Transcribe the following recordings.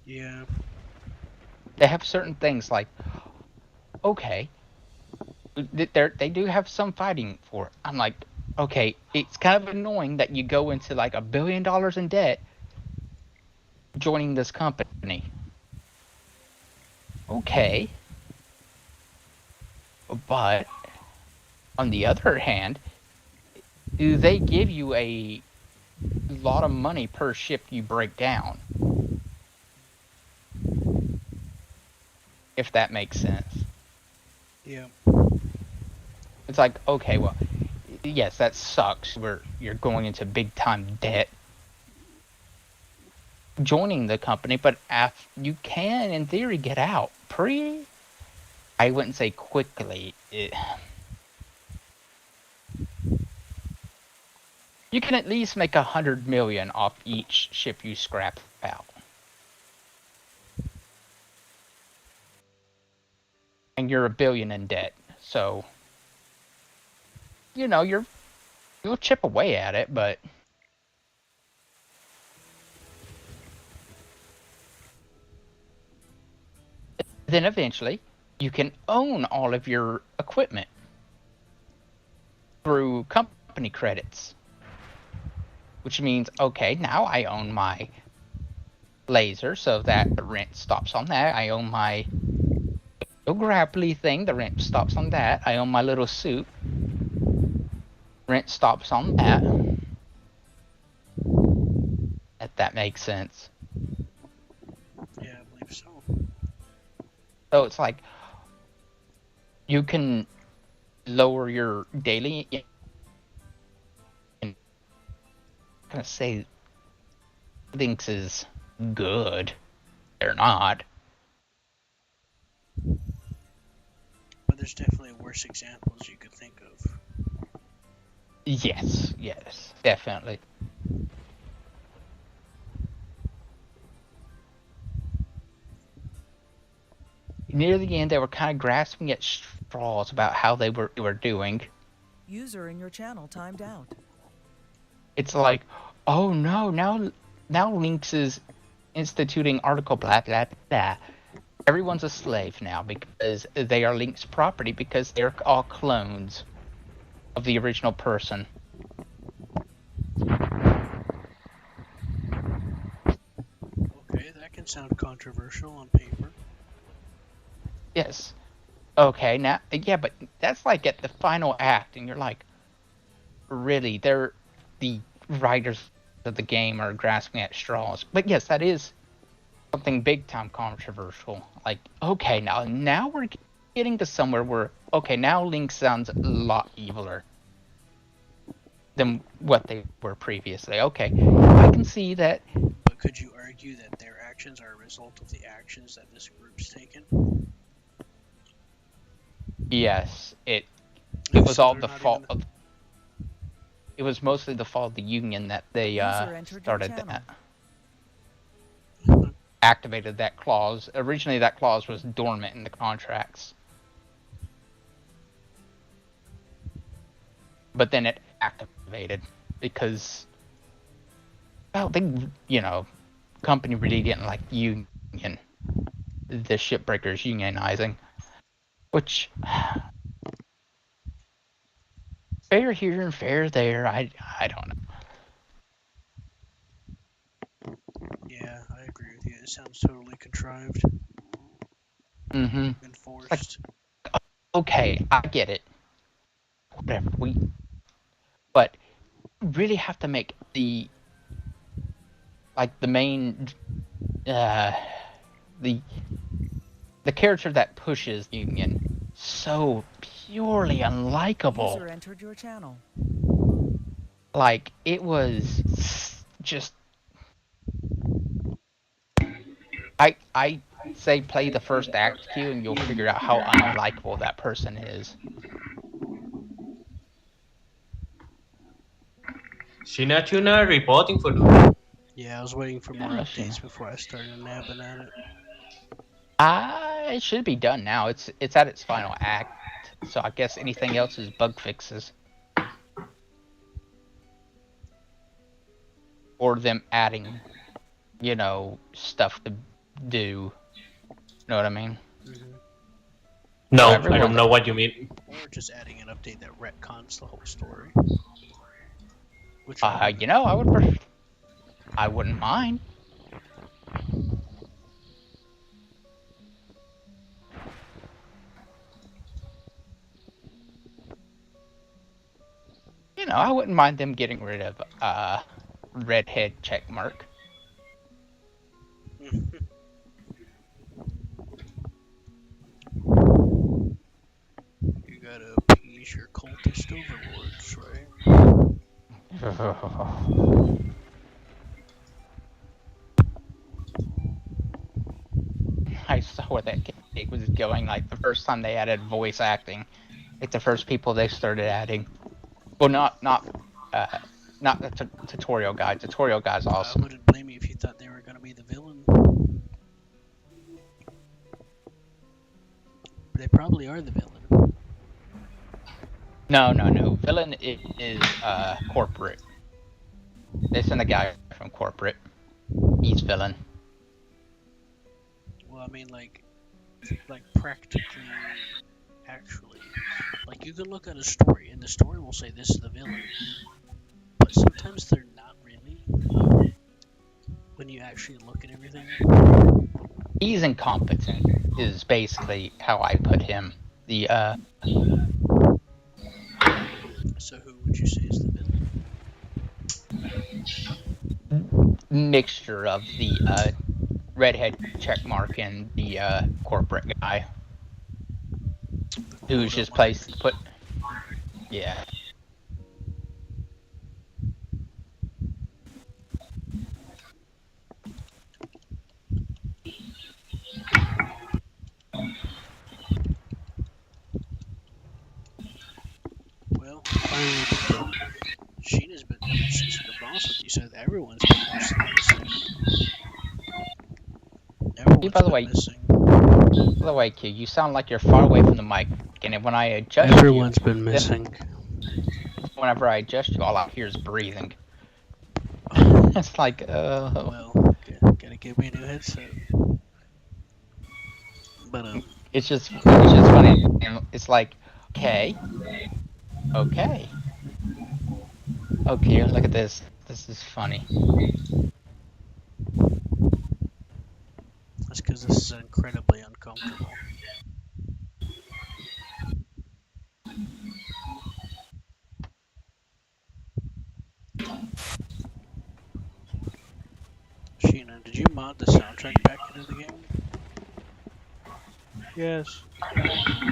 Yeah. They have certain things like, okay, they do have some fighting for it. I'm like, okay, it's kind of annoying that you go into like $1 billion in debt joining this company. Okay, but on the other hand, do they give you a lot of money per ship you break down? If that makes sense. Yeah. It's like, okay, well, yes, that sucks. Where you're going into big time debt joining the company, but you can, in theory, get out pretty. I wouldn't say quickly. You can at least make 100 million off each ship you scrap out, and you're $1 billion in debt. So you'll chip away at it, but then eventually you can own all of your equipment through company credits, which means, okay, now I own my laser, so that the rent stops on that. I own my little grapply thing, the rent stops on that. I own my little suit, rent stops on that. If that makes sense. Yeah, I believe so. So it's like you can lower your daily. I'm gonna say things is good. They're not. But there's definitely worse examples you could think of. Yes, yes, definitely. Near the end, they were kind of grasping at straws about how they were doing. User in your channel timed out. It's like, oh no, now Lynx is instituting article blah blah blah. Everyone's a slave now because they are Link's property because they're all clones of the original person. Okay, that can sound controversial on paper. Yes. Okay, now yeah, but that's like at the final act, and you're like, really? They're the writers of the game are grasping at straws. But yes, that is something big time controversial. Like, okay, now we're getting to somewhere where okay, now Link sounds a lot eviler than what they were previously. Okay, I can see that. But could you argue that their actions are a result of the actions that this group's taken? Yes, it was So all they're the not fault even. of. It was mostly the fault of the union that they User entered your started channel. that, activated that clause. Originally, that clause was dormant in the contracts, but then it activated because, well, company really didn't like union, the shipbreakers unionizing, which fair here and fair there. I don't know. Yeah, I agree with you. It sounds totally contrived Mm-hmm. and It's like, forced. okay, I get it. Whatever but really have to make the main uh the the character that pushes Union so purely unlikable. User entered your channel. Like it was just I say play the first act queue and you'll figure out how unlikable that person is. Shinachuna reporting for duty. Yeah, I was waiting for more Gosh, updates before I started nabbing at it. it should be done now. It's at its final act, so I guess anything else is bug fixes or them adding stuff to do. Know what I mean? No, I everyone- don't know what you mean. Or just adding an update that retcons the whole story. Which I wouldn't mind. I wouldn't mind them getting rid of redhead checkmark. You gotta appease your cultist overlords, right? I saw where that cake was going. Like the first time they added voice acting, like the first people they started adding. Well, not the tutorial guy. Tutorial guy's awesome. I wouldn't blame you if you thought they were gonna be the villain. They probably are the villain. No. Villain is corporate. They sent a guy from corporate. He's villain. Well, I mean, like practically, actually, like you can look at a story, and the story will say this is the villain, but sometimes they're not really. When you actually look at everything, He's incompetent. Is basically how I put him. So who would you say is the villain? Mixture of the redhead checkmark and the corporate guy, who's just put. Yeah. Well, finally, Sheena's been since the boss with you said everyone's been mostly missing. Everyone's By the been way, missing. By the way, Q, you sound like you're far away from the mic, and when I adjust Everyone's you, been missing. Whenever I adjust you, all I hear is breathing. It's like, Well, gotta give me a new headset. But it's just funny. It's like, okay, okay, look at this. This is funny. that's because this is incredibly uncomfortable. Sheena, did you mod the soundtrack back into the game? Yes.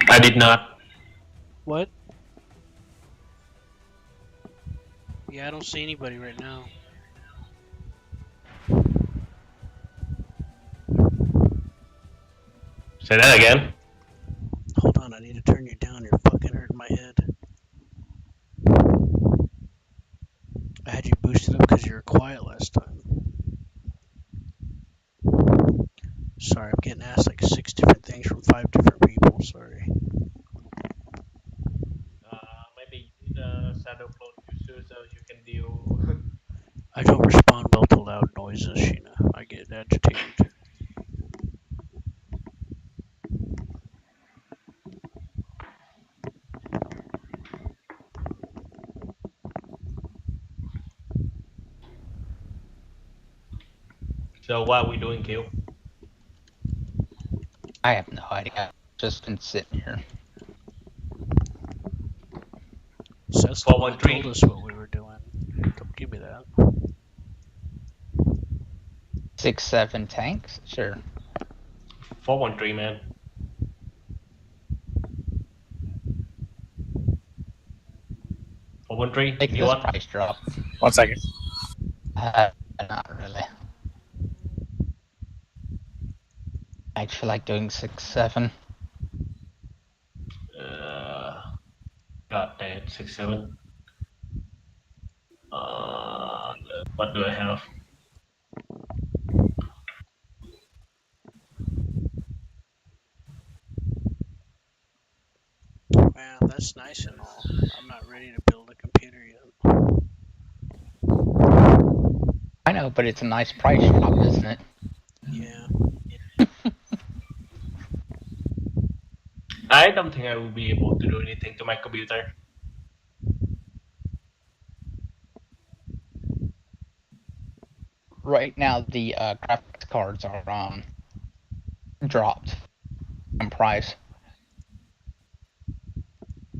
I did not. What? Yeah, I don't see anybody right now. Say that again. Hold on, I need to turn you down. You're fucking hurting my head. I had you boosted up because you were quiet last time. Sorry, I'm getting asked like 6 different things from 5 different people. Sorry. Maybe the shadow clone user so you can deal. I don't respond well to loud noises, Sheena. I get agitated. So what are we doing, Q? I have no idea. I've just been sitting here. Seth's the one that told us what we were doing. Give me that. 6-7 tanks, sure. 413, man. Take if you this want. price drop. 1 second. Not really. I feel like doing 6-7. Got that 6-7. What do I have? Well, that's nice and all. I'm not ready to build a computer yet. I know, but it's a nice price drop, isn't it? Yeah. I don't think I will be able to do anything to my computer. Right now, the graphics cards are dropped in price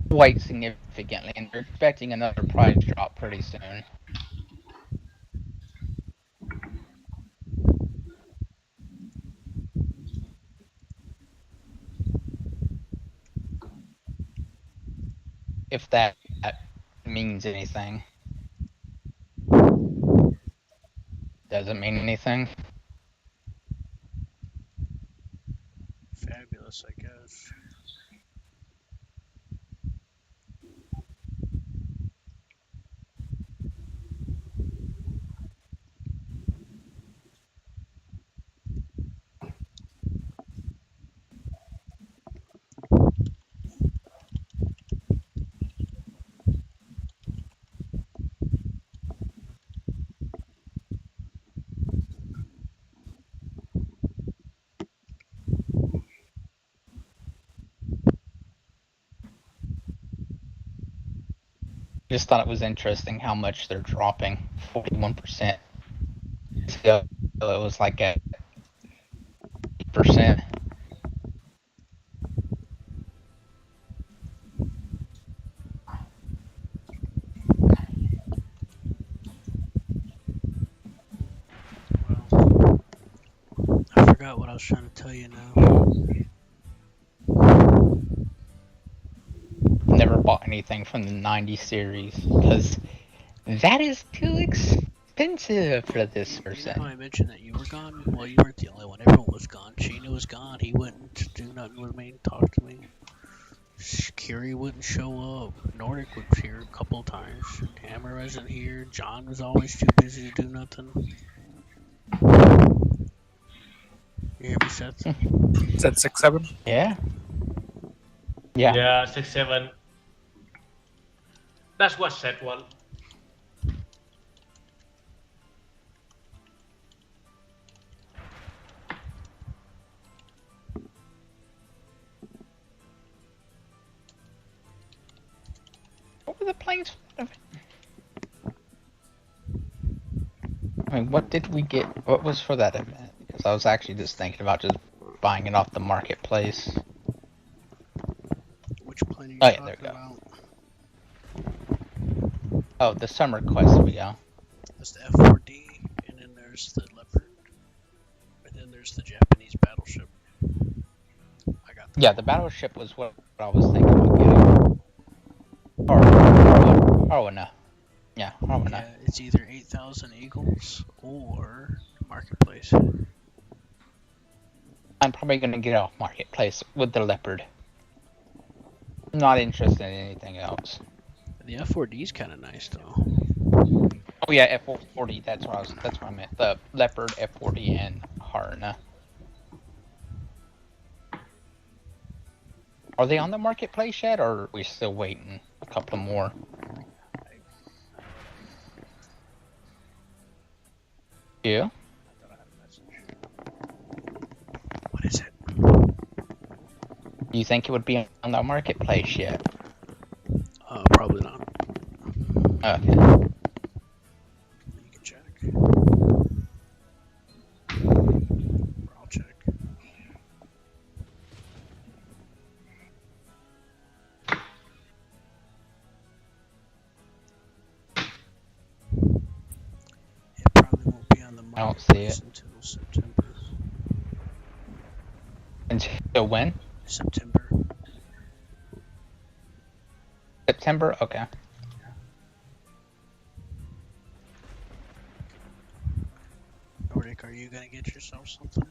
quite significantly, and they're expecting another price drop pretty soon. If that means anything. Doesn't mean anything. Fabulous, I guess. Just thought it was interesting how much they're dropping. 41%. It was like at 8%. Well, I forgot what I was trying to tell you now. Never bought anything from the 90 series because that is too expensive for this You know person. how I mentioned that you were gone? Well, you weren't the only one. Everyone was gone. Sheena was gone. He wouldn't do nothing with me, talk to me. Kiri wouldn't show up. Nordic was here a couple of times. Hammer wasn't here. John was always too busy to do nothing. You hear me, Seth? Is that 6-7? Yeah. Yeah. Yeah, 6-7. That's what set one. What were the planes? I mean, what did we get? What was for that event? Because I was actually just thinking about just buying it off the marketplace. Which plane are you Oh, yeah, talking there we go. about? Oh, the summer quest we go. That's the F4D, and then there's the Leopard, and then there's the Japanese battleship. I got Yeah, the battleship was what I was thinking about getting. Harwana. Yeah, Harwana. Yeah, it's either 8,000 Eagles or Marketplace. I'm probably gonna get off marketplace with the Leopard. I'm not interested in anything else. The F4D is kind of nice though. Oh yeah, F40. That's what I meant. The Leopard, F40, and Harna. Are they on the marketplace yet, or are we still waiting a couple more? Yeah. What is it? Do you think it would be on the marketplace yet? Probably not. Okay. You can check. Or I'll check. It probably won't be on the I don't see marketplace it. until September. Until when? September. September? Okay. Nordic, are you gonna get yourself something?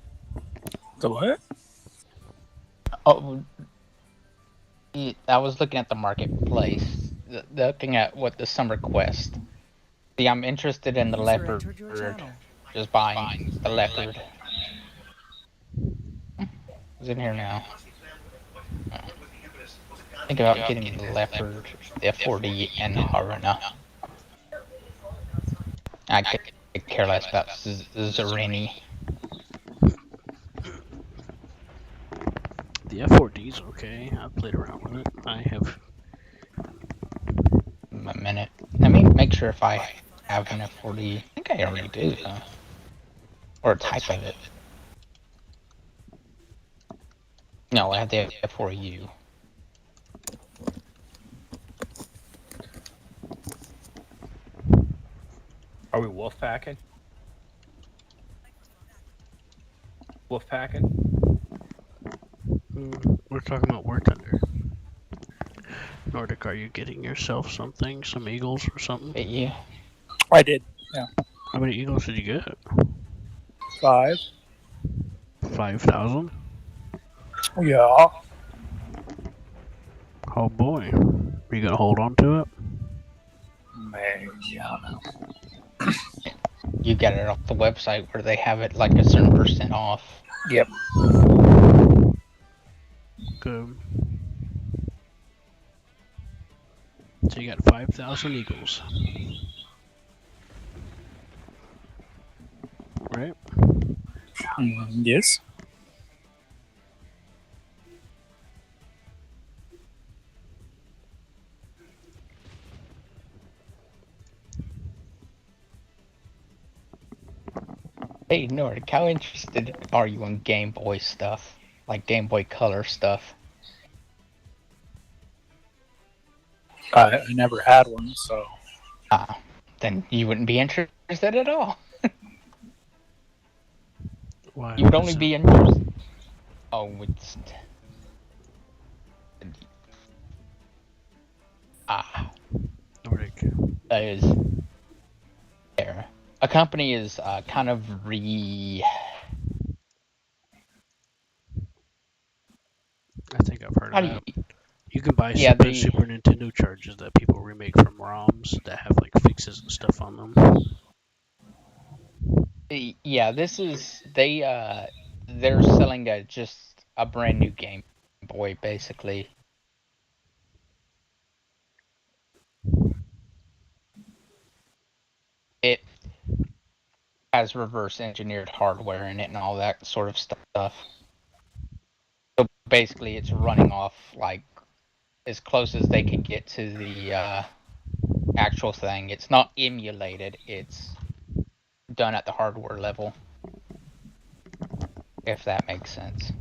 The what? Oh, I was looking at the marketplace, looking at what the summer quest. See, I'm interested in the User leopard. entered your channel. Just buying the leopard. It's in here now. Think about getting the leopard, the F40, and Haruna. I care less about Zarini. The F4D's okay. I've played around with it. I have. A minute. Let me make sure if I have an F40. I think I already do, though. Or a type of it. No, I have the F4U. Are we wolf packing? Wolf packing? We're talking about War Thunder. Nordic, are you getting yourself something? Some eagles or something? But yeah. I did. Yeah. How many eagles did you get? 5. 5,000? Yeah. Oh boy. Are you gonna hold on to it? Maybe. Yeah. You get it off the website where they have it like a certain % off. Yep. Good. So you got 5,000 eagles. Right? Yes. Hey, Nordic, how interested are you in Game Boy stuff? Like Game Boy Color stuff? I never had one, so. Then you wouldn't be interested at all. Why? You would only be interested. Oh, it's. Nordic. That is. There. A company is kind of I think I've heard How of do that. you. You can buy Yeah, Super Nintendo charges that people remake from ROMs that have like fixes and stuff on them. Yeah, this is they're selling just a brand new Game Boy basically. It has reverse engineered hardware in it and all that sort of stuff. So basically it's running off like as close as they could get to the actual thing. It's not emulated, it's done at the hardware level. If that makes sense.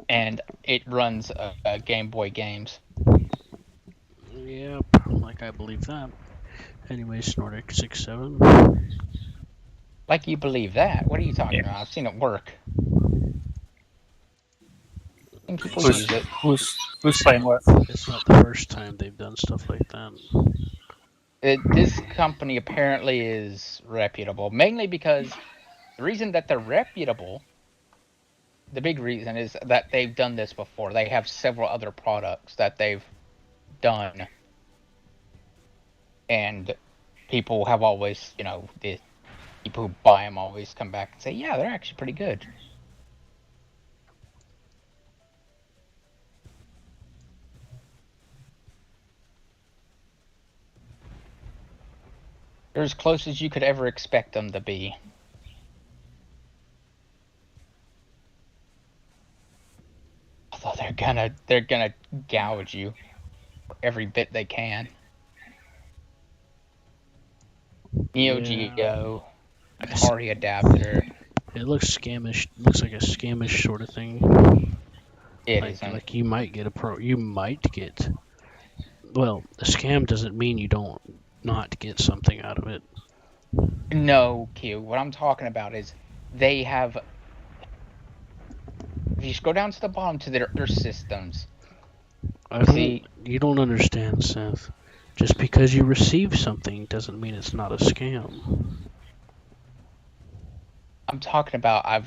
And it runs Game Boy games. Yep, like I believe that. Anyways, Nordic 6-7. Like you believe that? What are you talking Yeah. about? I've seen it work. And people Who's use it. who's playing with? It's not the first time they've done stuff like that. This company apparently is reputable, mainly because the reason that they're reputable, the big reason is that they've done this before. They have several other products that they've done, and people have always, the people who buy them always come back and say, yeah, they're actually pretty good. They're as close as you could ever expect them to be. Although they're gonna gouge you every bit they can. Neo Geo, Atari adapter. It looks scamish. Looks like a scamish sort of thing. It like, isn't. Like you might get You might get. Well, a scam doesn't mean you don't not get something out of it. No, Q. What I'm talking about is they have. If you scroll down to the bottom to their systems, You don't understand, Seth. Just because you receive something doesn't mean it's not a scam. I'm talking about how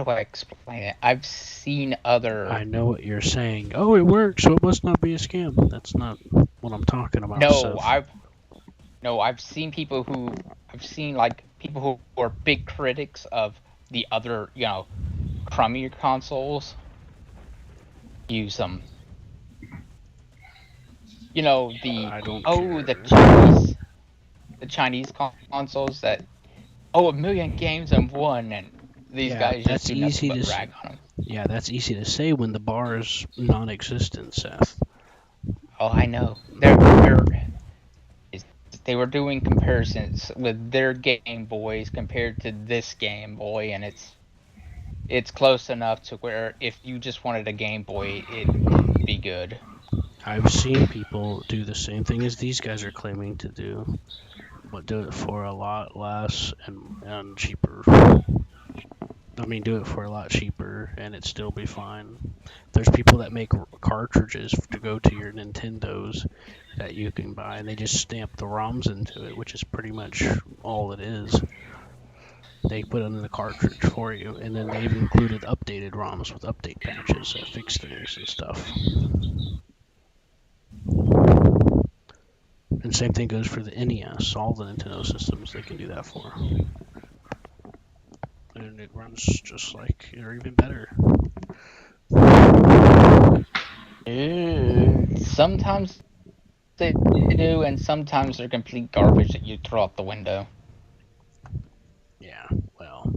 do I explain it? I've seen other. I know what you're saying. Oh, it works, so it must not be a scam. That's not what I'm talking about. No, Seth. I've seen people who people who are big critics of the other, crummier consoles use them. You know the I don't the care. Chinese consoles that a million games in one, and these Yeah, guys just that's do nothing easy to but rag on them. yeah, that's easy to say when the bar is non-existent, Seth. Oh, I know. They were doing comparisons with their Game Boys compared to this Game Boy, and it's close enough to where if you just wanted a Game Boy, it'd be good. I've seen people do the same thing as these guys are claiming to do, but do it for a lot less and cheaper. I mean, do it for a lot cheaper and it'd still be fine. There's people that make cartridges to go to your Nintendos that you can buy, and they just stamp the ROMs into it, which is pretty much all it is. They put it in the cartridge for you, and then they've included updated ROMs with update patches that fix things and stuff. And same thing goes for the NES. All the Nintendo systems they can do that for. And it runs just like, or even better. Sometimes they do, and sometimes they're complete garbage that you throw out the window. Yeah, well,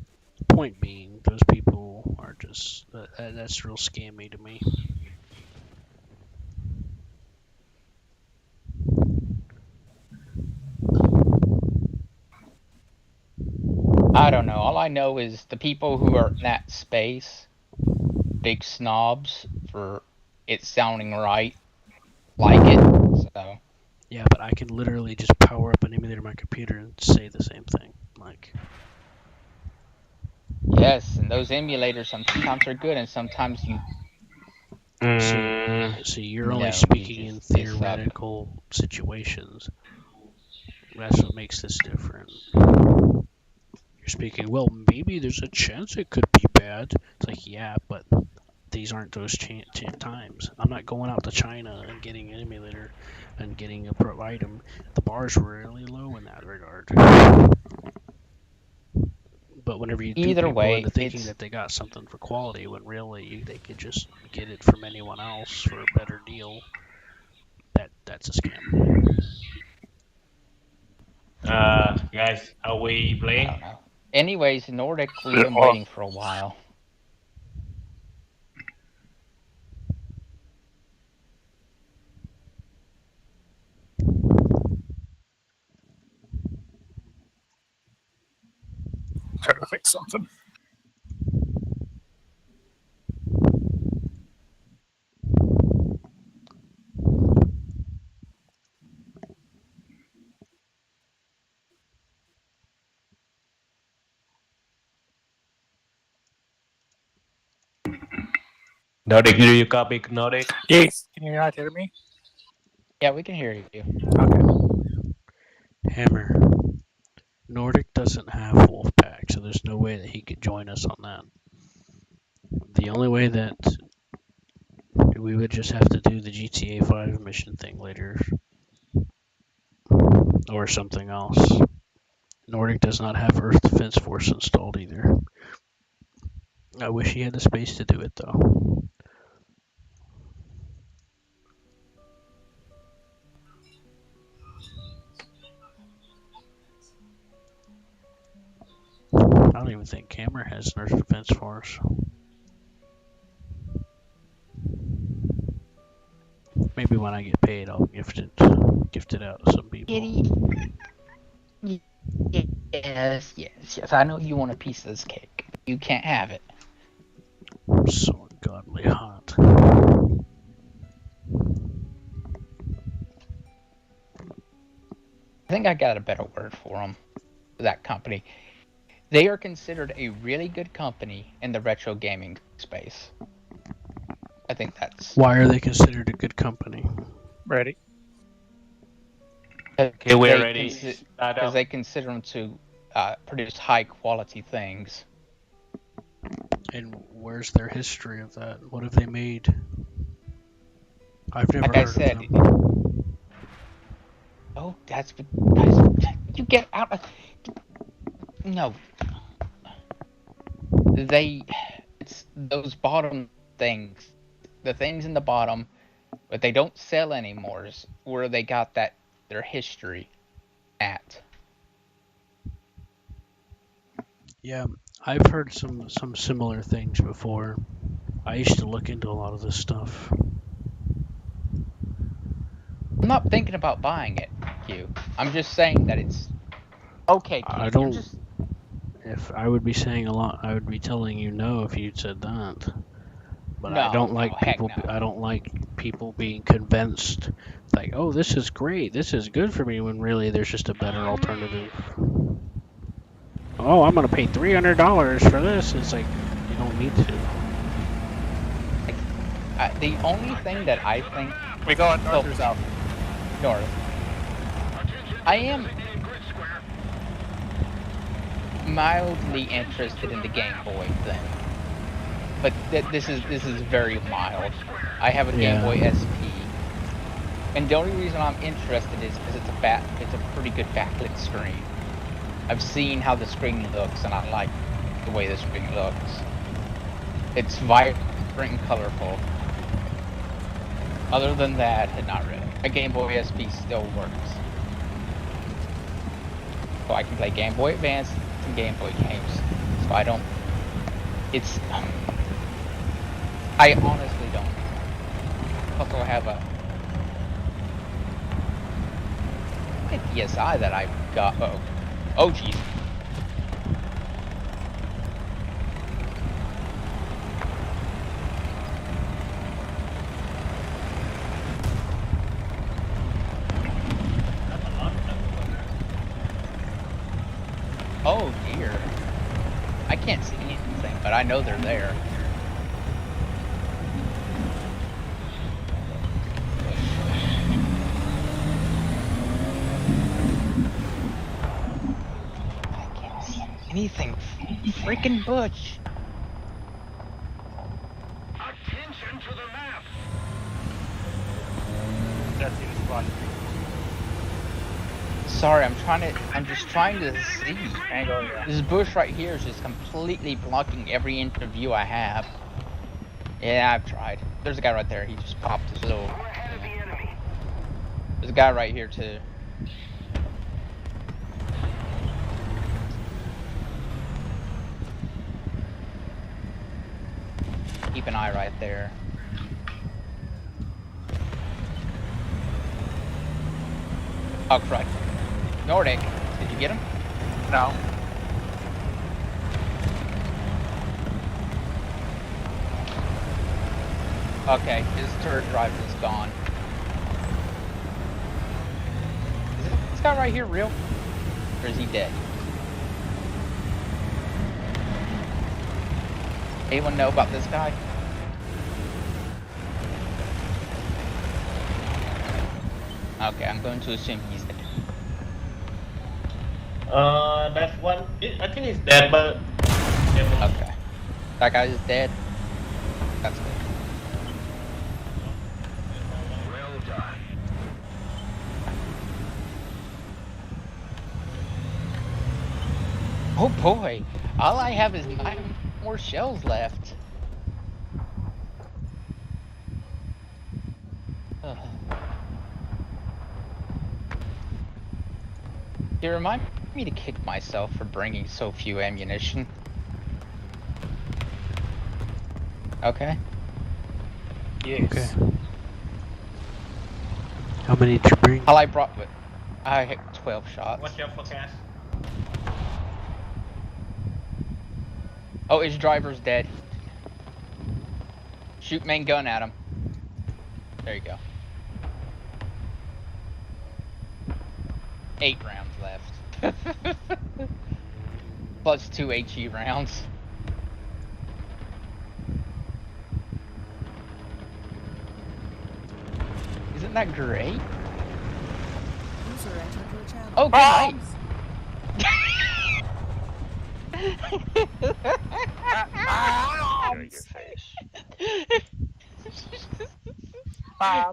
point being, those people are just, that's real scammy to me. I don't know. All I know is the people who are in that space, big snobs for it sounding right, like it. So Yeah, but I can literally just power up an emulator on my computer and say the same thing. Like, yes, and those emulators sometimes are good, and sometimes see, you're only you speaking in just they suck. theoretical situations. That's what makes this different. You're speaking, well, maybe there's a chance it could be bad. It's like, yeah, but these aren't those times. I'm not going out to China and getting an emulator and getting a pro item. The bar's really low in that regard. But whenever you do Either people into way, thinking that they got something for quality, when really they could just get it from anyone else for a better deal, that's a scam. Guys, are we I playing? don't know. Anyways, Nordic, we've Yeah, been well, waiting for a while. try to fix something. Nordic, do you copy Nordic? Yes, can you not hear me? Yeah, we can hear you. Okay. Hammer. Nordic doesn't have Wolfpack, so there's no way that he could join us on that. The only way that we would just have to do the GTA 5 mission thing later, or something else. Nordic does not have Earth Defense Force installed either. I wish he had the space to do it though. I don't even think Cameron has an Earth Defense Force. Maybe when I get paid, I'll gift it out to some people. Yes. I know you want a piece of this cake. You can't have it. So ungodly hot. I think I got a better word for them. That company. They are considered a really good company in the retro gaming space. I think that's Why are they considered a good company? Ready? Okay, we're ready. because Start up. they consider them to produce high quality things. And where's their history of that? What have they made? I've never Like I heard said, of them. oh, that's because you get out of no. It's those bottom things, the things in the bottom but they don't sell anymore. Is where they got their history at. Yeah, I've heard some similar things before. I used to look into a lot of this stuff. I'm not thinking about buying it, Q. I'm just saying that it's okay. Q, I you're don't. just If I would be saying a lot, I would be telling you no if you'd said that. But I no, don't like heck people. no. I don't like people being convinced, like, oh, this is great, this is good for me, when really there's just a better alternative. Oh, I'm gonna pay $300 for this. It's like you don't need to. The only thing that I think We going north or south? north, I am mildly interested in the Game Boy thing, but this is very mild. I have a Game Boy SP, and the only reason I'm interested is because it's a pretty good backlit screen. I've seen how the screen looks, and I like the way the screen looks. It's vibrant and colorful. Other than that, not really. A Game Boy SP still works. So I can play Game Boy Advance and Game Boy games. So I don't... It's... I honestly don't. Also have a DSi that I got... Oh, jeez. Oh dear. I can't see anything, but I know they're there. I can't see anything. Freaking Butch. Attention to the map. That's the spot. Sorry, I'm just trying to see. Angle, yeah. This bush right here is just completely blocking every inch of view I have. Yeah, I've tried. There's a guy right there. He just popped his little... We're ahead of the enemy. There's a guy right here too. Keep an eye right there. Oh, crud. Nordic, did you get him? No. Okay, his turret drive is gone. Is this guy right here real? Or is he dead? Anyone know about this guy? Okay, I'm going to assume he's dead. That's one. I think he's dead, but Okay. That guy is dead. That's good. Well done. Oh boy, all I have is 9 more shells left. Ugh. You remind me to kick myself for bringing so few ammunition. Okay. Yes. Okay. How many did you bring? All I brought with I hit 12 shots. what's your forecast? Oh, his driver's dead. Shoot main gun at him. There you go. 8 rounds left. Plus 2 HE rounds. Isn't that great? User entered your channel. Oh, great!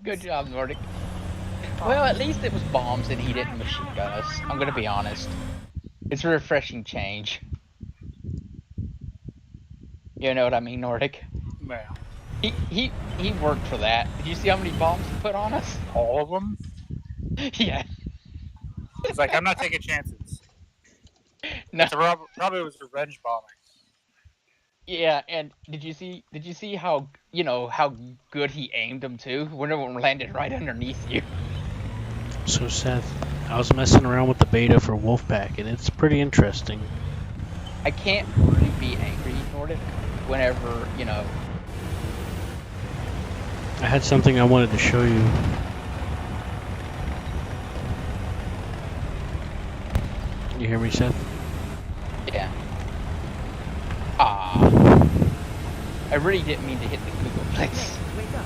Good job, Nordic. Well, at least it was bombs and he didn't machine gun us. I'm gonna be honest. It's a refreshing change. You know what I mean, Nordic? Yeah. He worked for that. Did you see how many bombs he put on us? All of them. Yeah. He's like, I'm not taking chances. No. Probably was revenge bombing. Yeah, and did you see how how good he aimed them too? One of them landed right underneath you. So Seth, I was messing around with the beta for Wolfpack, and it's pretty interesting. I can't really be angry toward it whenever, I had something I wanted to show you. You hear me, Seth? yeah. Ah. I really didn't mean to hit the Google place. Wake up.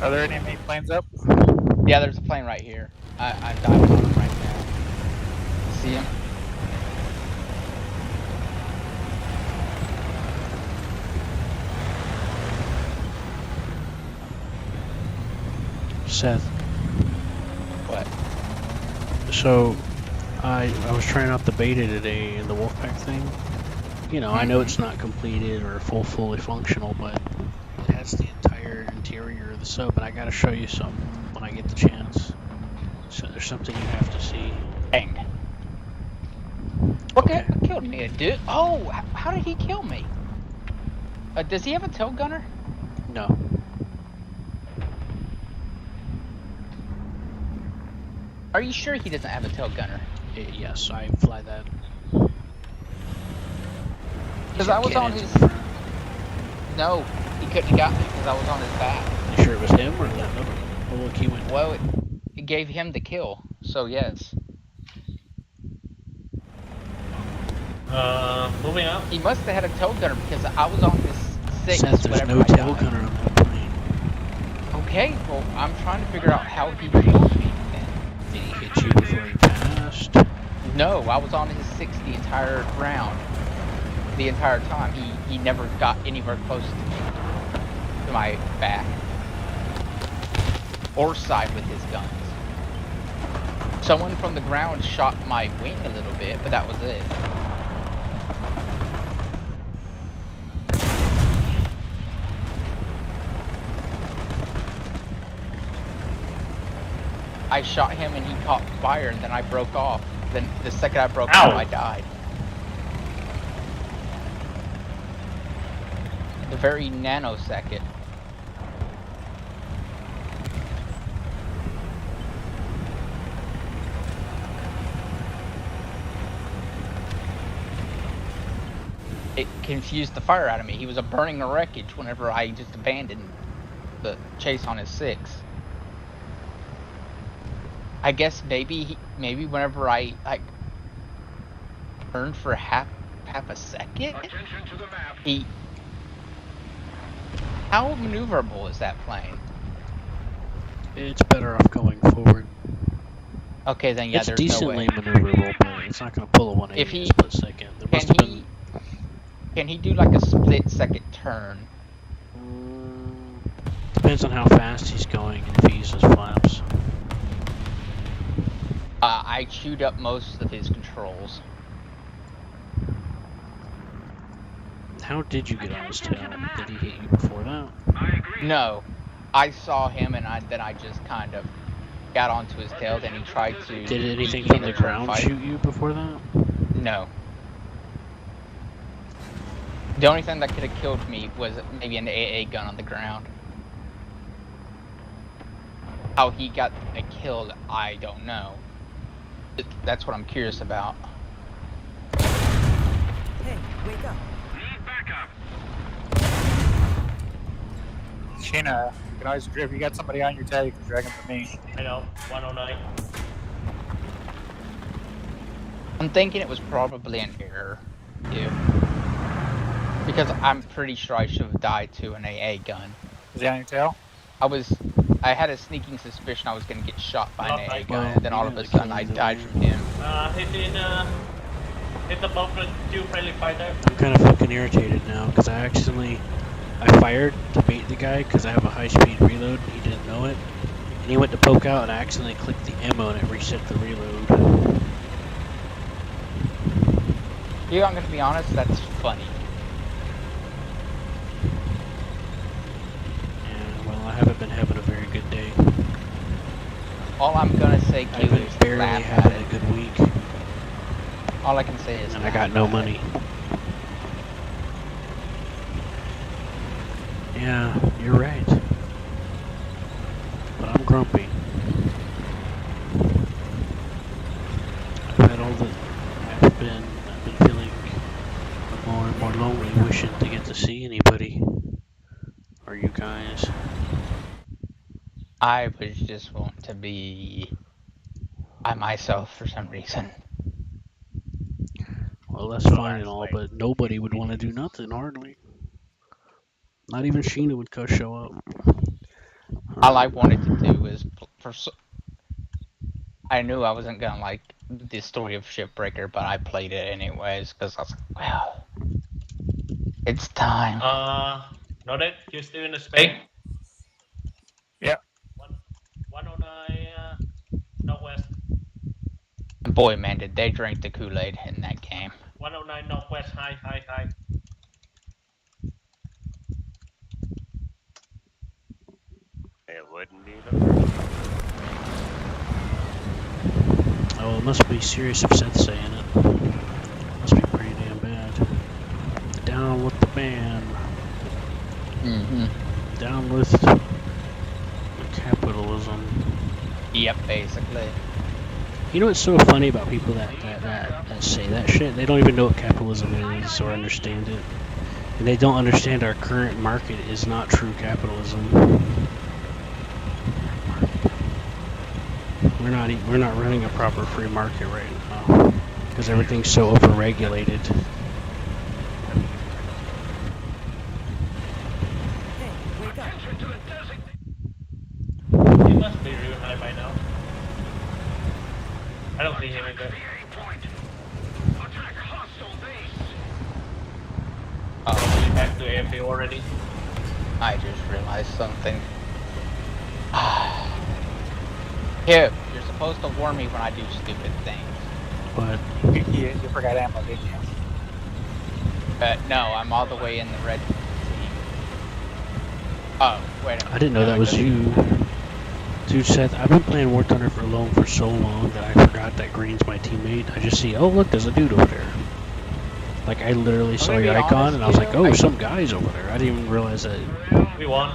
Are there any enemy planes up? Yeah, there's a plane right here. I'm diving on him right now. See him? Seth. What? So, I was trying out the beta today in the Wolfpack thing. You know, I know it's not completed or fully functional, but it has the entire interior of the sub, and I gotta show you some when I get the chance. So there's something you have to see. Dang. Okay, killed me, dude. Oh, how did he kill me? Does he have a tail gunner? No. Are you sure he doesn't have a tail gunner? Yes, I fly that. Because I was on his... No, he couldn't have got me because I was on his back. You sure it was him or that other? Oh, look, he went. Well, it gave him the kill, so yes. Moving up. He must have had a tail gunner because I was on his 6 Seth, there's whenever no I tail died. gunner on that plane. Okay, well, I'm trying to figure out how he killed me then. Did he hit you before he passed? No, I was on his 6 the entire round. The entire time. He never got anywhere close to me. To my back. Or side with his guns. Someone from the ground shot my wing a little bit, but that was it. I shot him and he caught fire and then I broke off. Then the second I broke off, I died. The very nanosecond. It confused the fire out of me. He was a burning wreckage whenever I just abandoned the chase on his 6. I guess maybe whenever I like turned for half a second, Attention to the map. he. How maneuverable is that plane? It's better off going forward. Okay, then yeah, It's there's no way. decently maneuverable, but it's not going to pull a 180 If he- in a split second. There must have been. Can he do like a split second turn? Depends on how fast he's going and if he uses flaps. I chewed up most of his controls. How did you get on his tail? Did he hit you before that? I agree. No, I saw him and then I just kind of got onto his tail. Then he tried to. Did anything beat me from in the a ground fight. shoot you before that? No. The only thing that could have killed me was maybe an AA gun on the ground. How he got killed, I don't know. That's what I'm curious about. Hey, wake up. Need backup. Sheena, you can always, if you got somebody on your tail, you can drag them to me. I know. 109. I'm thinking it was probably an error, too. Because I'm pretty sure I should have died to an AA gun. Is he on your tail? I had a sneaking suspicion I was going to get shot by an AA gun, Well, and then all of a sudden I died from him. Hit the bump with 2 friendly fighters. I'm kind of fucking irritated now because I fired to bait the guy because I have a high-speed reload. He didn't know it, and he went to poke out, and I accidentally clicked the ammo and it reset the reload. Yeah, I'm going to be honest, that's funny. All I'm gonna say, Q, I've been is barely laugh having at a it. good week, All I can say is and I laugh got no at it. money. Yeah, you're right. But I'm grumpy. I've had all the. I've been feeling more and more lonely, wishing to get to see anybody. Or you guys. I was just want to be by myself for some reason. Well, that's fine and all, but nobody would want to do nothing, hardly. Not even Sheena would show up. All I wanted to do is I knew I wasn't gonna like the story of Shipbreaker, but I played it anyways because I was like, well, it's time. Noted, you still in the space? Yeah. 109 northwest. And boy, man, did they drink the Kool-Aid in that game. 109 northwest. High. It wouldn't be the first. Oh, it must be serious if Seth's saying it. Must be pretty damn bad. Down with the band. Mm-hmm. Down with the capitalism. Yep, basically. You know what's so funny about people that say that shit? They don't even know what capitalism is or understand it. And they don't understand our current market is not true capitalism. We're not running a proper free market right now because everything's so overregulated. Hey, wake up. He must be real high by now. I don't see him in there. Probably back to AFK already. I just realized something. Here, you're supposed to warn me when I do stupid things. But You forgot ammo, didn't you? No, I'm all the way in the red team. Oh, wait a minute. I didn't know that was you. Dude, Seth, I've been playing War Thunder for so long that I forgot that Green's my teammate. I just see, oh look, there's a dude over there. Like I literally saw gonna your be icon honest, and I was like, you know, oh, some guy's over there. I didn't even realize that. We won.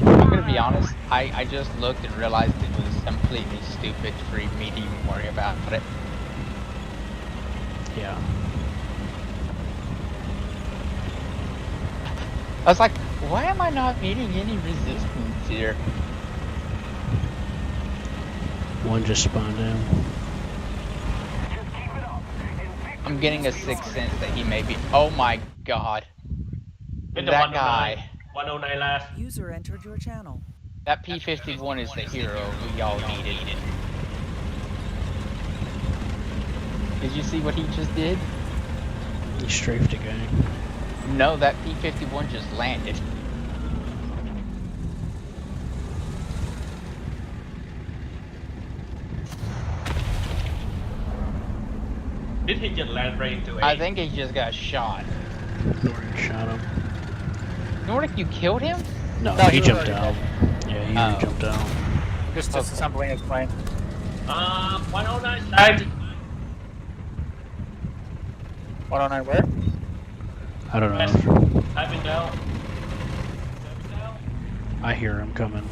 I'm gonna be honest, I just looked and realized it was completely stupid for me to even worry about it. Yeah. I was like, why am I not meeting any resistance here? One just spawned in. I'm getting a sixth sense that he may be. Oh my god. Hit the That 109. guy. 109 last. User entered your channel. That P-51 is the hero we all needed. Did you see what he just did? He strafed a guy. No, that P-51 just landed. Did he just land right into A? I think he just got shot. Nordic shot him. Nordic, you killed him? No, No, he he was jumped already out. Yeah, he Oh. jumped out. Just disassembling his plane. 109 side. 109 where? I don't West. know. Diving down. I hear him coming.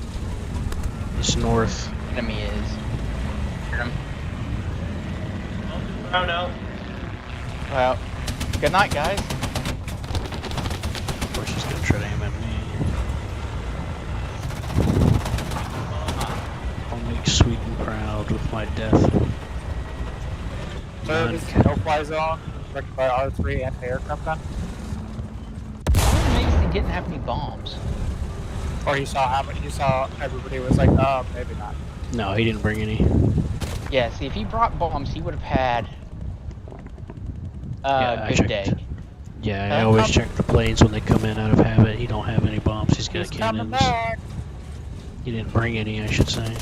It's north. Enemy is. Hear him? Oh no. Well, good night, guys. Of course, he's gonna try to aim at me. I'll make sweet and proud with my death. So None this is can- no-fly zone, directed by R3 anti-aircraft gun. I'm amazed he didn't have any bombs. Or he saw everybody was like, oh, maybe not. No, he didn't bring any. Yeah, see, if he brought bombs, he would have had Yeah, I good checked. day. Yeah, I always check the planes when they come in out of habit. He don't have any bombs. He's got He's coming cannons. back. He didn't bring any, I should say.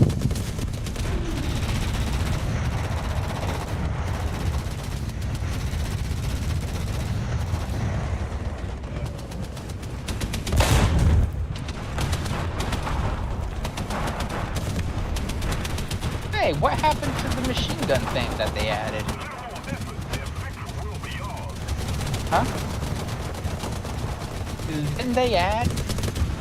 Hey, what happened to the machine gun thing that they added? Huh? Didn't they add?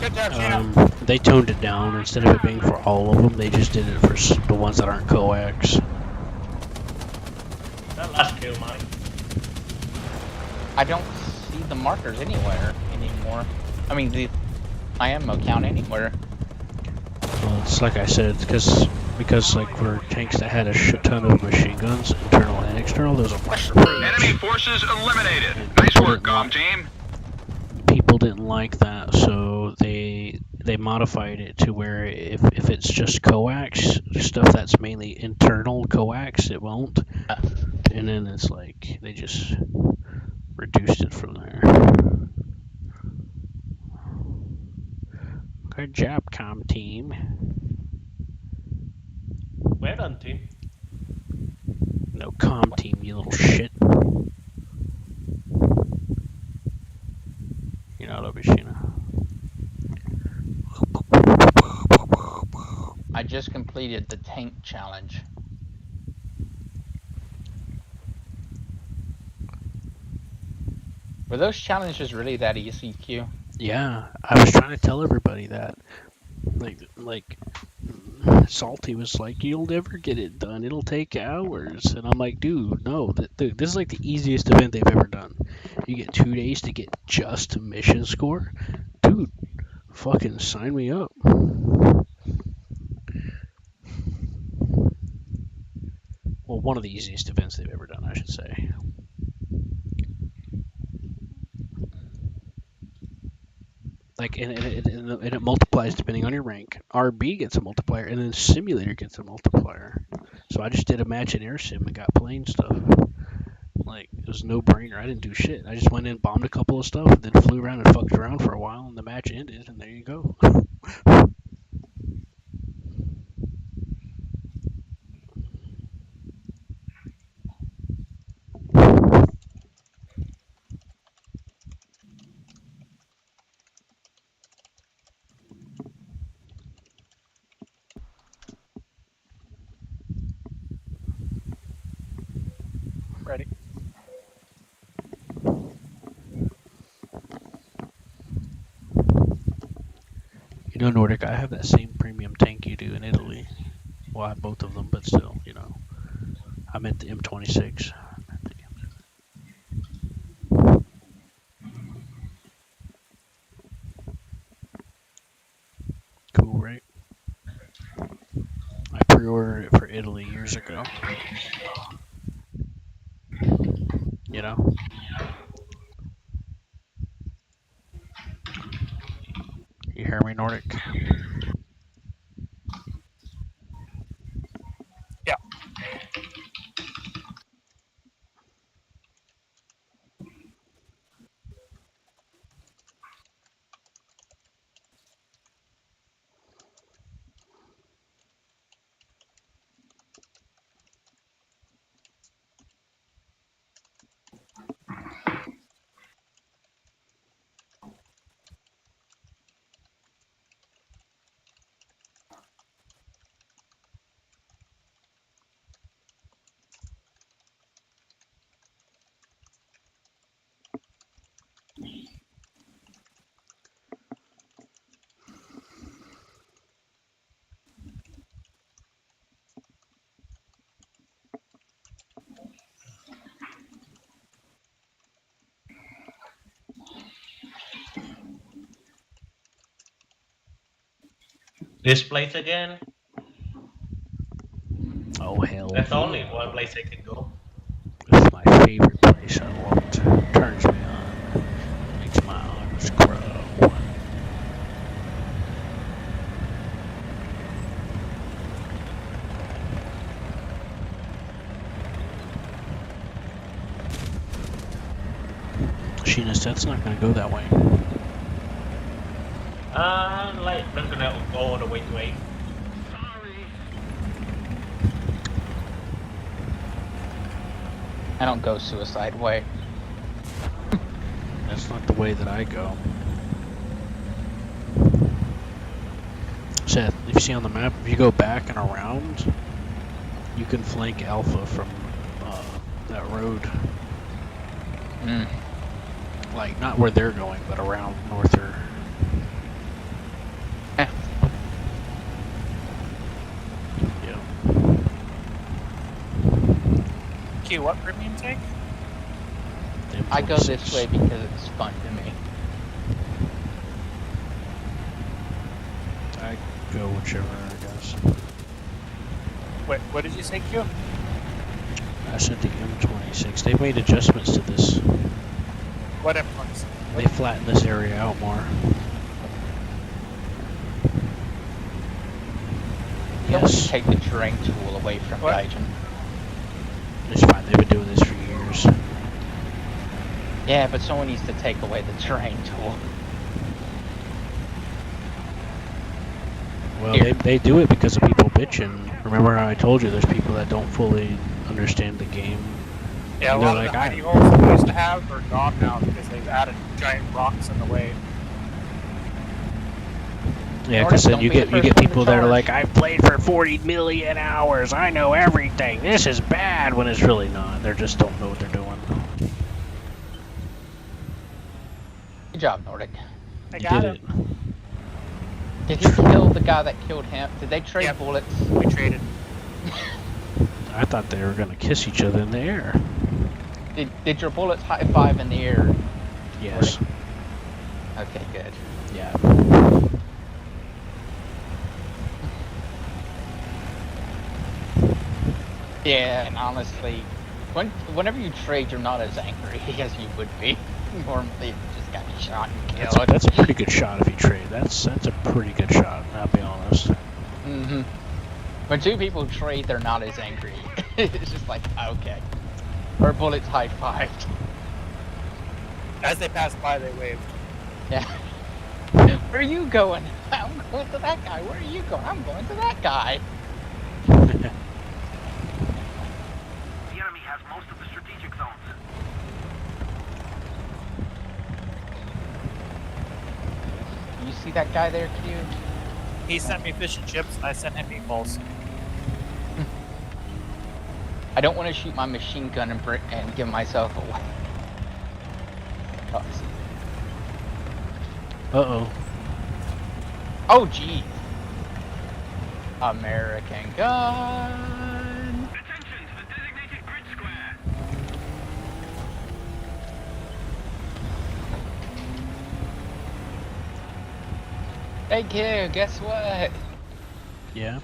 Good job, Sheena. They toned it down. Instead of it being for all of them, they just did it for the ones that aren't coax. That last kill, Mike. I don't see the markers anywhere anymore. I mean, the ammo count anywhere. Well, it's like I said, because like for tanks that had a shit ton of machine guns, internal and external, there's a marker for each. Enemy forces eliminated. And Nice people work, didn't Com like- Team. People didn't like that, so they modified it to where if it's just coax stuff that's mainly internal coax, it won't. And then it's like they just reduced it from there. Good job, Com Team. Well done, team. No, Com Team, you little shit. You're not over, Sheena. I just completed the tank challenge. Were those challenges really that easy, Q? Yeah, I was trying to tell everybody that. Like, Salty was like, "You'll never get it done. It'll take hours." And I'm like, "Dude, no. Dude, this is like the easiest event they've ever done. You get 2 days to get just a mission score, dude. Fucking sign me up." Well, one of the easiest events they've ever done, I should say. Like, and it multiplies depending on your rank. RB gets a multiplier, and then Simulator gets a multiplier. So I just did a match in Air Sim and got playing stuff. Like, it was no brainer. I didn't do shit. I just went in, bombed a couple of stuff, and then flew around and fucked around for a while, and the match ended, and there you go. Ready. You know, Nordic, I have that same premium tank you do in Italy. Well, I have both of them, but still, you know. I meant the M26. Cool, right? I pre-ordered it for Italy years ago. You know? You hear me, Nordic? Yeah. This place again? Oh, hell. That's yeah. only one place I can go. It's my favorite place. I love it. Turns me on. Makes my eyes grow. Sheena said it's not going to go that way. Like, not gonna go all the way to 8. I don't go suicide way. That's not the way that I go. Seth, if you see on the map, if you go back and around, You can flank Alpha from that road. Mm. Like, not where they're going, but around Norther. Eh. Yeah. Q, what premium tank? I go this M26. way because it's fun to me. I go whichever, I guess. Wait, what did you say, Q? I said the M26. They made adjustments to this. What M26? They flattened this area out more. Someone Yes. take the terrain tool away from What? Gaijin. It's fine. They've been doing this for years. Yeah, but someone needs to take away the terrain tool. Well, Here. they do it because of people bitching. Remember how I told you there's people that don't fully understand the game? Yeah, a And they're lot of like, the I- hidey holes that we used to have are gone now because they've added giant rocks in the way. Yeah, Nordic, because then don't you be the get first one to people that are charge. like, I've played for 40 million hours. I know everything. This is bad, when it's really not. They just don't know what they're doing. Good job, Nordic. I You got did him. it. Did he kill the guy that killed him? Did they trade Yep. bullets? We traded. I thought they were gonna kiss each other in the air. Did your bullets high five in the air? Yes. Okay, good. Yeah. Yeah, and honestly, whenever you trade, you're not as angry as you would be. Normally, you just got shot and killed. That's a pretty good shot if you trade. That's a pretty good shot, I'll be honest. Mm-hmm. When two people trade, they're not as angry. It's just like, okay. Or bullets high-fived. As they passed by, they waved. Yeah. Where are you going? I'm going to that guy. Where are you going? I'm going to that guy. The enemy has most of the strategic zones. You see that guy there, Q? He sent me fish and chips, and I sent him meatballs. I don't want to shoot my machine gun and give myself away. Oh, I see. Uh-oh. Oh, geez. American gun. Attention to the designated grid square. Hey, Q, guess what? Yeah?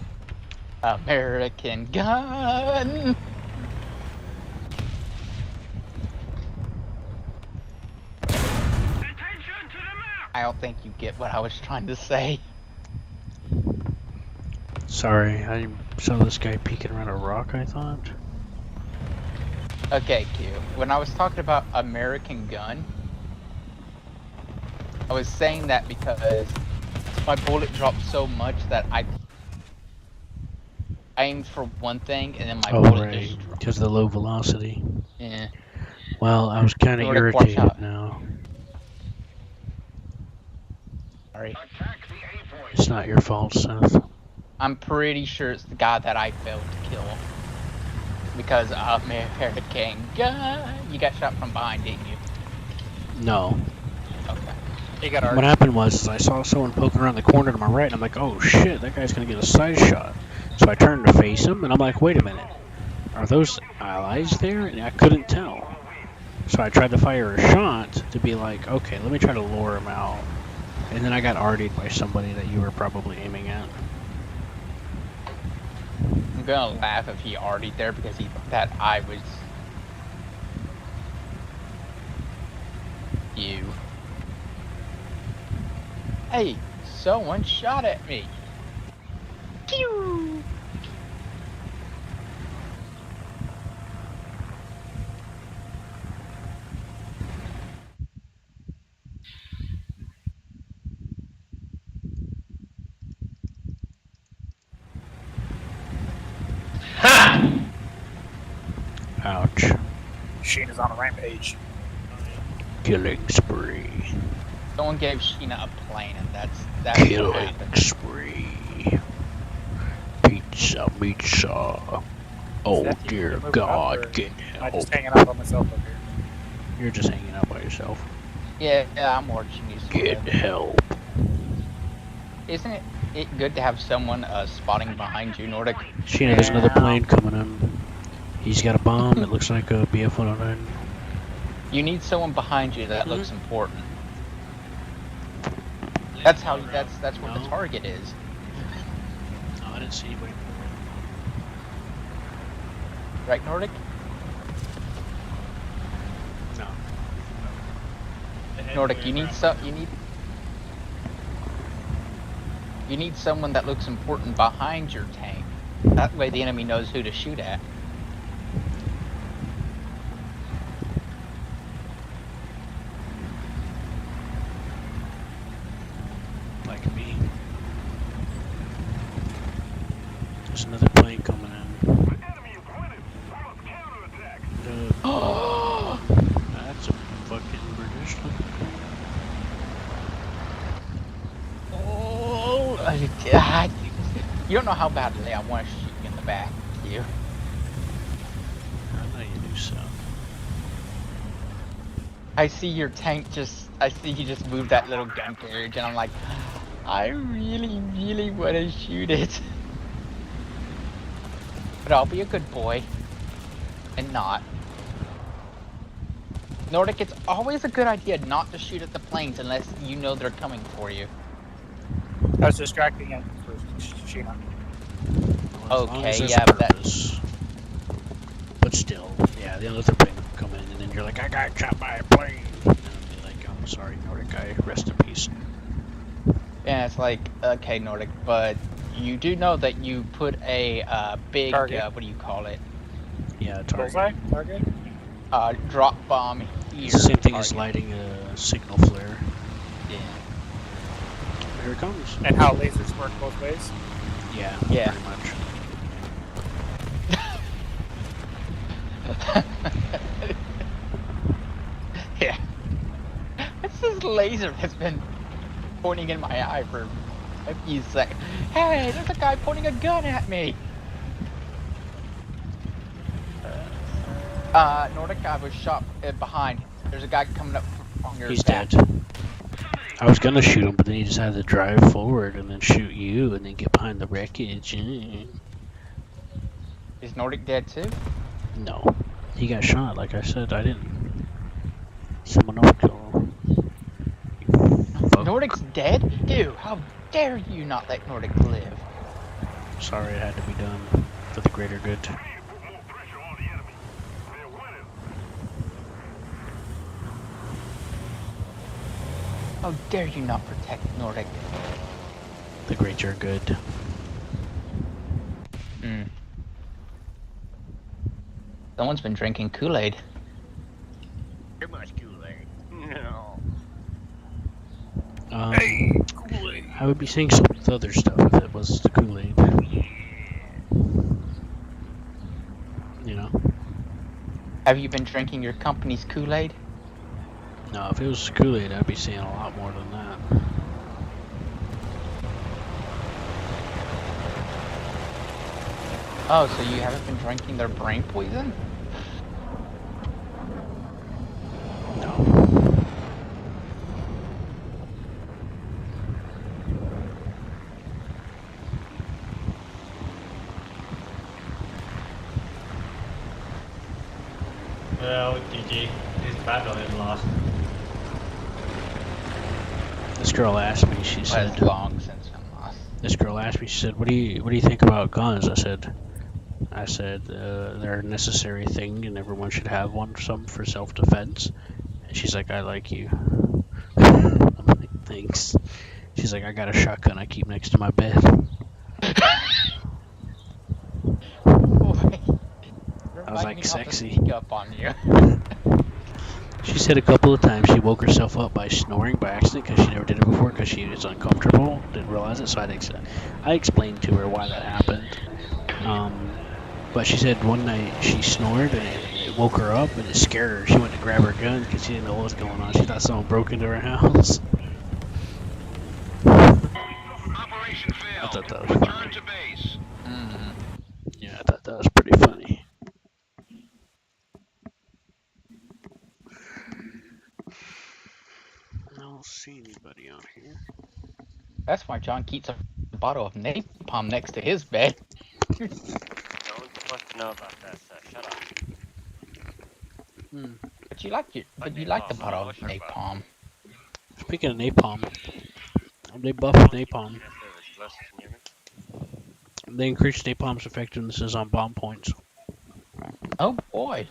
American gun. Attention to the map. I don't think you get what I was trying to say. Sorry, I saw this guy peeking around a rock, I thought. Okay, Q. When I was talking about American gun, I was saying that because my bullet dropped so much that I aimed for one thing and then my Oh, bullet right. just dropped. Because of the low velocity. Yeah. Well, I was kind of Nordic, watch irritated out. now. Sorry. Attack the A point. It's not your fault, Seth. I'm pretty sure it's the guy that I failed to kill. Because American gun. You got shot from behind, didn't you? No. Okay. He got What our. happened was is I saw someone poking around the corner to my right, and I'm like, oh shit, that guy's gonna get a side shot. So I turned to face him, and I'm like, wait a minute. Are those allies there? And I couldn't tell. So I tried to fire a shot to be like, okay, let me try to lure him out. And then I got RD'd by somebody that you were probably aiming at. I'm gonna laugh if he already there because he thought that I was you. Hey, someone shot at me. Pew! Ouch. Sheen is on a rampage. Killing spree. Someone gave Sheena a plane, and that's what Killing happened. spree. Pizza, pizza. Oh Is that you dear moving up, God, or get am I just help. hanging out by myself up here? You're just hanging out by yourself. Yeah, I'm watching you, sort Get of. help. Isn't it good to have someone spotting behind you, Nordic? Sheena, there's another Yeah. plane coming in. He's got a bomb. It looks like a BF-109. You need someone behind you that Mhm. looks important. That's how. That's what the No. target is. No, I didn't see anybody. Right, Nordic? No. Nordic, you need you need someone that looks important behind your tank. That way the enemy knows who to shoot at. Like me. There's another plane coming in. Enemy is winning. We must counterattack. That's a fucking British looking plane. Oh, God. You don't know how badly I want to shoot you in the back, do you? I know you do so. I see your tank I see you just move that little gun carriage, and I'm like, I really, really want to shoot it. But I'll be a good boy. And not. Nordic, it's always a good idea not to shoot at the planes unless you know they're coming for you. I was distracting him for Sheena. Well, as long Okay, as there's yeah, a but that- purpose. But still, yeah, the other plane will come in, and then you're like, I got shot by a plane. And I'll be like, I'm sorry, Nordic guy, rest in peace. Yeah, it's like, okay, Nordic, but you do know that you put a big, Target. what do you call it? Yeah, target. Bullseye? Target? Drop bomb here. It's the same thing as target. lighting a signal flare. Yeah. Here it comes. And how lasers work both ways? Yeah, Yeah. pretty much. Yeah. It's this laser that's been pointing in my eye for a few seconds. Hey, there's a guy pointing a gun at me! Nordic, I was shot behind. There's a guy coming up on your He's back. dead. I was gonna shoot him, but then he decided to drive forward and then shoot you and then get behind the wreckage. Is Nordic dead too? No. He got shot, like I said. I didn't. Someone else killed him. Fuck. Nordic's dead? Dude, how dare you not let Nordic live? Sorry, it had to be done for the greater good. We need to put more pressure on the enemy. They're winning. How dare you not protect Nordic? The greater good. Hmm. Someone's been drinking Kool-Aid. Too much Kool-Aid. No. I would be saying some of the other stuff if it was the Kool-Aid. You know? Have you been drinking your company's Kool-Aid? No, if it was Kool-Aid, I'd be saying a lot more than that. Oh, so you haven't been drinking their brain poison? No. Well, GG. This battle is lost. This girl asked me, she Well, said, it's long since I'm lost. this girl asked me, she said, what do you think about guns? I said, they're a necessary thing and everyone should have one, some for self-defense. And she's like, I like you. I'm like, thanks. She's like, I got a shotgun I keep next to my bed. Boy, I was like, sexy. Sneak up on you. She said a couple of times she woke herself up by snoring by accident because she never did it before because she was uncomfortable, didn't realize it, so I explained to her why that happened. But she said one night she snored and it woke her up and it scared her. She went to grab her gun because she didn't know what was going on. She thought someone broke into her house. Operation I failed. thought that was Return funny. to base. Mm. Yeah, I thought that was pretty funny. don't see anybody on here. That's why John keeps a bottle of napalm next to his bed. No one's supposed to know about that stuff. Shut up. But you like the bottle of napalm. Speaking of napalm, they buffed napalm. Yes, there was less near me. They increased napalm's effectiveness on bomb points. Oh boy.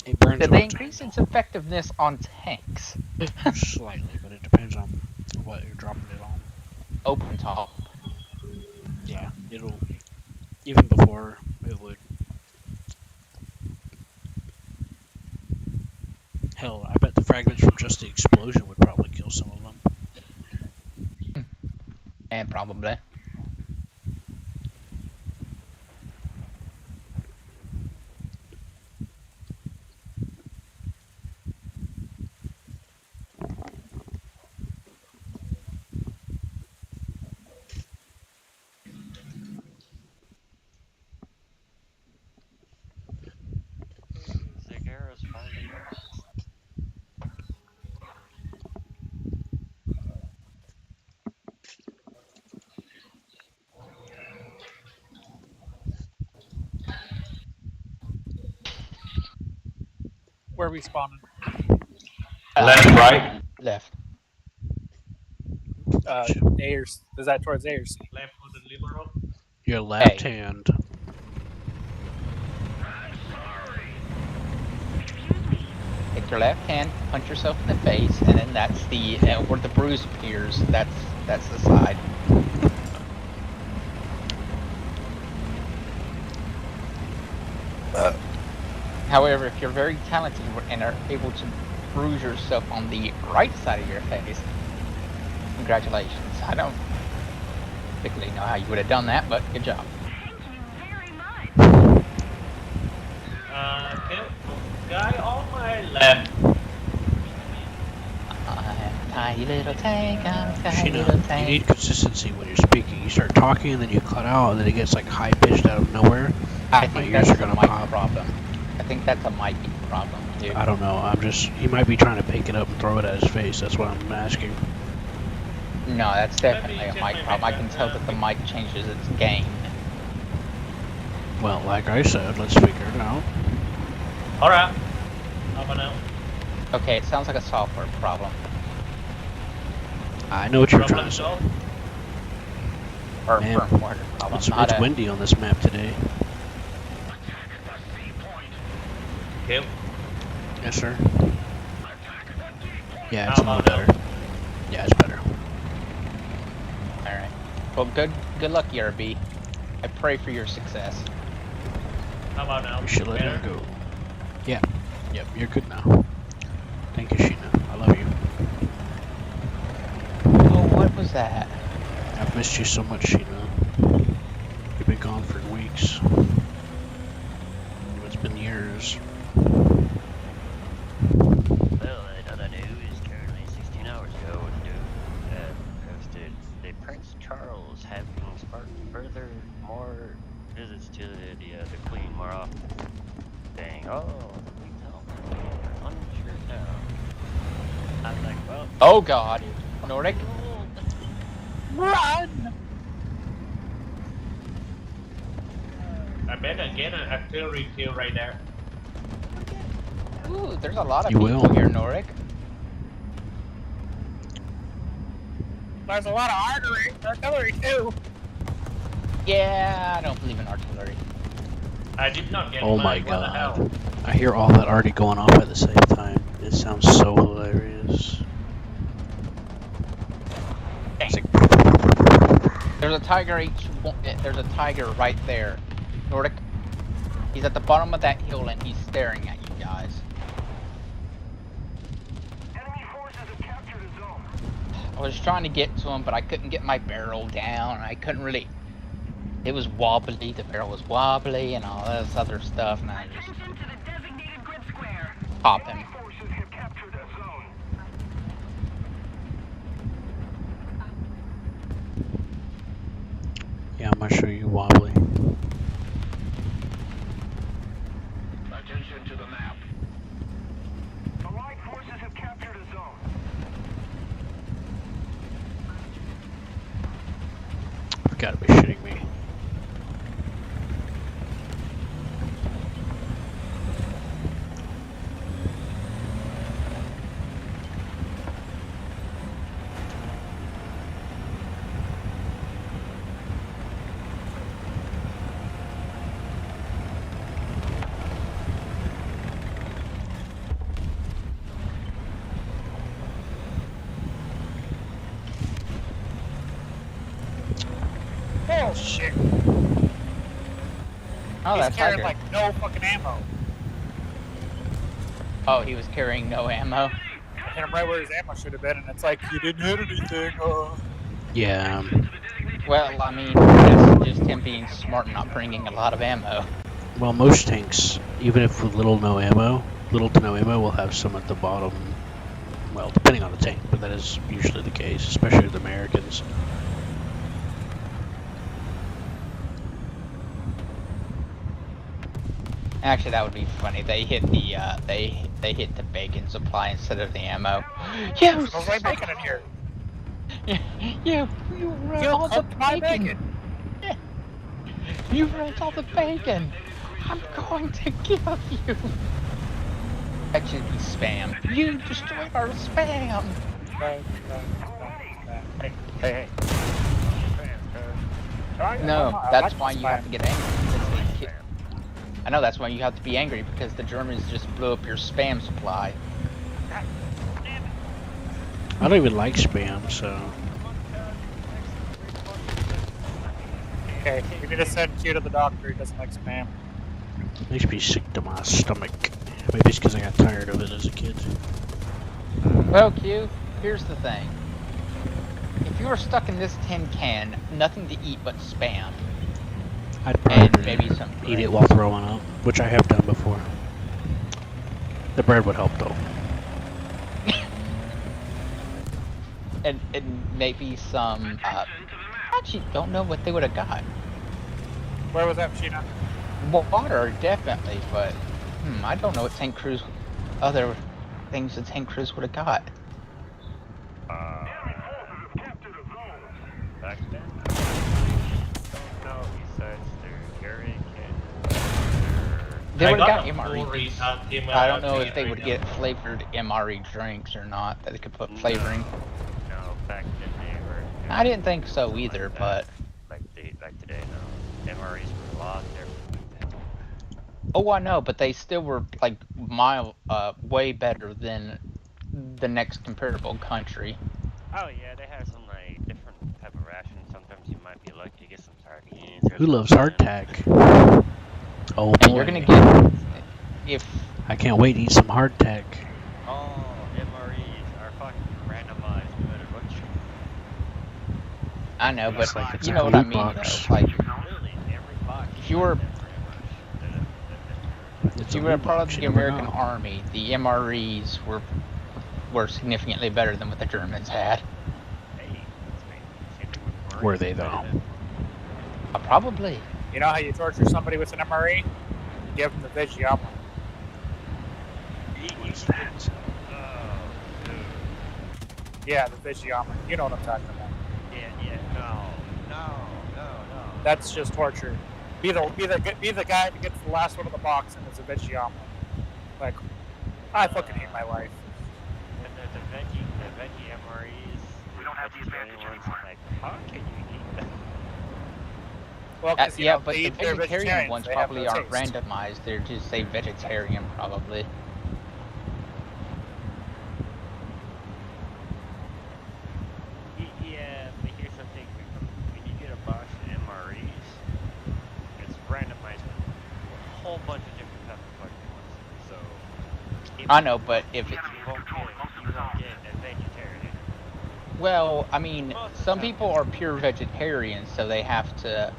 It burns Did over they increase its effectiveness on tanks? slightly, but it depends on what you're dropping it on. Open top. Yeah, it'll even before it would. Hell, I bet the fragments from just the explosion would probably kill some of them. And probably. Zagara's finally. Where are we spawning? Left, right. Left. Ayers. Is that towards Ayers? Left for the liberal. Your left Hey. hand. Take your left hand, punch yourself in the face, and then that's the where the bruise appears. That's the side. However, if you're very talented and are able to bruise yourself on the right side of your face, congratulations. I don't particularly know how you would have done that, but good job. Guy on my left. Tiny little tank, I'm a tiny Sheena, little you tank. need consistency when you're speaking. You start talking and then you cut out and then it gets like high pitched out of nowhere. I My think ears that's are a gonna mic pop. problem. I think that's a mic problem, dude. I don't know. He might be trying to pick it up and throw it at his face. That's what I'm asking. No, that's definitely a Maybe mic just problem. I maybe can tell that the mic changes its gain. Well, like I said, let's figure it out. Alright. How about now? Okay, it sounds like a software problem. I know what you're Problem trying to say. solved? Or Man, firmware problem. It's not a- windy on this map today. Okay. Yes, sir. Yeah, How it's a little about better. now? Yeah, it's better. Alright. Well, good luck, ERB. I pray for your success. How about now? We should let Better? him go. Yeah. Yep, you're good now. Thank you, Sheena. I love you. Oh, what was that? I've missed you so much, Sheena. You've been gone for weeks. It's been years. Well, another news. Currently 16 hours ago, posted the Prince Charles having sparked further more visits to the Queen more often. Saying, oh, you tell me, I'm unsure now. I was like, well, Oh God, Nordic. Run! I bet I get an artillery kill right there. Ooh, there's a lot of You people will. here, Nordic. There's a lot of artillery too. Yeah, I don't believe in artillery. I did not get Oh mine. my What the hell? god. I hear all that already going off at the same time. It sounds so hilarious. It's like, There's a tiger there's a tiger right there. Nordic. He's at the bottom of that hill and he's staring at you guys. Enemy forces have captured a zone. I was trying to get to him, but I couldn't get my barrel down. And I couldn't really. It was wobbly. The barrel was wobbly and all this other stuff, and I just Attention to the designated grid square. pop him. Enemy forces have captured a zone. yeah, I'm gonna show you wobbly. Attention to the map. Allied forces have captured a zone. Oh, He's that's carrying accurate. like no fucking ammo. Oh, he was carrying no ammo. I hit him right where his ammo should have been, and it's like, you didn't hit anything. Yeah. Well, I mean, that's just him being smart and not bringing a lot of ammo. Well, most tanks, even if with little to no ammo, will have some at the bottom. Well, depending on the tank, but that is usually the case, especially with Americans. Actually, that would be funny. They hit the they hit the bacon supply instead of the ammo. You Smells like bacon in here. you ruined You all the cooked my bacon. You ruined all the bacon. I'm going to kill you. That should be spam. You destroyed our spam. Hey. No, that's why you have to get angry. I know that's why you have to be angry, because the Germans just blew up your spam supply. I don't even like spam, so. Okay, we need to send Q to the doctor. He doesn't like spam. Makes me sick to my stomach. Maybe it's because I got tired of it as a kid. Well, Q, here's the thing. If you were stuck in this tin can, nothing to eat but spam. I'd And probably maybe some eat bread. it while throwing up, which I have done before. The bread would help though. And maybe some, I actually don't know what they would have got. Where was that machine at? Water, definitely, but, I don't know what tank crews, other things the tank crews would have got. Back then? Don't know besides their Gary They I would have got got a full MRE. restart team, I don't know if they right would now. get flavored MRE drinks or not, that they could put flavoring. No, back then they were. I didn't think so either, but... Like today, no. MREs were a lot different. Oh, I know, but they still were, like, way better than the next comparable country. Oh yeah, they have some like different type of rations. Sometimes you might be lucky to get some sardines. Or Who loves something. hardtack? Oh And boy. you're gonna get... If... I can't wait to eat some hardtack. Oh, MREs are fucking randomized no matter what you. I know, but It's like it's you like know a what I loot mean, box. though. Like, Literally every box. if you were... It's If you a were a loot part of box, the you never American know. Army, the MREs were significantly better than what the Germans had. Hey, Were they, though? Probably. You know how you torture somebody with an MRE? You give them the veggie omelet. What's that? Oh, dude. Yeah, the veggie omelet. You know what I'm talking about. Yeah, no. That's just torture. Be the guy that gets the last one of the box and it's a veggie omelet. Like, I fucking hate my life. And there's the veggie MREs. We don't have the advantage anymore. Like, how can you eat that? Well, because Yeah, but the they're vegetarian vegetarians, ones they have probably no aren't taste. randomized. They're just say vegetarian, probably. Yeah, but here's the thing. When you get a box of MREs, it's randomized with a whole bunch of different types of fucking ones. So, I know, but if it, you won't get a vegetarian. well, I mean, some people are pure vegetarians, so they have to.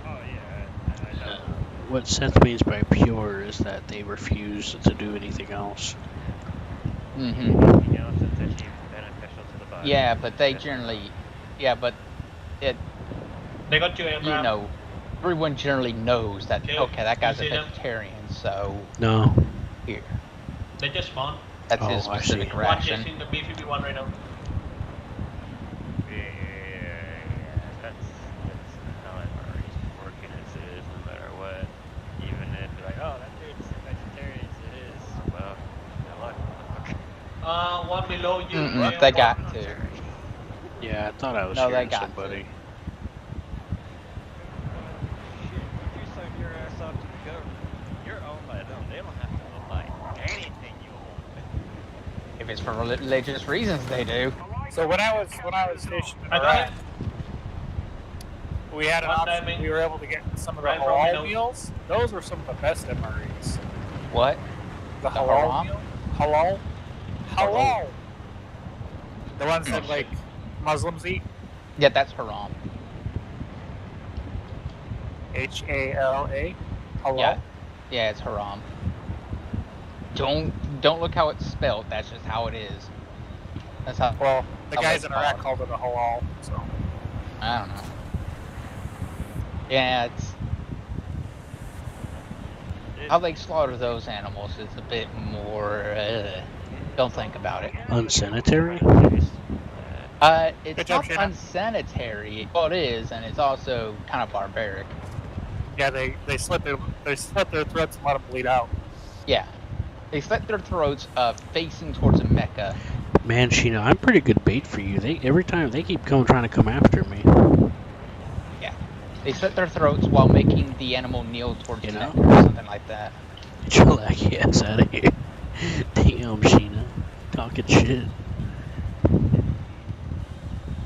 Oh yeah, I know. What Seth means by pure is that they refuse to do anything else. Anything else that's actually beneficial to the body. Yeah, but they generally. Yeah, but it. They got you, You Abraham. know, everyone generally knows that. Okay, Okay, that guy's a you see them? vegetarian, so No. here. They just spawned. That's Oh, his I specific see. One ration. chasing the B-51 right now. Yeah. That's how MREs working as it is, no matter what. Even if they're like, oh, that dude's a vegetarian as it is. Well, good luck, motherfucker. One below you. Mm-mm, they got to. Yeah, I thought I was No, they hearing got somebody. Shit, you do sign your ass off to the government. You're owned by them. They don't have to abide anything you own. If it's for religious reasons, they do. So when I was stationed in I got Iraq, we had an One option. timing. We were able to get some of the Right from halal Mino. meals. Those were some of the best MREs. What? The The halal haram? meal? Halal? Halal! The ones that, like, Muslims eat? Yeah, that's haram. H-A-L-A? Halal? Yeah. Yeah, it's haram. Don't look how it's spelled. That's just how it is. That's how. Well, the How guys it's in Iraq called. called it a halal, so. I don't know. Yeah, it's how they slaughter those animals is a bit more. Don't think about it. Unsanitary? It's Good job, not Shayna. unsanitary. Well, it is, and it's also kind of barbaric. Yeah, they slit their throats and let them bleed out. Yeah, they slit their throats facing towards a Mecca. Man, Sheena, I'm pretty good bait for you. Every time they keep trying to come after me. They slit their throats while making the animal kneel towards You the know? Mecca or something like that. Chillax ass out of here. Damn, Sheena. Talking shit.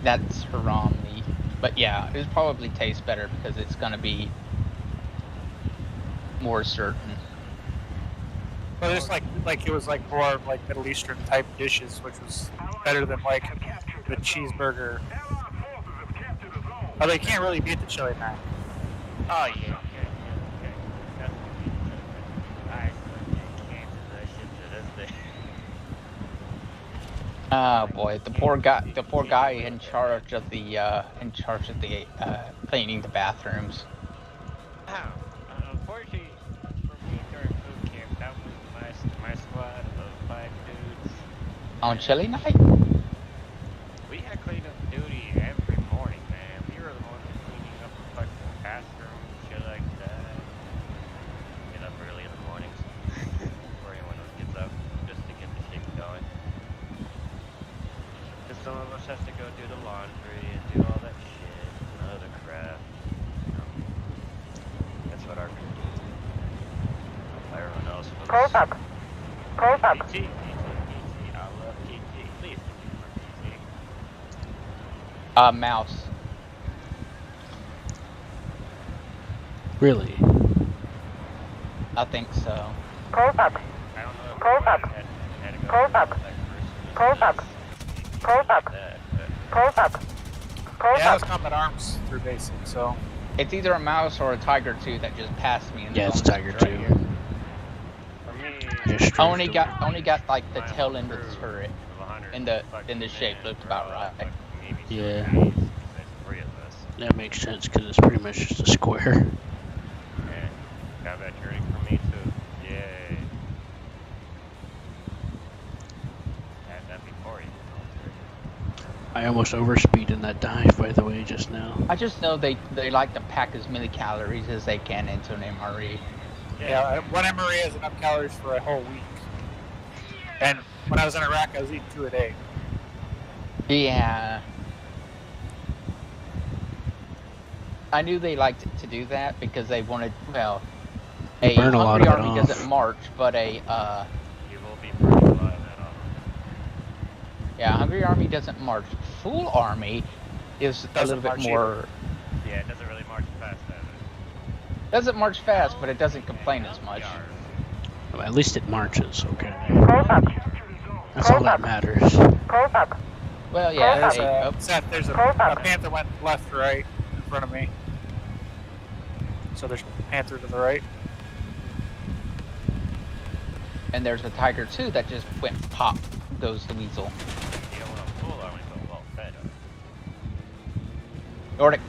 That's haram meat. But yeah, it would probably taste better because it's gonna be more certain. But it's like it was like more of like Middle Eastern type dishes, which was better than like the cheeseburger. Oh, they can't really beat the chili mac. Oh yeah. I can't do that shit to this day. Oh boy, the poor guy in charge of the cleaning the bathrooms. Unfortunately for me during boot camp, that was my squad of 5 dudes. On chili night? We had cleanup duty every morning, man. We were the ones cleaning up the fucking bathrooms, shit like that. Get up early in the mornings before anyone else gets up, just to get the shit going. Because some of us have to go do the laundry and do all that shit and other crap. You know, that's what our crew do. Everyone else was... Close up. TT. I love TT. Please do TT. Mouse. Really? I think so. Close up. I don't know if Close up. had to go Close up. like first Close up. Close up. that, but Close up. Close Yeah, I was up. combat arms through basic, so. It's either a mouse or a tiger 2 that just passed me. In Yeah, the it's zone Tiger right 2. here. for me, Just I only straight got like the my tail whole end of crew the turret. of 100 In the fucking shape men, looked we're about all right. fucking Navy SEAL Yeah. guys. There's 3 of us. That makes sense because it's pretty much just a square. Yeah. Combat training for me too. Yay. Had that before you. I almost overspeed in that dive, by the way, just now. I just know they like to pack as many calories as they can into an MRE. Yeah, one MRE has enough calories for a whole week. And when I was in Iraq, I was eating 2 a day. Yeah. I knew they liked to do that because they wanted, well, a burn a lot hungry of it army off. doesn't march, but a You will be burning a lot of that off. yeah, hungry army doesn't march. Full army is a Doesn't little bit march more. Yeah, it doesn't really march fast, does it? Doesn't march fast, but it doesn't complain as much. Yards. Well, at least it marches, okay? Close up. That's all that matters. Close up. Well, yeah. There's Hey, a, oh, Seth, there's a Close up. panther went left to right in front of me. So there's a panther to the right. and there's a tiger too that just went pop. Goes the weasel. You don't want a full army, but well fed up. Nordic.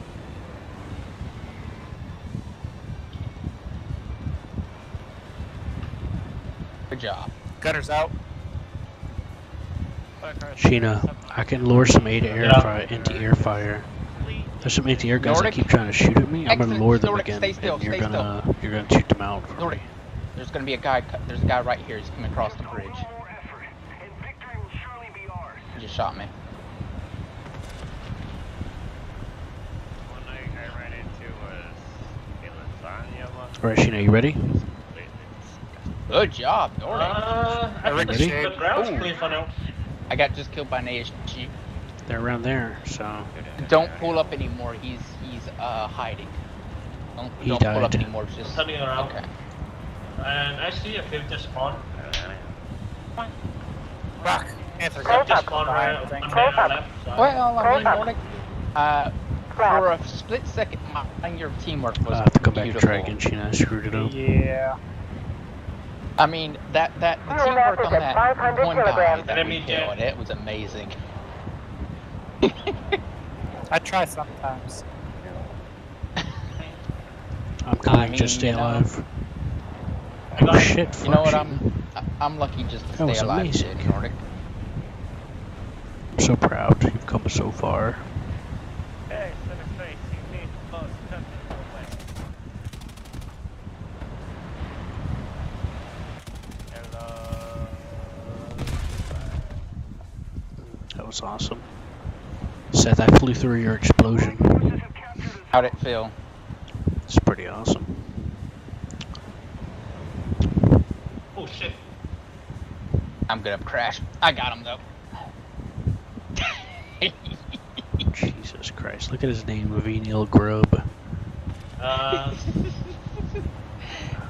Good job. Gunner's out. Sheena, I can lure some anti-air fire. There's some anti-air guys that Nordic. keep trying to shoot at me. I'm gonna Excellent. lure them Nordic, again, stay still, and you're stay gonna shoot them out for Nordic. me. There's gonna be a guy. There's a guy right here. He's coming across the bridge. One more effort, and victory will surely be ours. He just shot me. One I ran into was a lasagna one. All right, Sheena, you ready? Good job, Nordic. I think Ready? the ground's clean for now. I got just killed by an ASG. They're around there, so Don't pull up anymore. He's hiding. He Don't pull up died. anymore. I'm Just turning around. okay. And I see a fifth just spawn. Rock. Answer. Close Just up. spawn Behind, right I think. on Close our up. left side. Well, I mean, Close up. Nordic, for a split second, your teamwork was I have to come back and beautiful. try again. Sheena, I screwed it up. Yeah. I mean, the Fuel teamwork mass on is that at 500 one guy kilograms. that we Enemy jet. killed, it was amazing. I try sometimes. I'm coming I mean, just stay you know, alive. I got Oh it. shit! You know what? fuck, Sheena. I'm lucky just to That was stay alive, amazing. today, Nordic. I'm so proud. You've come so far. Hey, center space, you need close touch away. Hello. That was awesome. Seth, I flew through your explosion. How'd it feel? It's pretty awesome. Oh shit. I'm gonna crash. I got him though. Jesus Christ! Look at his name, Venial Grub.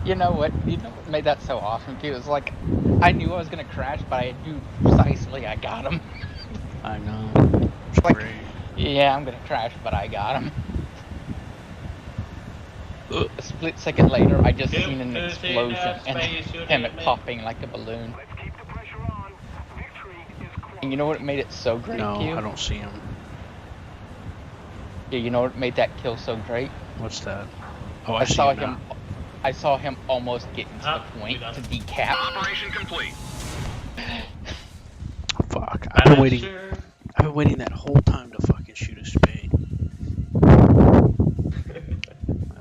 You know what? You know what made that so awesome too? It was like I knew I was gonna crash, but I knew precisely I got him. I know. It's Like- great. Yeah, I'm gonna crash, but I got him. A split second later, I just Yep, seen an there's the, explosion and space, you him need me. popping like a balloon. Let's keep the pressure on. Victory is close. And you know what made it so great, No, Q? I don't see him. Yeah, you know what made that kill so great? What's that? Oh, I see saw him. him. now. I saw him almost getting to Ah, the point we got to it. decap. Fuck! I've been waiting. Manager. I've been waiting that whole time to fucking shoot a spade.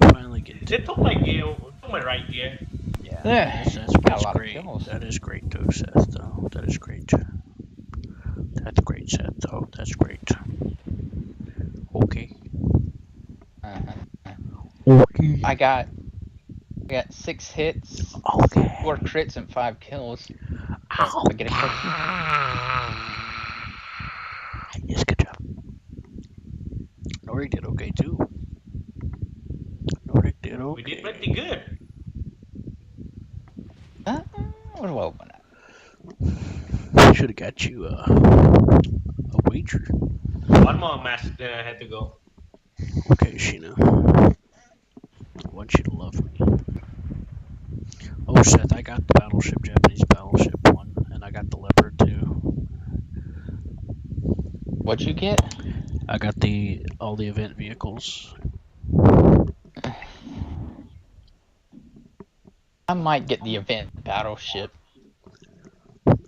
I finally get to. It took my gear, took my right gear. Yeah, Yeah, that's got a lot of great. kills. That is great, though, Seth. Though that is great. That's great, Seth. Though that's great. Okay. Uh-huh. Okay. I got 6 hits, Okay. 4 crits, and 5 kills. Ow. I get a cookie. Yes, good job. Nori did okay too. Nori did okay. We did pretty good. What do I open up? Should have got you a wager. One more match, then I had to go. Okay, Sheena. I want you to love me. Oh, Seth, I got the battleship, Japanese battleship one, and I got the leopard too. What'd you get? I got all the event vehicles. I might get the event battleship.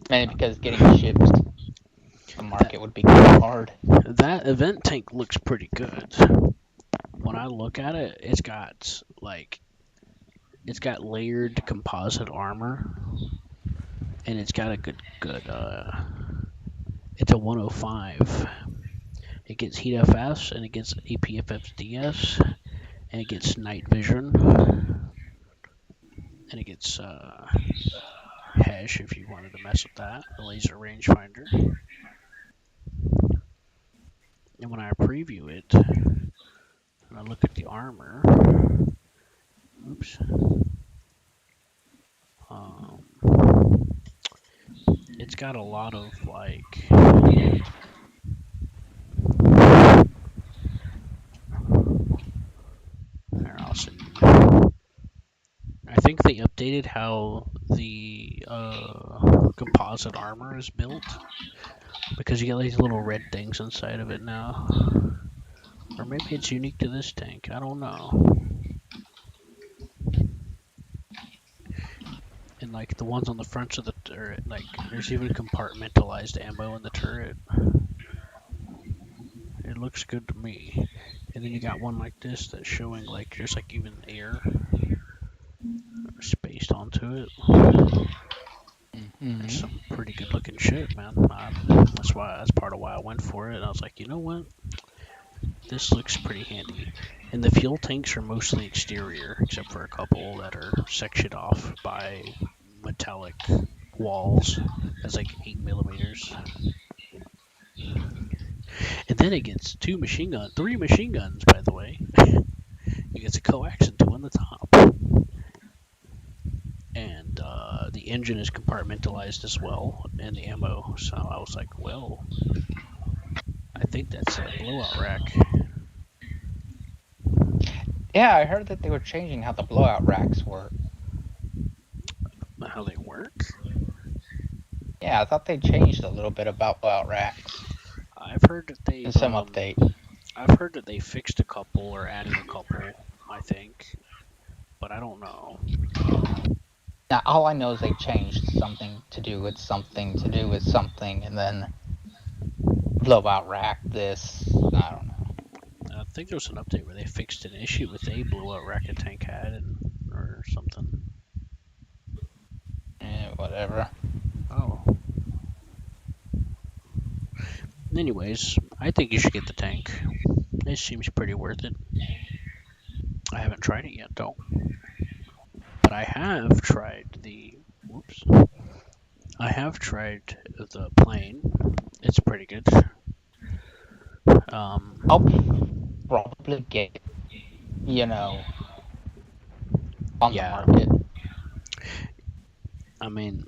Mainly because getting ships to the market would be kind of hard. That event tank looks pretty good. When I look at it, it's got layered composite armor, and it's got a good. It's a 105. It gets heat FS, and it gets APFFDS, and it gets night vision, and it gets hash if you wanted to mess with that, the laser rangefinder. And when I preview it, and I look at the armor, oops, it's got a lot of like. Here, I'll send you. I think they updated how the composite armor is built because you get these little red things inside of it now. Or maybe it's unique to this tank. I don't know. And like the ones on the fronts of the turret, like there's even compartmentalized ammo in the turret. It looks good to me. And then you got one like this that's showing like there's like even air spaced onto it. There's some pretty good looking shit, man. That's part of why I went for it. I was like, you know what? This looks pretty handy. And the fuel tanks are mostly exterior, except for a couple that are sectioned off by metallic walls. That's like 8 millimeters. And then it gets three machine guns, by the way. It gets a coax and two on the top. And the engine is compartmentalized as well, and the ammo. So I was like, well, I think that's a blowout rack. Yeah, I heard that they were changing how the blowout racks work. How they work? Yeah, I thought they changed a little bit about blowout racks I've heard that in some update. I've heard that they fixed a couple or added a couple. I think, but I don't know. Now, all I know is they changed something to do with something to do with something, and then blowout rack this. I don't know. I think there was an update where they fixed an issue with a blowout rack a tank had, or something. Whatever. Oh. Anyways, I think you should get the tank. It seems pretty worth it. I haven't tried it yet, though. But I have tried the. Whoops. I have tried the plane. It's pretty good. I'll probably get, on Yeah. the market. I mean,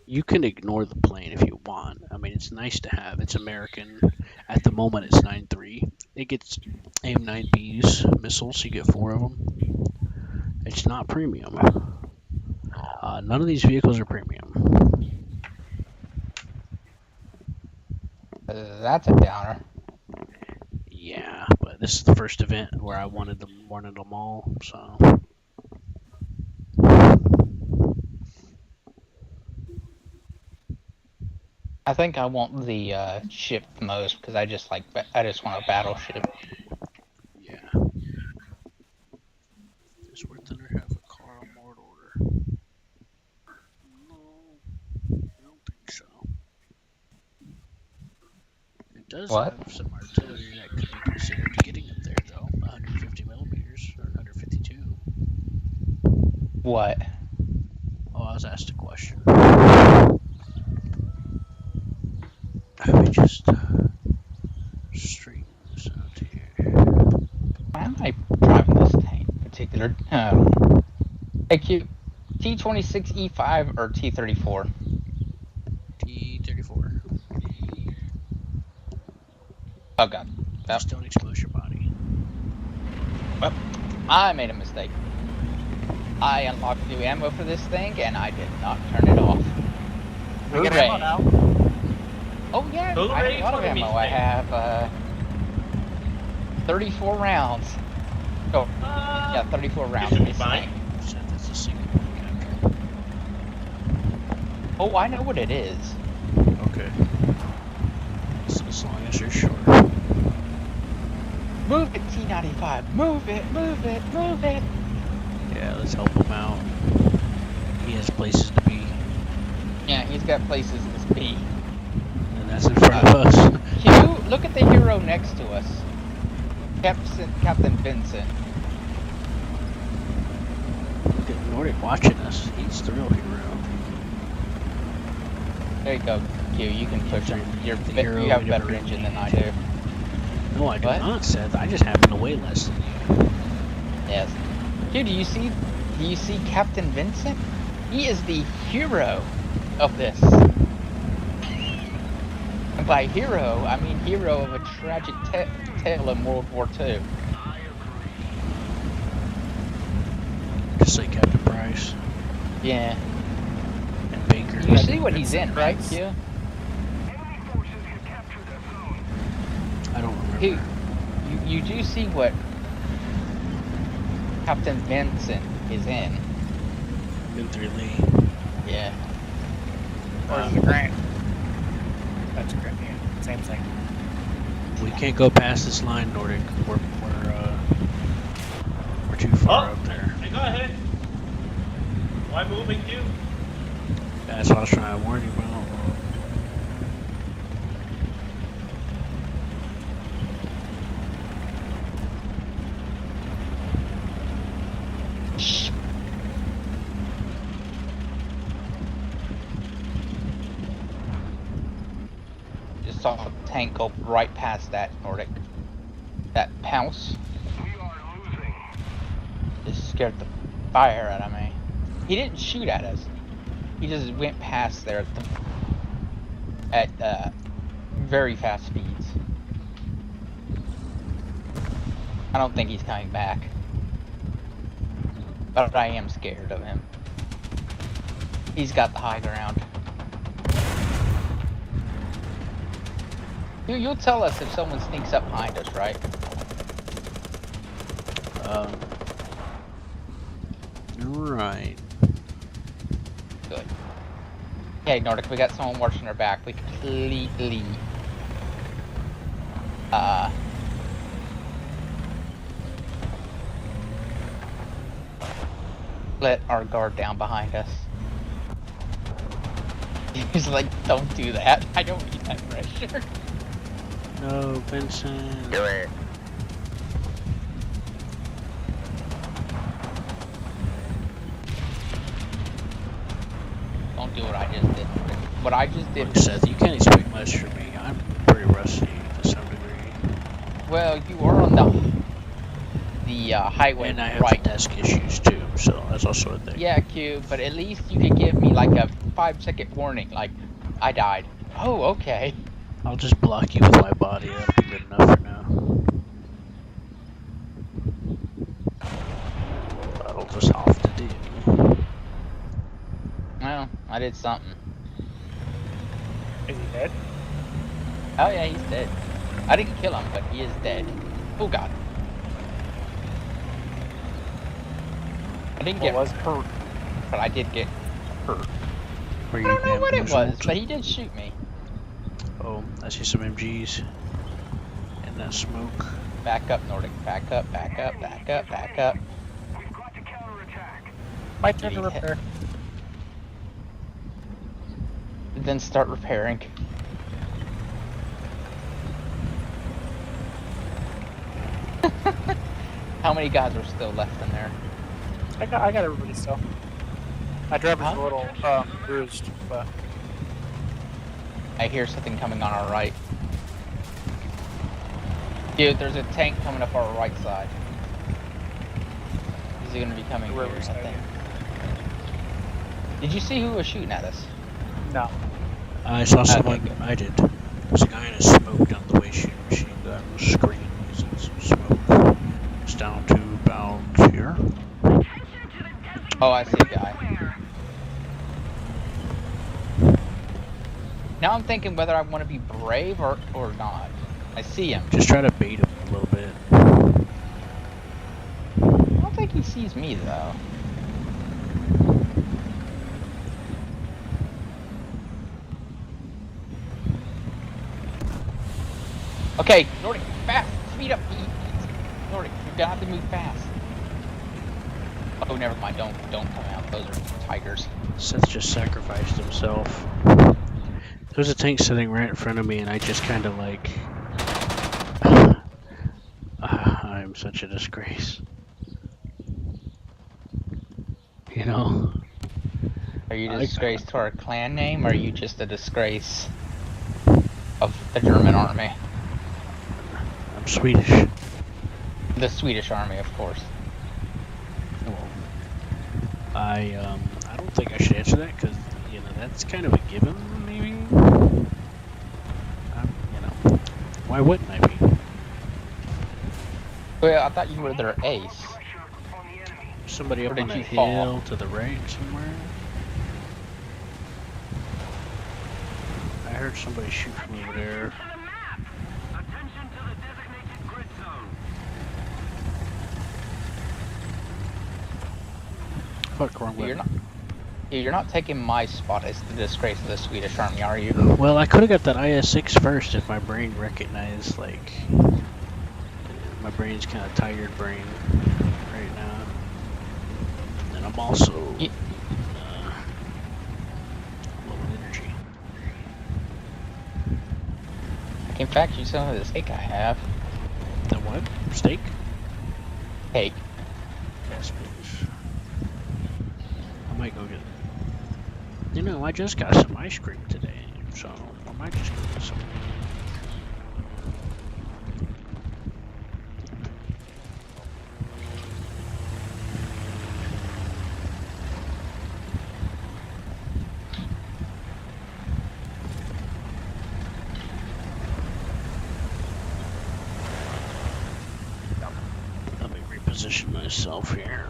you can ignore the plane if you want. I mean, it's nice to have. It's American. At the moment, it's 9.3. It gets AIM-9Bs missiles. You get 4 of them. It's not premium. None of these vehicles are premium. That's a downer. Yeah, but this is the first event where I wanted them all, so. I think I want the ship the most because I just want a battleship. Yeah. Does War Thunder have a car on board order? No, I don't think so. It does What? have some artillery that could be considered getting up there, though. 150 millimeters or 152. What? Oh, I was asked a question. I would just stream this out here. Why am I driving this tank in particular? AQ, T26E5 or T34? T-34. Oh god. Just don't expose your body. Well, I made a mistake. I unlocked new ammo for this thing and I did not turn it off. We get Hooray. ammo now. Oh yeah, I Hooray have a lot for of the ammo. I mistake. have 34 rounds. Oh, yeah, 34 rounds. should in be this fine. thing. So that's a single capture. Oh, I know what it is. Okay. So as long as you're sure. Move it, T95. Move it, move it, move it. Yeah, let's help him out. He has places to be, Yeah, he's got places to be. and that's in front of us. Q, look at the hero next to us. Captain Vincent. Look at Nordic watching us. He's the real hero. There you go, Q. You can push him. You hero have a we better never engine than I do. No, I do What? not, Seth. I just happen to weigh less than you. Yes. Q, do you see Captain Vincent? He is the hero of this. And by hero, I mean hero of a tragic tale in World War II. Just like Captain Price Yeah. and Baker. You see what he's in, right, Q? Enemy forces have captured that zone. I don't remember. Q, you do see what Captain Vincent is in. Guthrie Lee. Yeah. Or is it Grant? That's Grant, yeah. Same thing. We can't go past this line, Nordic. We're too far Oh. up there. Hey, go ahead. Why moving you? That's what I was trying to warn you about. Just saw a tank go right past that Nordic. That house. We are losing. Just scared the fire out of me. He didn't shoot at us. He just went past there at very fast speeds. I don't think he's coming back. But I am scared of him. He's got the high ground. You'll tell us if someone sneaks up behind us, right? Right. Good. Okay, Nordic, we got someone watching our back. We completely let our guard down behind us. He's like, don't do that. I don't need that pressure. No, Vincent. Do it. Don't do what I just did. What I just did. Look, Seth, you can't expect much from me. I'm pretty rusty to some degree. Well, you are on the highway And I have right. desk issues too, so that's also a thing. Yeah, Q, but at least you could give me like a 5-second warning, like, I died. Oh, okay. I'll just block you with my body. That'll be good enough for now. That'll just have to do. Well, I did something. Is he dead? Oh yeah, he's dead. I didn't kill him, but he is dead. Oh god. I didn't get hurt, but I did get hurt. Were I you don't know what it was, bamboozled? but he did shoot me. Oh, I see some MGs. And that smoke. Back up, Nordic. Back up, back up, back up, back up. We've got to counterattack. My turn to Did he hit? repair. Then start repairing. How many guys are still left in there? I got everybody still. My driver's Huh? a little bruised, but I hear something coming on our right. Dude, there's a tank coming up our right side. Is he gonna be coming here, I Riverside. think. Did you see who was shooting at us? no. I saw someone. good. I did. There's a guy in a smoke down the way shooting a machine gun, screen using some smoke. It's down to about here. Oh, I see a guy. Now I'm thinking whether I want to be brave or not. I see him. Just try to bait him a little bit. I don't think he sees me though. Okay, Nordic, fast, speed up. Nordic, you're gonna have to move fast. Oh, never mind. Don't come out. Those are tigers. Seth just sacrificed himself. There's a tank sitting right in front of me, and I just kind of like. I'm such a disgrace. You know? Are you a I- disgrace to our clan name, or are you just a disgrace of the German army? I'm Swedish. The Swedish army, of course. Well, I don't think I should answer that because you know that's kind of a given, maybe. You know, why wouldn't I be? Well, I thought you were their ace. Pressure on the enemy. Somebody Or up did on that you fall? hill to the right somewhere. I heard somebody shoot from over there. To the map. Attention to the designated grid zone. Fuck, wrong You're weapon. You're not taking my spot as the disgrace of the Swedish army, are you? Well, I could have got that IS-6 first if my brain recognized, like... My brain's kind of tired brain right now. And I'm also... Ye- low in energy. I can fact you some of the steak I have. The what? Steak? Cake. Yes, please. I might go get... You know, I just got some ice cream today, so I might just go get some. position myself here.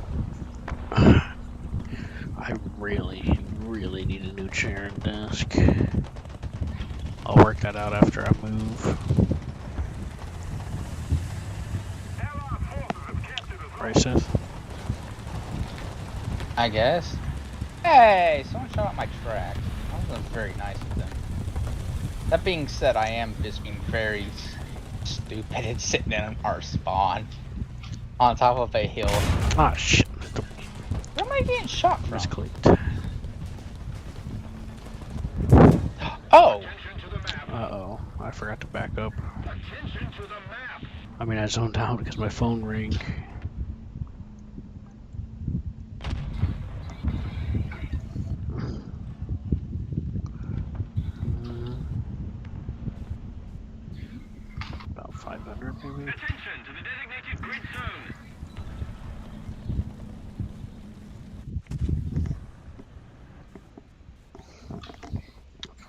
I really, really need a new chair and desk. I'll work that out after I move. Right, Seth? I guess. Hey, someone shot at my track. That wasn't very nice of them. That being said, I am just being very stupid and sitting in our spawn on top of a hill. Ah, shit. Where am I getting shot from? Misclicked. Oh! Uh-oh. I forgot to back up. I mean, I zoned out because my phone rang. About 500, maybe? Attention to the designated grid zone.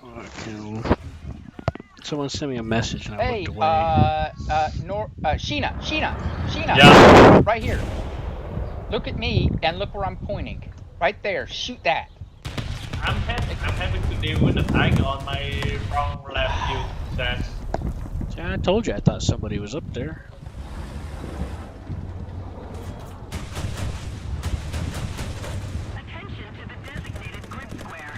Fucking... Someone sent me a message and I Hey, looked away. Sheena, Yeah. right here. Look at me and look where I'm pointing. Right there, shoot that. I'm having to deal with a tiger on my wrong left view. That's See, I told you I thought somebody was up there. Attention to the designated grid square.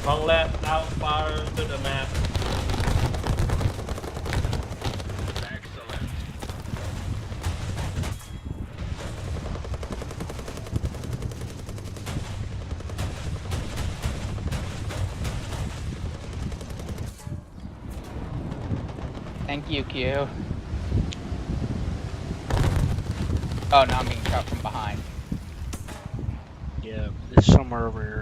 wrong left out far to the map. Excellent. Thank you, Q. Oh, now I'm being shot from behind. Yeah, it's somewhere over here,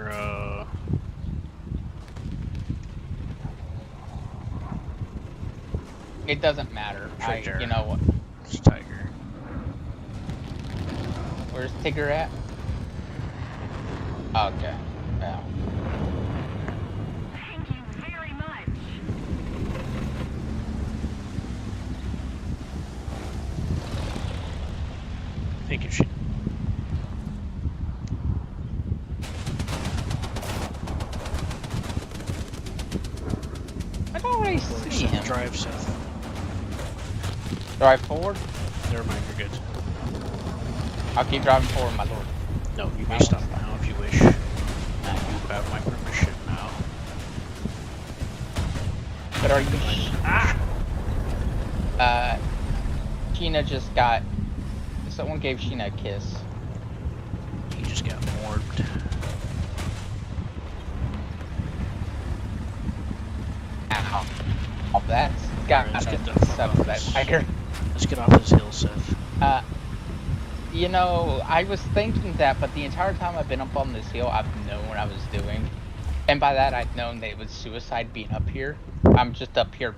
It doesn't matter. Right there. You know what? it's Tiger. Where's Tigger at? Okay. Yeah. Thank you very much. Thank you, shit. I don't really see him. Drive, Seth. Drive forward? Never mind, you're good. I'll keep driving forward, my lord. No, you may stop now if you wish. You have my permission now. But are you... Sheena just got... Someone gave Sheena a kiss. He just got morbed. Ow. Oh, that's got Alright, let's to get the fuck suck off that this. tiger. Let's get off this hill, Seth. You know, I was thinking that, but the entire time I've been up on this hill, I've known what I was doing. And by that, I've known that it was suicide being up here. I'm just up here.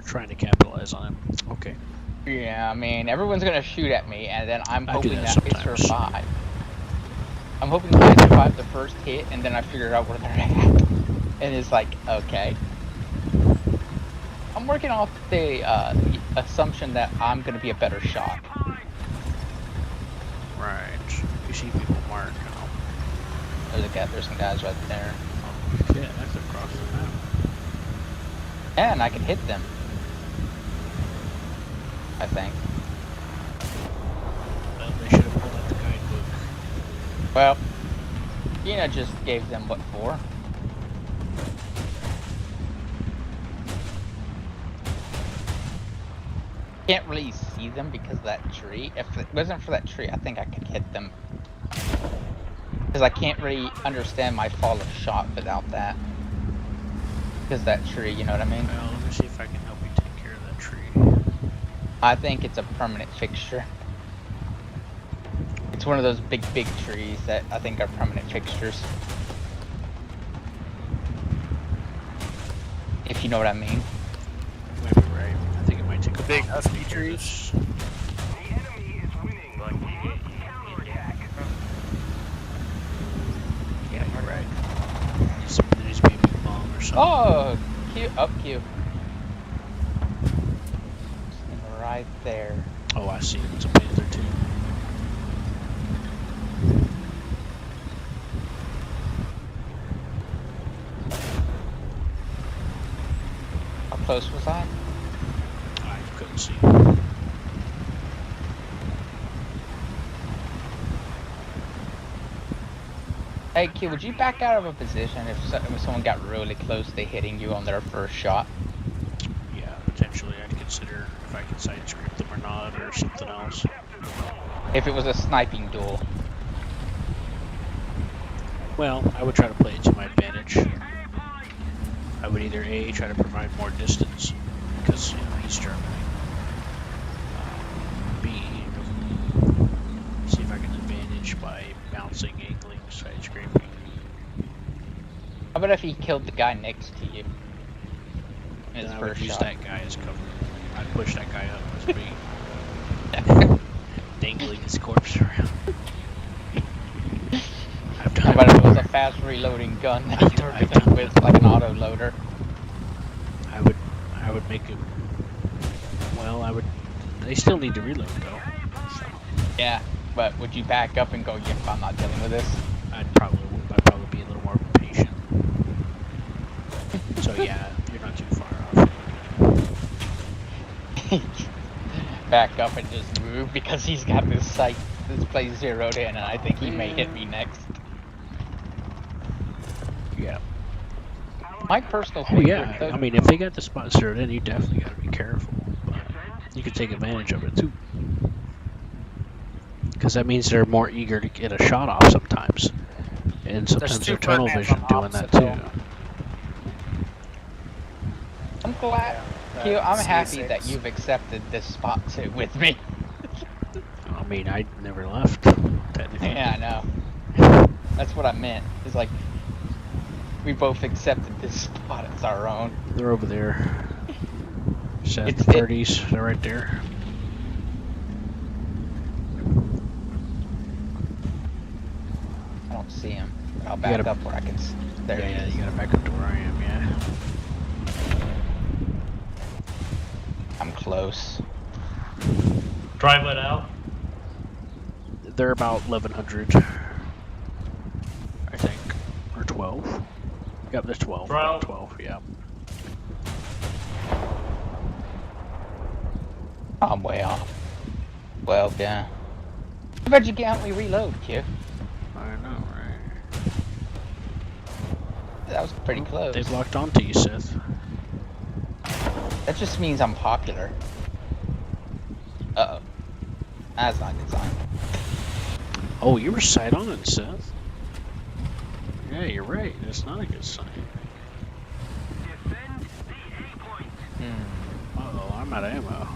Trying to capitalize on it. Okay. Yeah, I mean, everyone's gonna shoot at me, and then I'm I do hoping that that I sometimes. survive. I'm hoping that I survive the first hit, and then I figure out where they're at. And it's like, okay. I'm working off the assumption that I'm gonna be a better shot. Right. You see people mark. There's some guys right there. Oh, yeah, that's across the map. And I can hit them. I think. Well, they should have pulled out the guidebook. Well, Gina just gave them what for. Can't really see them because of that tree. If it wasn't for that tree, I think I could hit them. Because I can't really understand my fall of shot without that. Because that tree, you know what I mean? Well, let me see if I can help you take care of that tree. I think it's a permanent fixture. It's one of those big trees that I think are permanent fixtures. If you know what I mean. You might be right. I think it might take a big while to husky take care of trees. this. The enemy is winning. Counterattack. Yeah, you're right. There needs to be a big bomb or something. Oh, Q, up Q. Right there. Oh, I see. It's a Panther too. How close was I? I couldn't see. Hey, Q, would you back out of a position if someone got really close to hitting you on their first shot? Yeah, potentially I'd consider if I could side script them or not, or something else. If it was a sniping duel. Well, I would try to play it to my advantage. I would either A, try to provide more distance, because, he's German. B, see if I can advantage by bouncing, angling, side scraping. How about if he killed the guy next to you? In his Then I would first use shot. that guy as cover. I'd push that guy up as bait. Dangling his corpse around. I've done How it about if it was before. a fast reloading gun that I've you done- I've targeted done- with like an auto loader? I would make it. Well, I would. They still need to reload though. So Yeah, but would you back up and go, yep, I'm not dealing with this? I'd probably be a little more patient. So yeah, you're not too far off. Back up and just move because he's got this place zeroed in, and I think he may hit me next. Yeah. My personal Oh favorite. yeah. though- I mean, if they got the spot zeroed in, you definitely got to be careful. But you can take advantage of it too. Because that means they're more eager to get a shot off sometimes. And sometimes two they're tunnel Birdmans vision on the doing that opposite too. I'm glad. Yeah, Q, I'm that happy C6. that you've accepted this spot too with me. I mean, I never left, technically. Yeah, I know. That's what I meant. It's like we both accepted this spot as our own. They're over there. Seth, It's- 30s, they're right there. I don't see him. But I'll back gotta- up where I can. There he Yeah, is. you gotta back up to where I am, yeah. I'm close. Drive it out. They're about 1100, I think. Or 12. Yep, there's 12. 12. 12, yeah. I'm way off. Well, yeah. I bet you can't we reload, Q. I know, right? That was pretty close. They've locked onto you, Seth. That just means I'm popular. Uh-oh. That's not a good sign. Oh, you were sight on, Seth. Yeah, you're right. That's not a good sign. Defend the A point. Uh-oh, I'm out of ammo.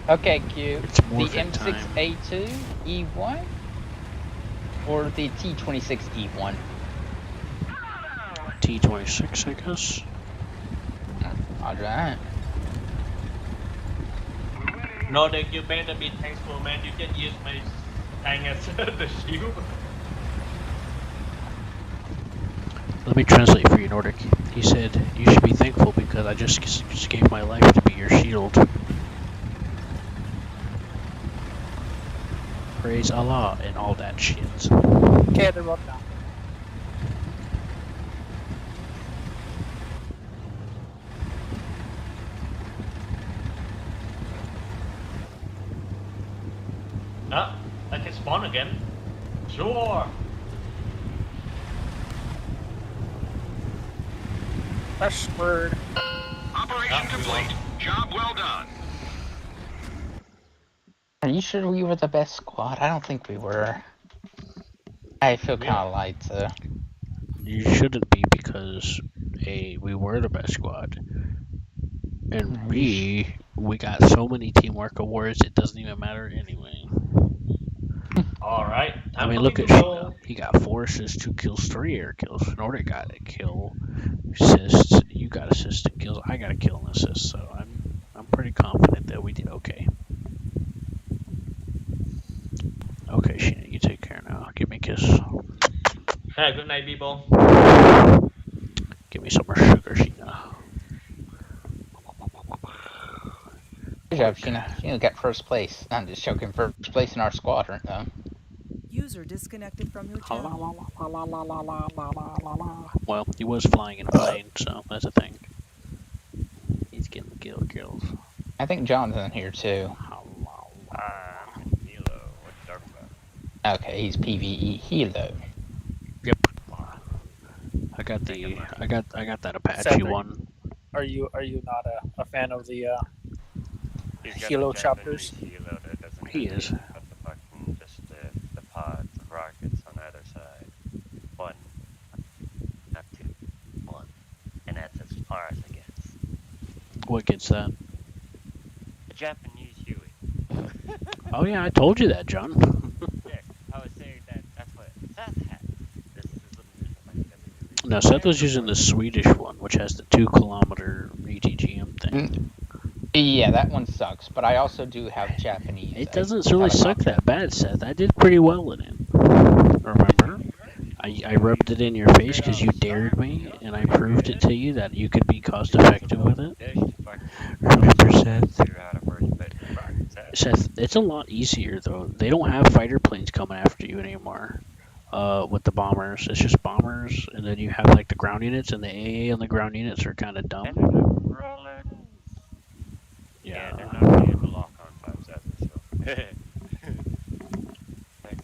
Okay, Q. It's The morphin' time. M6A2 E1 or the T26 E1? T26, I guess. Roger that. No, that you better be thankful, man. You can use my tank as the shield. Let me translate for you, Nordic. He said, you should be thankful because I just gave my life to be your shield. Praise Allah and all that shit. Okay, they're up now. Ah, I can spawn again. Sure. Fresh word. Operation complete. Job well done. Are you sure we were the best squad? I don't think we were. I feel kind of light, so. You shouldn't be because A, we were the best squad. And B, we got so many teamwork awards it doesn't even matter anyway. Alright. I mean, look at Sheena. He got 4 assists, 2 kills, 3 air kills. Nordic got a kill, assists. You got assists and kills. I got a kill and assist. So I'm pretty confident that we did okay. Okay, Sheena, you take care now. Give me a kiss. Hey, good night, people. Give me some more sugar, Sheena. Good job, Sheena. Sheena got first place. I'm just joking. First place in our squadron, though. User disconnected from your channel. Well, he was flying in a plane, so that's a thing. He's getting kills. I think John's in here too. Hilo, what you talking about? Okay, he's PVE Hilo. Yep. I got that Apache Cedric. one. Are you not a fan of the He's got Hilo the chapters? Japanese Hilo that doesn't He have is. anything but the fucking just the pods of rockets on either side. One, not two, one, and that's as far as it gets. What gets that? A Japanese Huey. Oh yeah, I told you that, John. Yeah, I was saying that's what Seth had. This is the No, Seth was using the Swedish one, which has the 2 kilometer ETGM thing. Yeah, that one sucks. But I also do have Japanese. It I doesn't really have an suck option. that bad, Seth. I did pretty well in it. Remember? I rubbed it in your face because you dared me, and I proved it to you that you could be cost effective with it. Remember, Seth? Seth, it's a lot easier though. They don't have fighter planes coming after you anymore. With the bombers, it's just bombers, and then you have like the ground units, and the AA on the ground units are kind of dumb. Yeah, they're Yeah, not really able to lock on 5-7, so.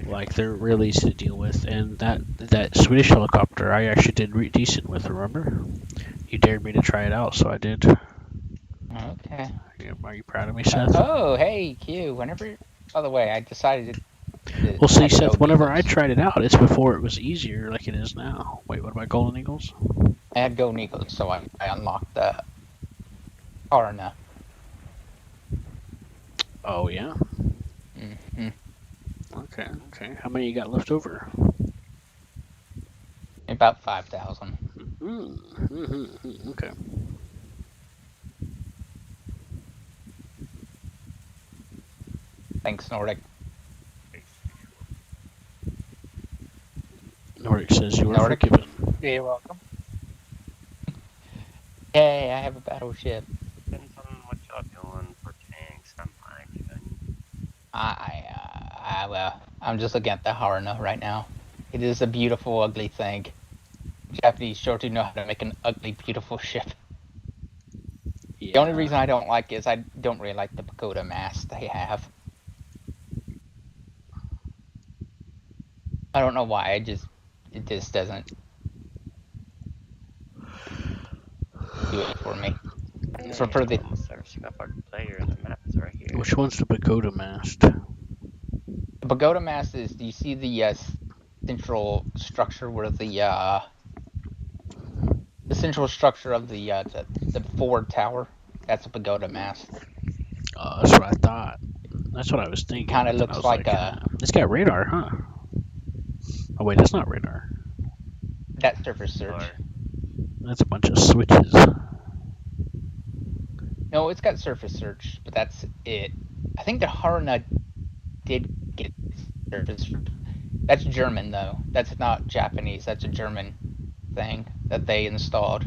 like they're really easy to deal with. And that Swedish helicopter, I actually did decent with. Remember? You dared me to try it out, so I did. Okay. Are you proud of me, Seth? Oh, hey, Q. Whenever. By the way, I decided to. Well, see, I Seth, go whenever I Eagles. tried it out, it's before it was easier like it is now. Wait, what about Golden Eagles? I had Go Eagles, so I unlocked the Arna. Oh, yeah? Mm-hmm. Okay. How many you got left over? About 5,000. Okay. Thanks, Nordic. Nordic says you are Nordic? forgiven. Yeah, you're welcome. Yay, I have a battleship. Depends on what y'all doing for tanks. I'm fine even. Well, I'm just looking at the Haruna right now. It is a beautiful, ugly thing. Japanese sure do know how to make an ugly, beautiful ship. Yeah. The only reason I don't like it is I don't really like the pagoda mast they have. I don't know why. It just doesn't do it for me. For the Searching up our player in the map is right here. Which one's the pagoda mast? The pagoda mast is. Do you see the central structure where the central structure of the forward tower? That's a pagoda mast. That's what I thought. That's what I was thinking. Kind of I looks was like a It's got radar, huh? Oh wait, that's not radar. that surface search. Or That's a bunch of switches. No, it's got surface search, but that's it. I think the Haruna did get surface search. That's German though. That's not Japanese. That's a German thing that they installed.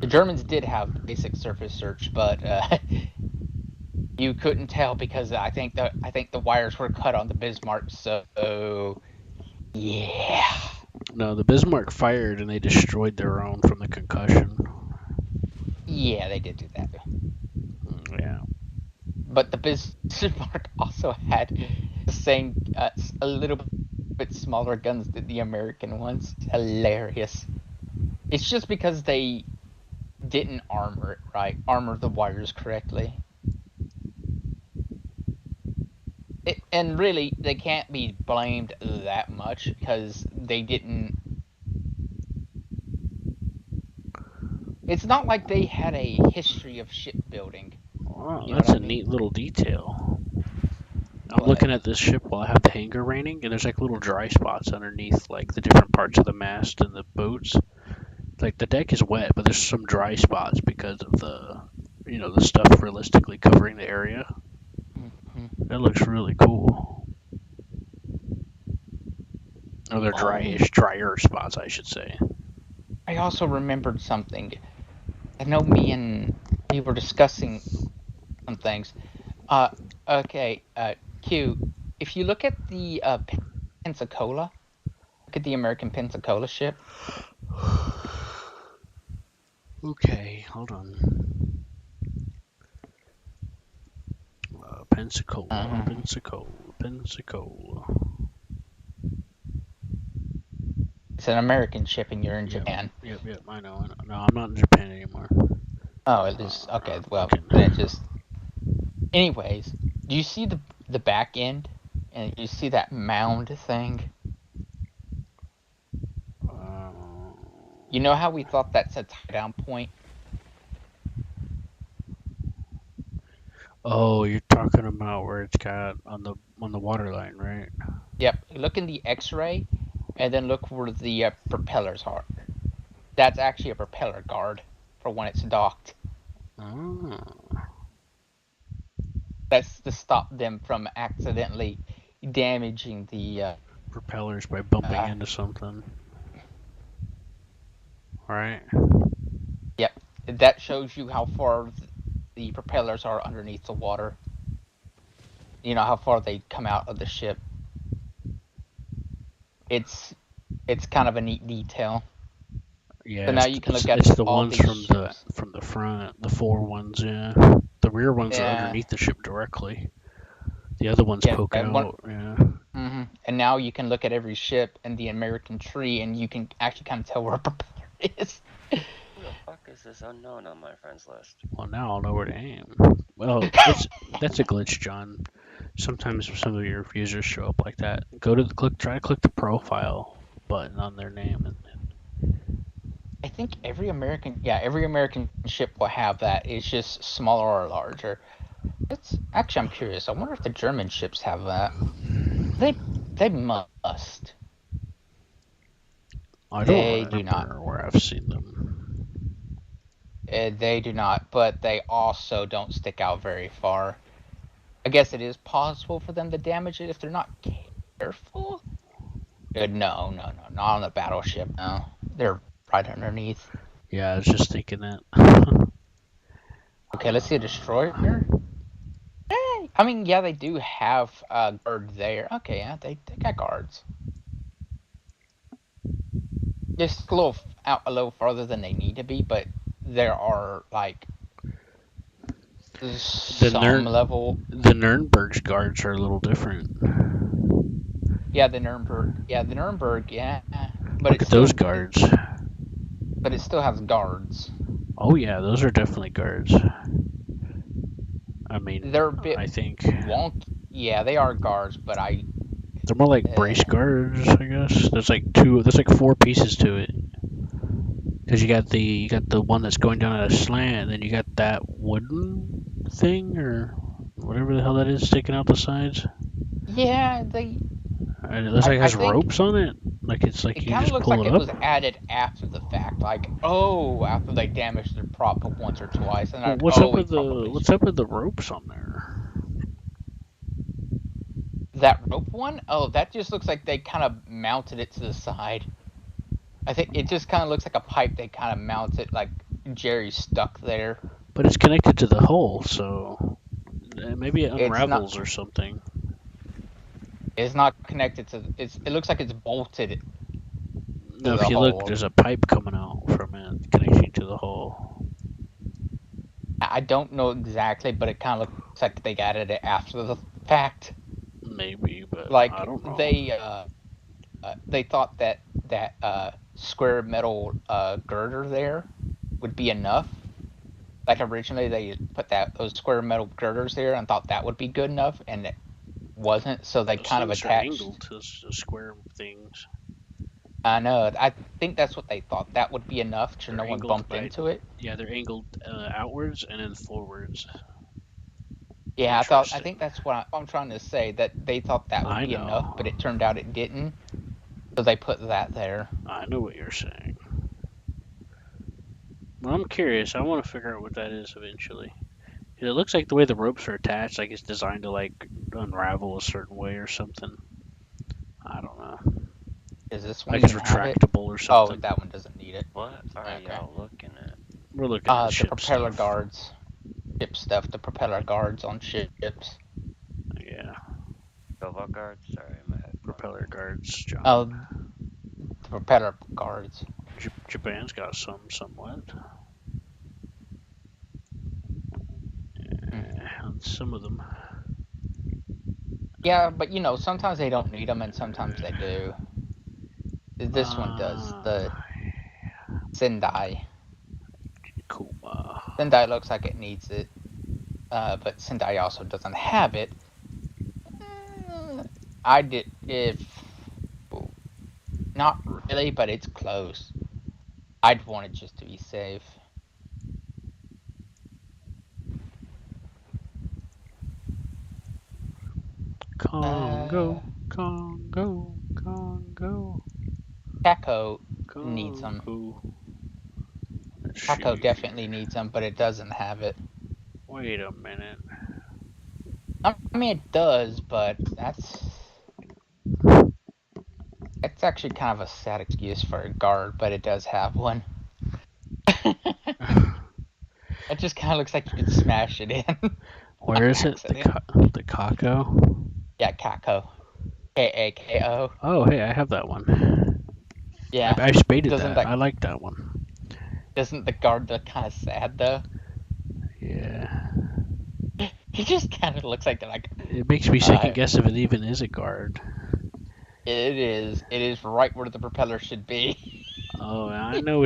The Germans did have basic surface search, but you couldn't tell because I think the wires were cut on the Bismarck. So yeah. No, the Bismarck fired and they destroyed their own from the concussion. Yeah, they did do that. Yeah. But the Bismarck also had the same, a little bit smaller guns than the American ones. Hilarious. It's just because they didn't armor it right, armor the wires correctly. And really, they can't be blamed that much because they didn't. It's not like they had a history of shipbuilding. Wow, You know that's what a I mean? neat little detail. I'm What? looking at this ship while I have the hangar raining, and there's like little dry spots underneath like the different parts of the mast and the boats. Like the deck is wet, but there's some dry spots because of the the stuff realistically covering the area. Mm-hmm. That looks really cool. Or they're drier spots, I should say. I also remembered something. I know me and you were discussing some things. Uh, okay, Q, if you look at the Pensacola, look at the American Pensacola ship. Okay, hold on. Pensacola, Uh-huh. Pensacola, Pensacola. It's an American ship, and you're in Yep, Japan. yep. I know, I know. No, I'm not in Japan anymore. Oh, it is okay. Well, Looking. then it just. Anyways, do you see the back end, and you see that mound thing? Uh, You know how we thought that's a tie down point? oh, you're talking about where it's got on the water line, right? Yep. Look in the X-ray, and then look where the propellers are. That's actually a propeller guard for when it's docked. Oh, That's to stop them from accidentally damaging the. propellers by bumping Uh, into something, right? yep. That shows you how far the propellers are underneath the water. You know how far they come out of the ship. It's it's kind of a neat detail. Yeah, So now you can look at it's the all ones these ships. from the front, the four ones. Yeah, the rear ones are Yeah, underneath the ship directly. The other ones yeah. poke And one, out. Yeah. and now you can look at every ship in the American tree, and you can actually kind of tell where a propeller is. Who the fuck is this unknown on my friends list? Well, now I'll know where to aim. Well, that's a glitch, John. Sometimes some of your users show up like that. Go to the try to click the profile button on their name, and I think every American ship will have that. It's just smaller or larger. It's actually, I'm curious. I wonder if the German ships have that. They they must. I don't They do not. remember where I've seen them. They do not. But they also don't stick out very far. I guess it is possible for them to damage it if they're not careful. No, not on the battleship. No, they're right underneath. Yeah, I was just thinking that. Okay, let's see a destroyer. Hey, I mean, yeah, they do have a guard there. Okay, yeah, they got guards. Just a little out a little farther than they need to be, but there are like the some level. the Nuremberg's guards are a little different. Yeah, the Nuremberg. Yeah, the Nuremberg. Yeah, but Look it's at those still. guards. But it still has guards. Oh yeah, those are definitely guards. I mean, They're a bit I think wonky. Yeah, they are guards, but they're more like brace guards, I guess. There's like four pieces to it. Because you got the one that's going down at a slant, and then you got that wooden thing or whatever the hell that is sticking out the sides. yeah, they. And it looks like it I has think ropes on it. Like it's like it you kind of just looks pull like it it was up. added after the fact. Like, oh, after they damaged their prop once or twice, and Well, like, oh, we what's up with the ropes on there? that rope one. Oh, that just looks like they kind of mounted it to the side. I think it just kind of looks like a pipe they kind of mounted, like Jerry stuck there. But it's connected to the hull, so maybe it It's not. unravels or something. It's not connected to. It looks like it's bolted to No, if the you look, hole. there's a pipe coming out from it connecting to the hull. I don't know exactly, but it kind of looks like they added it after the fact. Maybe, but I Like don't know. they thought that square metal girder there would be enough. Like originally they put those square metal girders there and thought that would be good enough, and it wasn't. So they Those kind of things are attached. angled to square things. I know. I think that's what they thought. That would be enough so They're no one angled bumped by into it. Yeah, they're angled outwards and then forwards. Yeah, I think Interesting. that's what I'm trying to say. That they thought that would I be enough, know. but it turned out it didn't. So they put that there. I know what you're saying. Well, I'm curious. I want to figure out what that is eventually. 'Cause it looks like the way the ropes are attached, like it's designed to like unravel a certain way or something. I don't know. Does this one Like it's even have it? retractable or Oh, something. that one doesn't need it. What are Okay. y'all looking at? We're looking at The ship propeller stuff. guards. Ship stuff, the propeller guards on ships. Yeah, Cobalt guards? Sorry, my headphones. propeller guards, John. Oh, the propeller guards. Japan's got some, somewhat. On some of them. Yeah, but you know, sometimes they don't need them and sometimes they do. This one does. The Sendai. Kuma. Sendai looks like it needs it. But Sendai also doesn't have it. I did if not really, but it's close. I'd want it just to be safe. Congo, Congo, Congo. Kako needs them. Congo. Let's Kako see. definitely needs them, but it doesn't have it. Wait a minute. I mean, it does, but that's actually kind of a sad excuse for a guard, but it does have one. It just kind of looks like you could smash it in. Where is it? accident. The Kako? Yeah, Kako. Kako. Oh, hey, I have that one. Yeah. I spaded Doesn't that. I like that one. Doesn't the guard look kind of sad though? Yeah. He just kind of looks like It makes me second guess if it even is a guard. It is. It is right where the propeller should be. Oh, I know,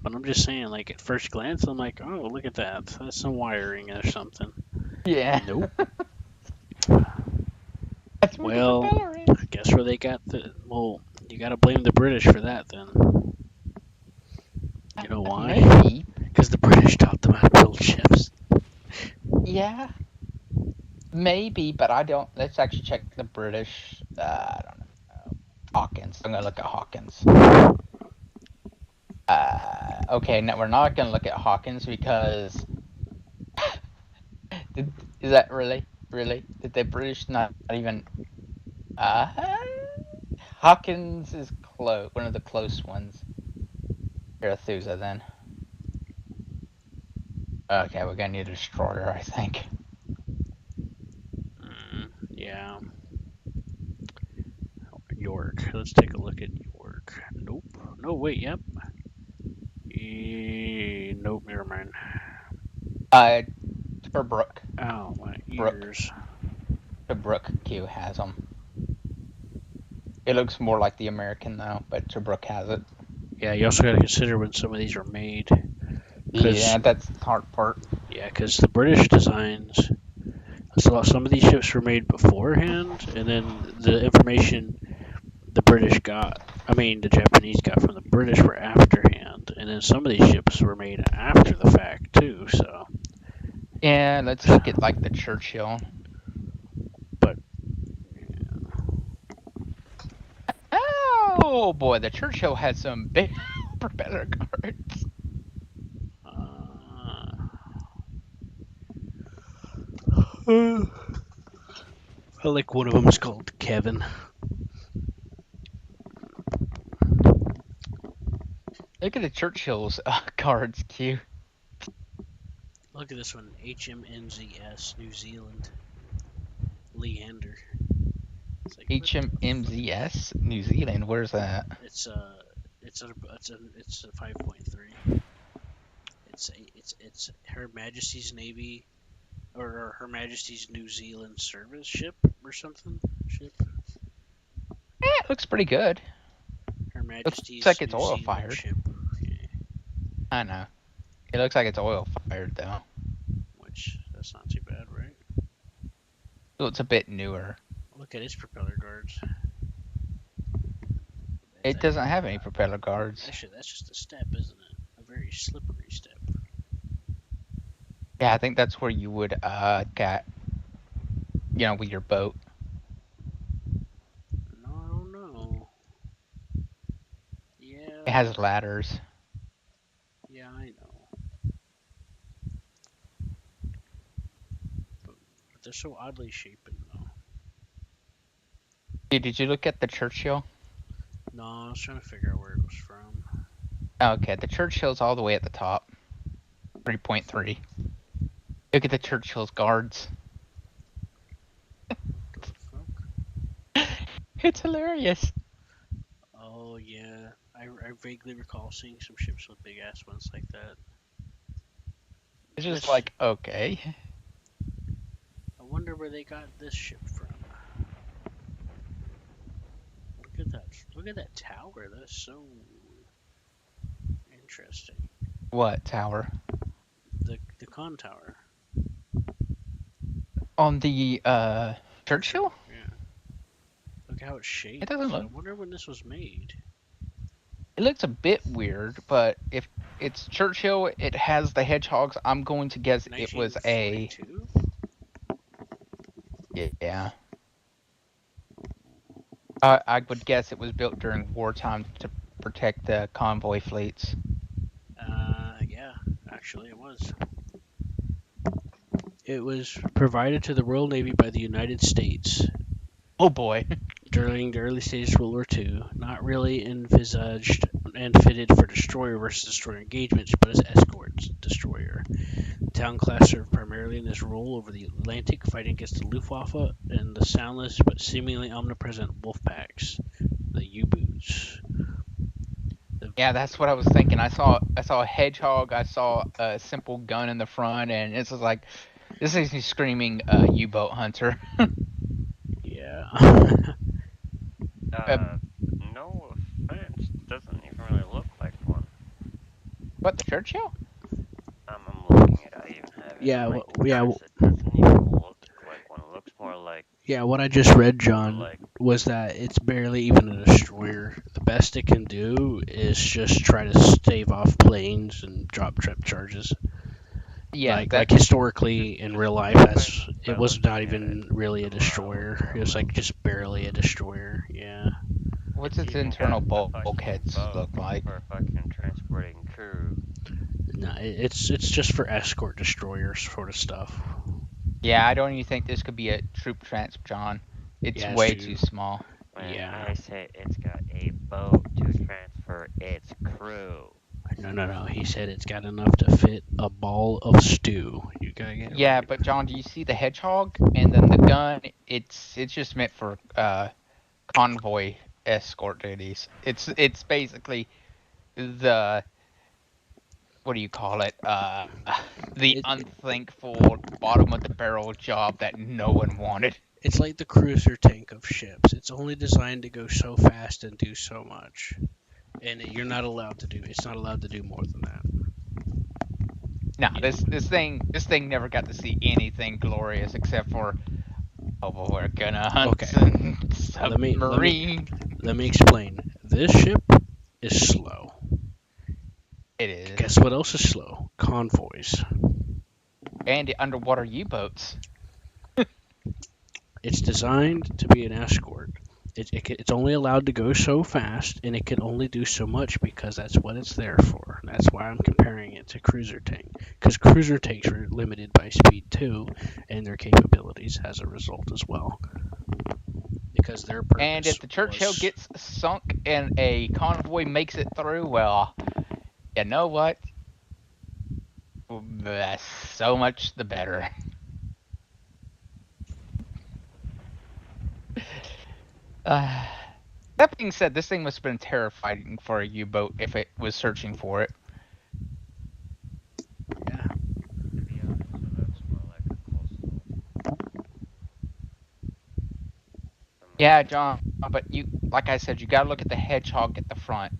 but I'm just saying, like, at first glance, I'm like, oh, look at that. That's some wiring or something. Yeah. Nope. That's where the Well, propeller is. I guess where they got well, you gotta blame the British for that then. You know why? Maybe. Because the British taught them how to build ships. Yeah. Maybe, but I don't. Let's actually check the British. I don't know. Hawkins. I'm gonna look at Hawkins. Okay, no, we're not gonna look at Hawkins because. Is that really? Did the British not even? Hawkins is close. One of the close ones. Arethusa then. Okay, we're gonna need a destroyer, I think. Yeah. York. Let's take a look at York. Nope. No, wait, yep. Nope, never mind. Tobruk. Ow, my ears. Tobruk Q has them. It looks more like the American though, but Tobruk has it. Yeah, you also got to consider when some of these are made. Yeah, that's the hard part. Yeah, because the British designs, so some of these ships were made beforehand, and then the information the Japanese got from the British were afterhand, and then some of these ships were made after the fact too. So. Yeah, let's look at like the Churchill. But. Oh boy, the Churchill had some big propeller guards. I like one of them is called Kevin. Look at the Churchill's guards, Q. Look at this one, HMNZS, New Zealand. Leander. Like, HMMZS, New Zealand. Where's that? It's a 5.3. It's Her Majesty's Navy, or Her Majesty's New Zealand service ship or something. It looks pretty good. Her Majesty's looks like it's New oil Zealand fired. ship. Yeah. I know. It looks like it's oil fired though. Which that's not too bad, right? So it's a bit newer. Look at its propeller guards. It doesn't have any propeller guards. Actually, that's just a step, isn't it? A very slippery step. Yeah, I think that's where you would get, with your boat. No, I don't know. Yeah. It has ladders. Yeah, I know. But they're so oddly shaped, though. Did you look at the Churchill? No, I was trying to figure out where it was from. Okay, the Churchill's all the way at the top. 3.3. Look at the Churchill's guards. What the fuck? It's hilarious. Oh yeah, I vaguely recall seeing some ships with big ass ones like that. It's just This- like, okay. I wonder where they got this ship from. Look at that! Look at that tower. That's so interesting. What tower? The con tower. On the Churchill? Yeah. Look how it's shaped. It doesn't I look. wonder when this was made. It looks a bit weird, but if it's Churchill, it has the hedgehogs. I'm going to guess it was a 1942? yeah. I would guess it was built during wartime to protect the convoy fleets. Yeah, actually it was. It was provided to the Royal Navy by the United States Oh boy. during the early stages of World War II. Not really envisaged and fitted for destroyer versus destroyer engagements, but as escort destroyer. The Town class served primarily in this role over the Atlantic, fighting against the Luftwaffe and the soundless but seemingly omnipresent wolf packs, the U-boots. Yeah, that's what I was thinking. I saw a hedgehog. I saw a simple gun in the front, and it's just like this is screaming U-boat hunter. Yeah. No offense, doesn't even really look like one. What, the Churchill? I'm looking at it. I even have it. Yeah, in my yeah, cards. It doesn't even look like one. It looks more like Yeah, what I just read, more John, like was that it's barely even a destroyer. The best it can do is just try to stave off planes and drop trip charges. Yeah, like historically in real life, it was not looking at even really a destroyer. It was like just barely a destroyer. Yeah. what's its even internal got a fucking bulkheads boat look like? for fucking transporting crew. No, it's just for escort destroyers sort of stuff. Yeah, I don't even think this could be a troop transfer, John. It's Yeah, way dude. too small. When Yeah. I say it's got a boat to transfer its crew. No. He said it's got enough to fit a ball of stew. You gotta get it Yeah, right. but John, do you see the hedgehog and then the gun? It's just meant for convoy escort duties. It's basically the what do you call it? The unthankful bottom of the barrel job that no one wanted. It's like the cruiser tank of ships. It's only designed to go so fast and do so much, and you're not allowed to do. It's not allowed to do more than that. No, this thing never got to see anything glorious except for well, we're gonna hunt Okay. some Let me- submarine. Let me explain. This ship is slow. It is. Guess what else is slow? Convoys. And the underwater U-boats. It's designed to be an escort. It's only allowed to go so fast, and it can only do so much because that's what it's there for. That's why I'm comparing it to cruiser tank, because cruiser tanks are limited by speed too, and their capabilities as a result as well. Because their purpose And if the Churchill was- gets sunk and a convoy makes it through, well, you know what? That's so much the better. That being said, this thing must have been terrifying for a U-boat if it was searching for it. yeah, To be honest, so that's more like a coastal. Yeah, John, but you, like I said, you gotta look at the hedgehog at the front.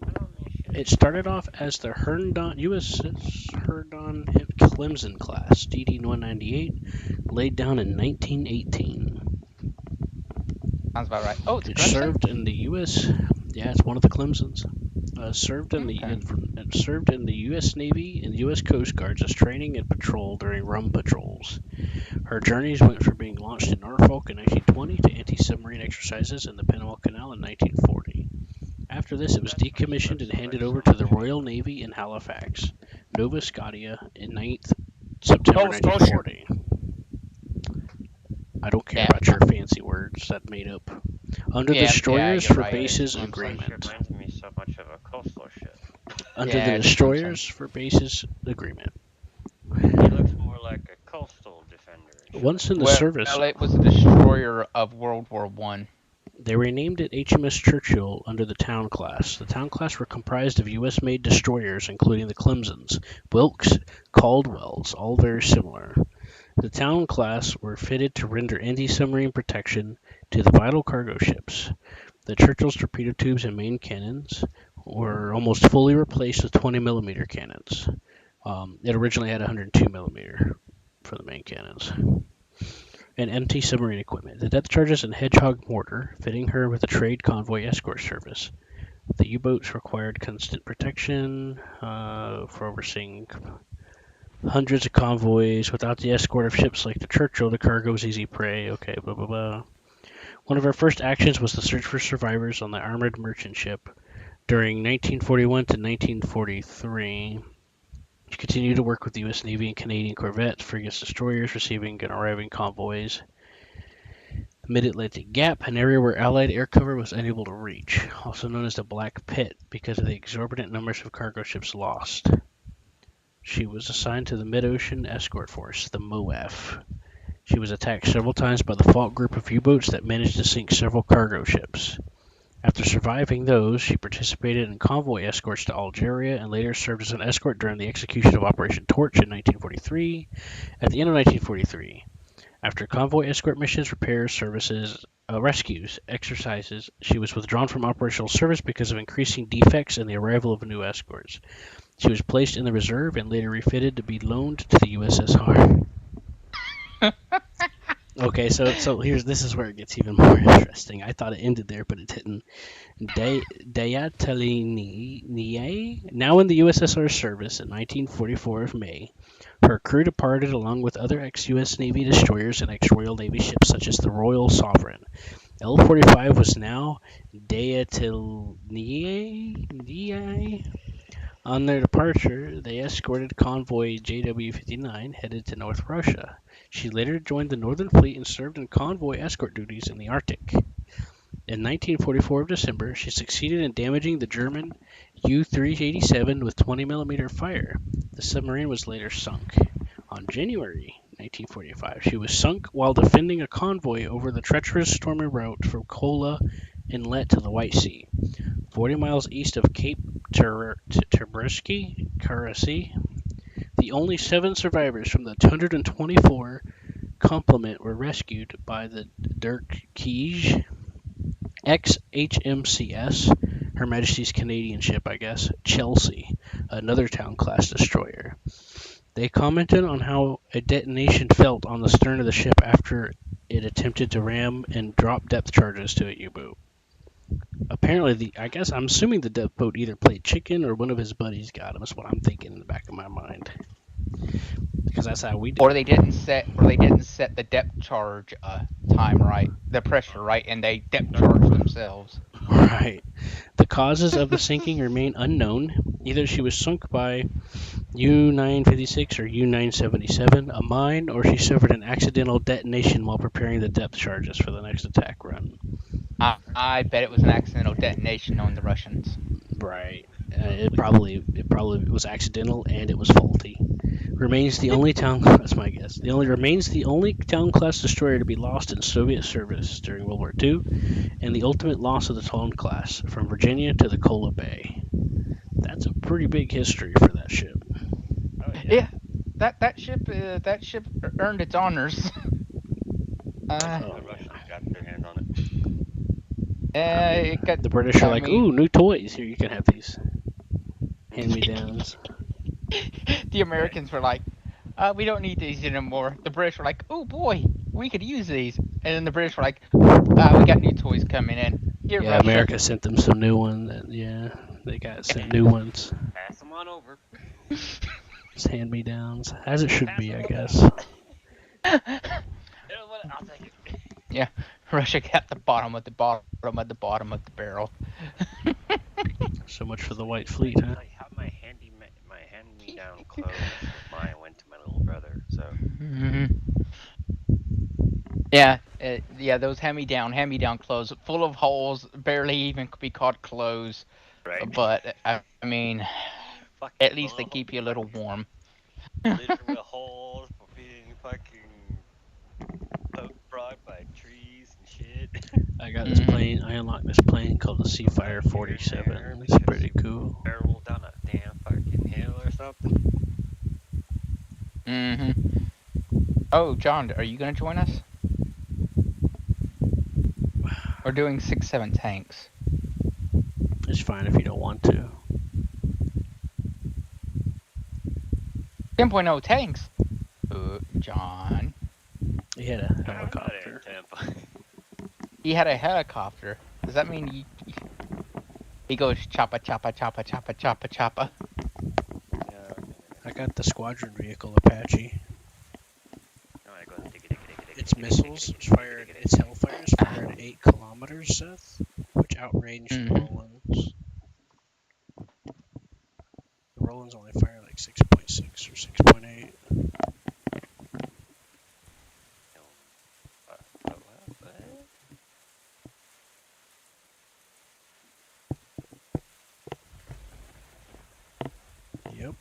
I don't mean shit. it started off as the Herndon USS Herndon Clemson class, DD-198, laid down in 1918. Sounds about right. Oh, it's It Clemson? served in the U.S. Yeah, it's one of the Clemsons. Served in the U.S. Navy and U.S. Coast Guards as training and patrol during rum patrols. Her journeys went from being launched in Norfolk in 1920 to anti-submarine exercises in the Panama Canal in 1940. After this, it was decommissioned and handed over to the Royal Navy in Halifax, Nova Scotia, in 9th September Nova Scotia. 1940. I don't care Yeah. about your fancy words that made up. Under the Yeah, Destroyers you're for right. Bases This ship Agreement. reminds me so much of a coastal ship. Under the Yeah, this one's Destroyers for Bases Agreement. He looks more like a coastal defender. Once in the Well, service, it was a destroyer of World War One. they renamed it HMS Churchill under the Town class. The Town class were comprised of U.S.-made destroyers, including the Clemsons, Wilkes, Caldwells, all very similar. The Town class were fitted to render anti-submarine protection to the vital cargo ships. The Churchill's torpedo tubes and main cannons were almost fully replaced with 20mm cannons. It originally had 102mm for the main cannons. And anti-submarine equipment. The depth charges and Hedgehog mortar, fitting her with a trade convoy escort service. The U-boats required constant protection for overseeing hundreds of convoys. Without the escort of ships like the Churchill, the cargo was easy prey. Okay, blah, blah, blah. One of our first actions was the search for survivors on the armored merchant ship. During 1941 to 1943, she continued to work with the U.S. Navy and Canadian corvettes, frigates, destroyers, receiving and arriving convoys. The Mid-Atlantic Gap, an area where Allied air cover was unable to reach, also known as the Black Pit because of the exorbitant numbers of cargo ships lost. She was assigned to the Mid-Ocean Escort Force, the MOAF. She was attacked several times by the Falk group of U-boats that managed to sink several cargo ships. After surviving those, she participated in convoy escorts to Algeria and later served as an escort during the execution of Operation Torch in 1943. At the end of 1943, after convoy escort missions, repairs, services, rescues, exercises, she was withdrawn from operational service because of increasing defects and the arrival of new escorts. She was placed in the reserve and later refitted to be loaned to the USSR. Okay, so this is where it gets even more interesting. I thought it ended there, but it didn't. Dayatelini, now in the USSR service in 1944 of May, her crew departed along with other ex-US Navy destroyers and ex-Royal Navy ships such as the Royal Sovereign. L-45 was now Dayatelini. On their departure, they escorted convoy JW-59 headed to North Russia. She later joined the Northern Fleet and served in convoy escort duties in the Arctic. In 1944 of December, she succeeded in damaging the German U-387 with 20mm fire. The submarine was later sunk. On January 1945, she was sunk while defending a convoy over the treacherous stormy route from Kola Inlet to the White Sea, 40 miles east of Cape Karasi. The only 7 survivors from the 124 complement were rescued by the Dirk Keege ex-HMCS, Her Majesty's Canadian ship, I guess, Chelsea, another Town class destroyer. They commented on how a detonation felt on the stern of the ship after it attempted to ram and drop depth charges to a U-boat. Apparently, I'm assuming the depth boat either played chicken or one of his buddies got him. That's what I'm thinking in the back of my mind. Because that's how we do. Or they didn't set the depth charge time right, the pressure right, and they depth charged themselves. Right. The causes of the sinking remain unknown. Either she was sunk by U-956 or U-977, a mine, or she suffered an accidental detonation while preparing the depth charges for the next attack run. I bet it was an accidental detonation on the Russians. Right. It probably was accidental and it was faulty. Remains the only town. That's my guess. Remains the only Town class destroyer to be lost in Soviet service during World War II, and the ultimate loss of the Town class from Virginia to the Kola Bay. That's a pretty big history for that ship. Oh, Yeah, that ship earned its honors. The Russians got their hands on it. It got, The British are I like, mean- ooh, new toys. Here, you can have these. Hand-me-downs. The Americans were like, we don't need these anymore. The British were like, oh boy, we could use these. And then the British were like, we got new toys coming in. Here, Yeah, Russia. America sent them some new ones. Yeah, they got sent new ones. Pass them on over. It's hand-me-downs, as it should be, I guess. I'll take it. Yeah, Russia got the bottom of the bottom of the bottom of the barrel. So much for the White Fleet, huh? I have my hand-me-down clothes. Mine went to my little brother, so. Yeah, Yeah, those hand-me-down clothes, full of holes, barely even could be called clothes. Right? But I mean, Fucking at least full they of keep you a little warm. littered with holes for being fucking brought by trees and shit. I got this Mhm. plane. I unlocked this plane called the Seafire Here and 47. there It's because pretty you cool. barreled down a damn fucking hill or something. Mhm. Oh, John, are you gonna join us? We're doing 6-7 tanks. It's fine if you don't want to. 10.0 tanks. John. He had a I'm not in helicopter. Tampa. He had a helicopter. Does that mean he goes choppa choppa choppa choppa choppa choppa? Yeah, I got the squadron vehicle Apache. no, I go Its missiles fired. Its Hellfires fired at 8 kilometers, Seth, which outranged the Mhm. Rolands. The Rolands only fire like 6.6 or 6.8. Yep.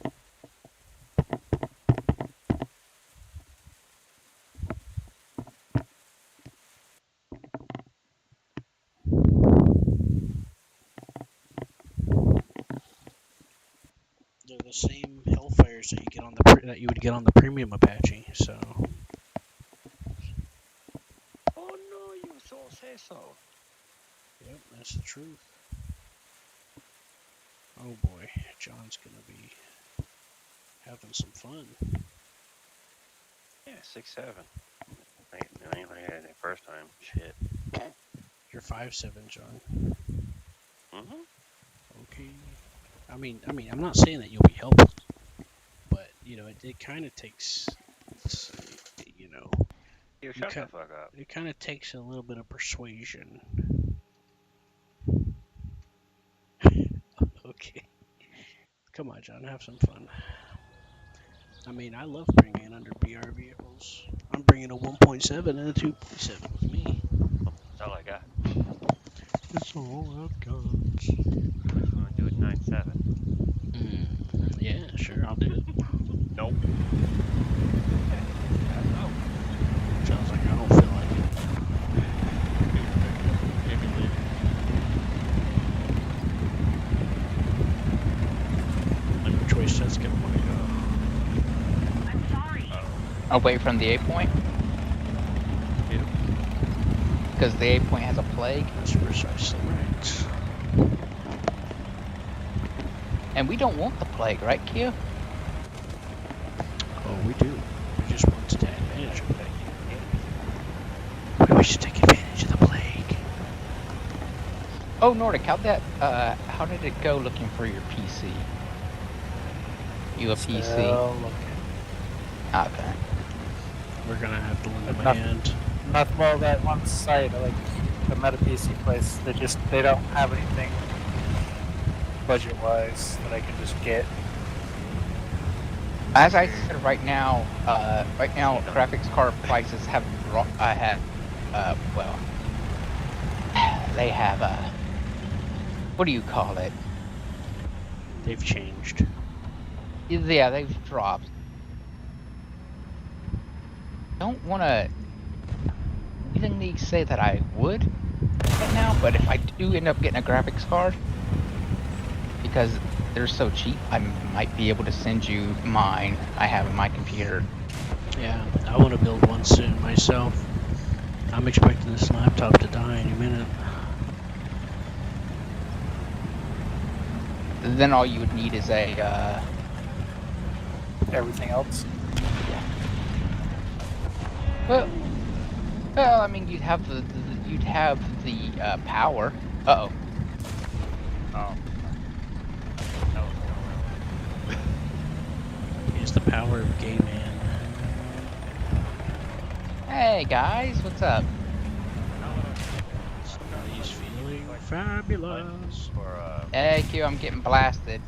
They're the same Hellfires that you get on that you would get on the premium Apache. So. Oh no, you so say so. Yep, that's the truth. Oh boy, John's gonna be having some fun. Yeah, 6-7. I ain't like it the first time. Shit. You're 5'7", John. Mhm. Okay. I mean, I'm not saying that you'll be helpful, but it kind of takes, you know, You you shut kind the fuck up. it kind of takes a little bit of persuasion. Okay. Come on, John, have some fun. I mean, I love bringing in under BR vehicles. I'm bringing a 1.7 and a 2.7 with me. That's all I got. That's all I've got. What if we want to do it 9-7? Yeah, sure, I'll do it. Nope. Oh. John's like, I don't feel like it. Maybe later. Like, which way Seth's gonna want to go? I'm sorry. Away from the A point? Yep. Because the A point has a plague. That's precisely right. And we don't want the plague, right, Q? Oh, we do. We just want to take advantage of it. We wish to take advantage of the plague. Oh, Nordic, how did it go looking for your PC? You a PC? Still looking. Okay. We're gonna have to lend him a Nothing. hand. Nothing more that one site, like the Meta PC place. They don't have anything budget wise that I can just get. As I said, right now, graphics card prices have they have what do you call it? They've changed. Yeah, they've dropped. Don't want to willingly say that I would right now, but if I do end up getting a graphics card, because they're so cheap, I might be able to send you mine I have in my computer. Yeah, I want to build one soon myself. I'm expecting this laptop to die any minute. Then all you would need is a Everything else. well, I mean, you'd have the power. Uh-oh. Oh. Here's the power of gay man. Hey guys, what's up? Somebody's feeling fabulous. Hey Q, I'm getting blasted.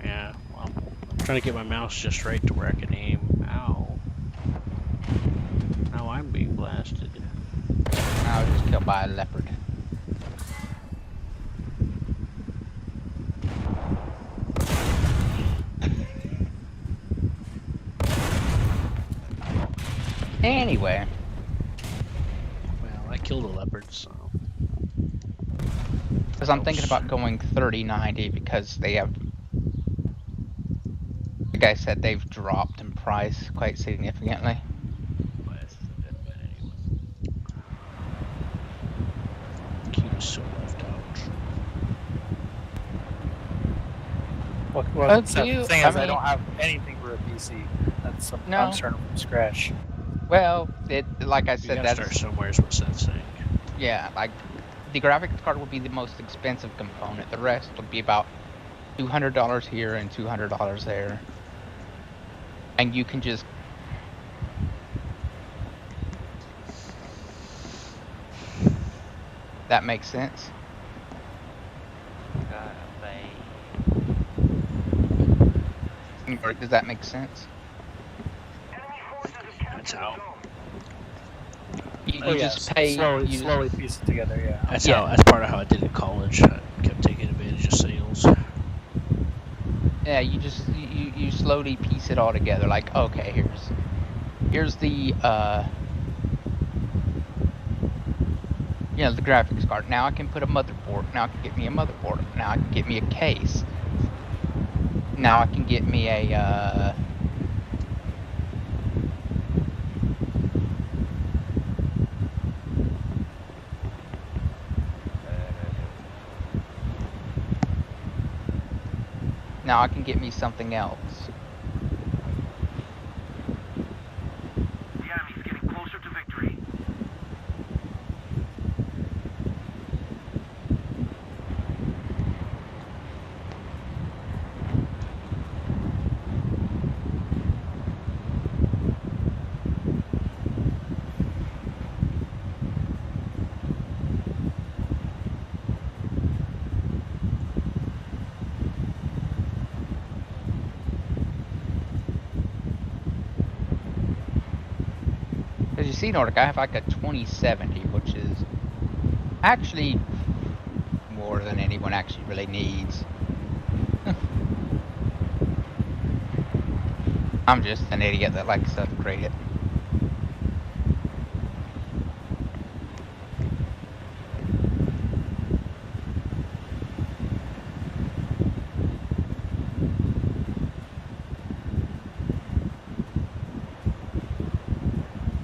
Yeah, well, I'm trying to get my mouse just right to where I can aim. Ow. Now I'm being blasted. I was just killed by a leopard. Anyway, Well, I killed a leopard, so. because I'm thinking about going 3090 because they have, like I said, they've dropped in price quite significantly. Blast isn't that bad anyway. He was so left out. Well, Do the you- thing I is, I mean- don't have anything for a PC. That's something No. I'm starting from scratch. Well, like I You said, gotta start that's somewhere, is what Seth's saying. yeah. Like the graphics card would be the most expensive component. The rest would be about $200 here and $200 there, and you can just that makes sense. Or does that make sense? That's how. You Oh, yeah, just pay. slowly piece it together. Yeah. That's Yeah. how. That's part of how I did in college. I kept taking advantage of sales. Yeah, you slowly piece it all together. Like, okay, here's the the graphics card. Now I can put a motherboard. Now I can get me a motherboard. Now I can get me a case. Now I can get me a now I can get me something else. The enemy's getting closer to victory. As you see, Nordic, I have like a 2070, which is actually more than anyone actually really needs. I'm just an idiot that likes to upgrade it.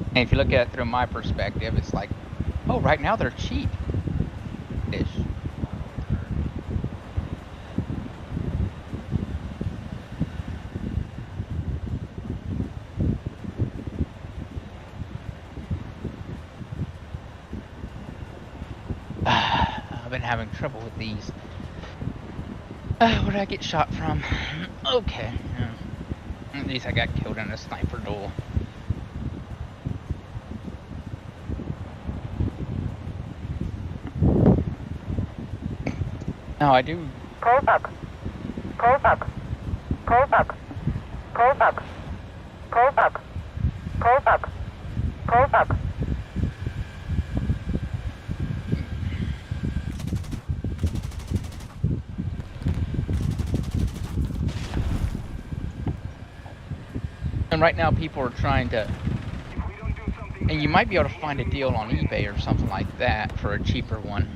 And if you look at it through my perspective, it's like, oh, right now they're cheap-ish. I've been having trouble with these. Where did I get shot from? Okay. At least I got killed in a sniper duel. No, I do. Pull back. Pull back. Pull back. Pull back. Pull back. Pull back. Pull back. And right now people are trying to, and you might be able to find a deal on eBay or something like that for a cheaper one.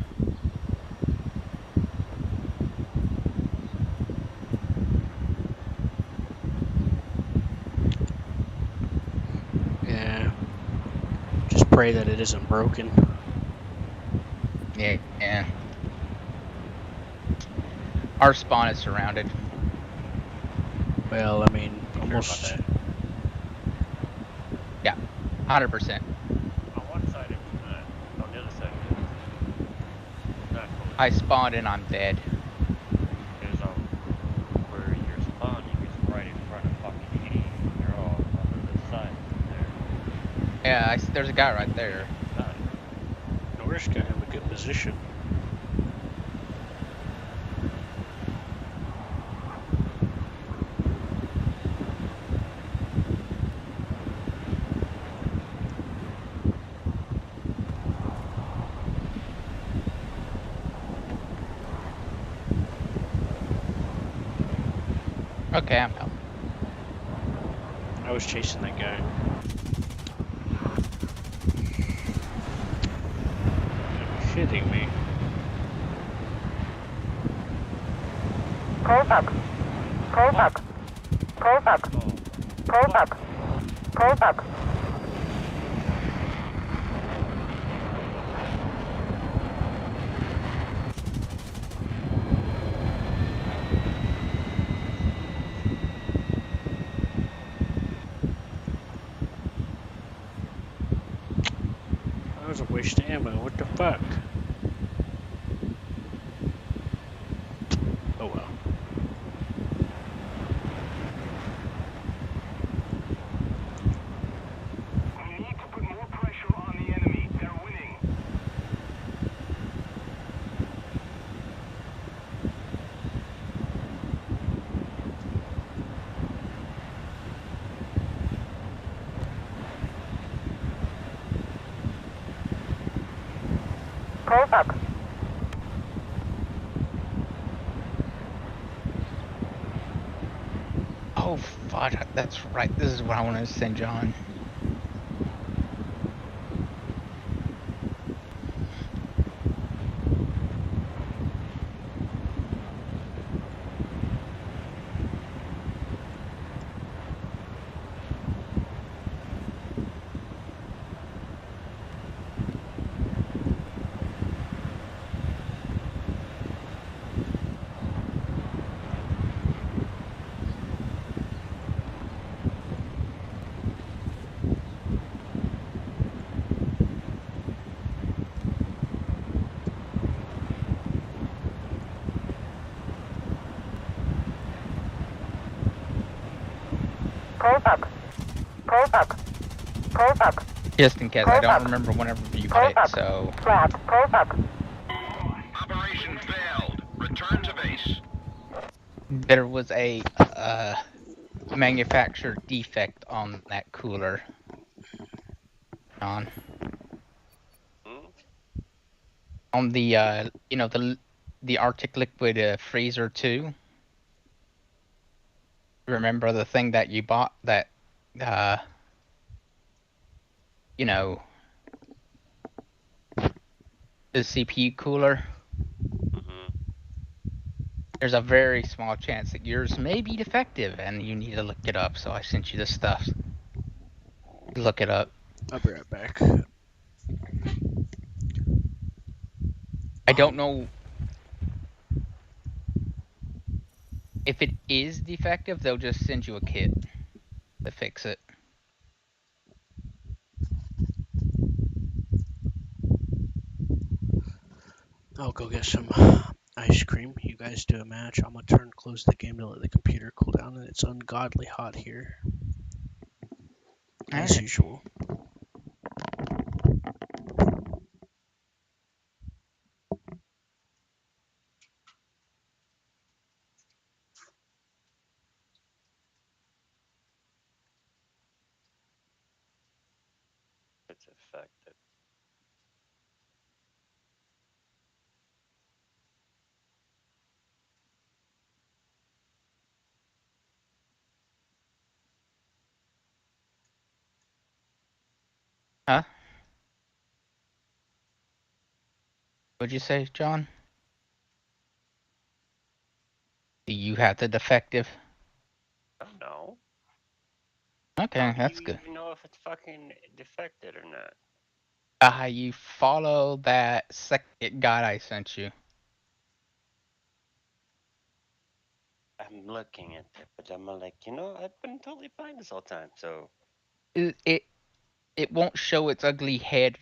Yeah. Just pray that it isn't broken. Yeah. Our spawn is surrounded. Well, I mean, almost. Sure about 100%. On one side it was not. On the other side it was not close. I spawned and I'm dead. Because where you're spawning is right in front of fucking me. You're all on the side there. Yeah, there's a guy right there. Side. Norris got him a good position. Okay, I'm out. I was chasing that guy. You're kidding me. Close up. Close up. Close up. Close up. Close up. That was a waste of ammo. What the fuck? Oh well. We need to put more pressure on the enemy. They're winning. Close up. Oh, fuck. That's right. This is what I wanted to send John. Close up. Close up. Close up. Just in case. I Close don't up. remember whenever you Close got it, up. so... Flat. Close up. Operation failed. Return to base. There was a manufacturer defect on that cooler. Hmm? On the, you know, the Arctic Liquid freezer 2. Remember the thing that you bought that, you know, the CPU cooler? Mm-hmm. There's a very small chance that yours may be defective and you need to look it up, so I sent you this stuff. Look it up. I'll be right back. I don't know if it is defective, they'll just send you a kit to fix it. I'll go get some ice cream. You guys do a match. I'm gonna close the game to let the computer cool down, and it's ungodly hot here, as Alright. usual. It's effective. Huh? What'd you say, John? Do you have the defective? I don't know. Okay, How do that's you good. even know if it's fucking defected or not? You follow that second guide I sent you. I'm looking at it, but I'm like, I've been totally fine this whole time. So It won't show its ugly head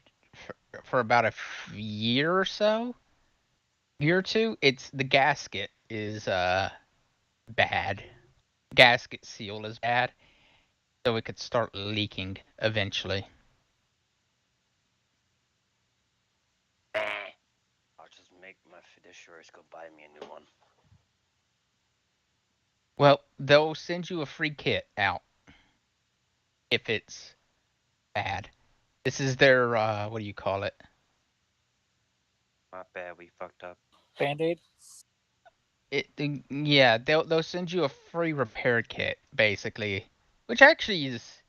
for about a year or so. Year or two. It's the gasket is bad. Gasket seal is bad, so it could start leaking eventually. I'll just make my fiduciaries go buy me a new one. Well, they'll send you a free kit out if it's bad. This is their what do you call it? My bad, we fucked up. Band-Aid? Yeah, they'll send you a free repair kit basically, which actually is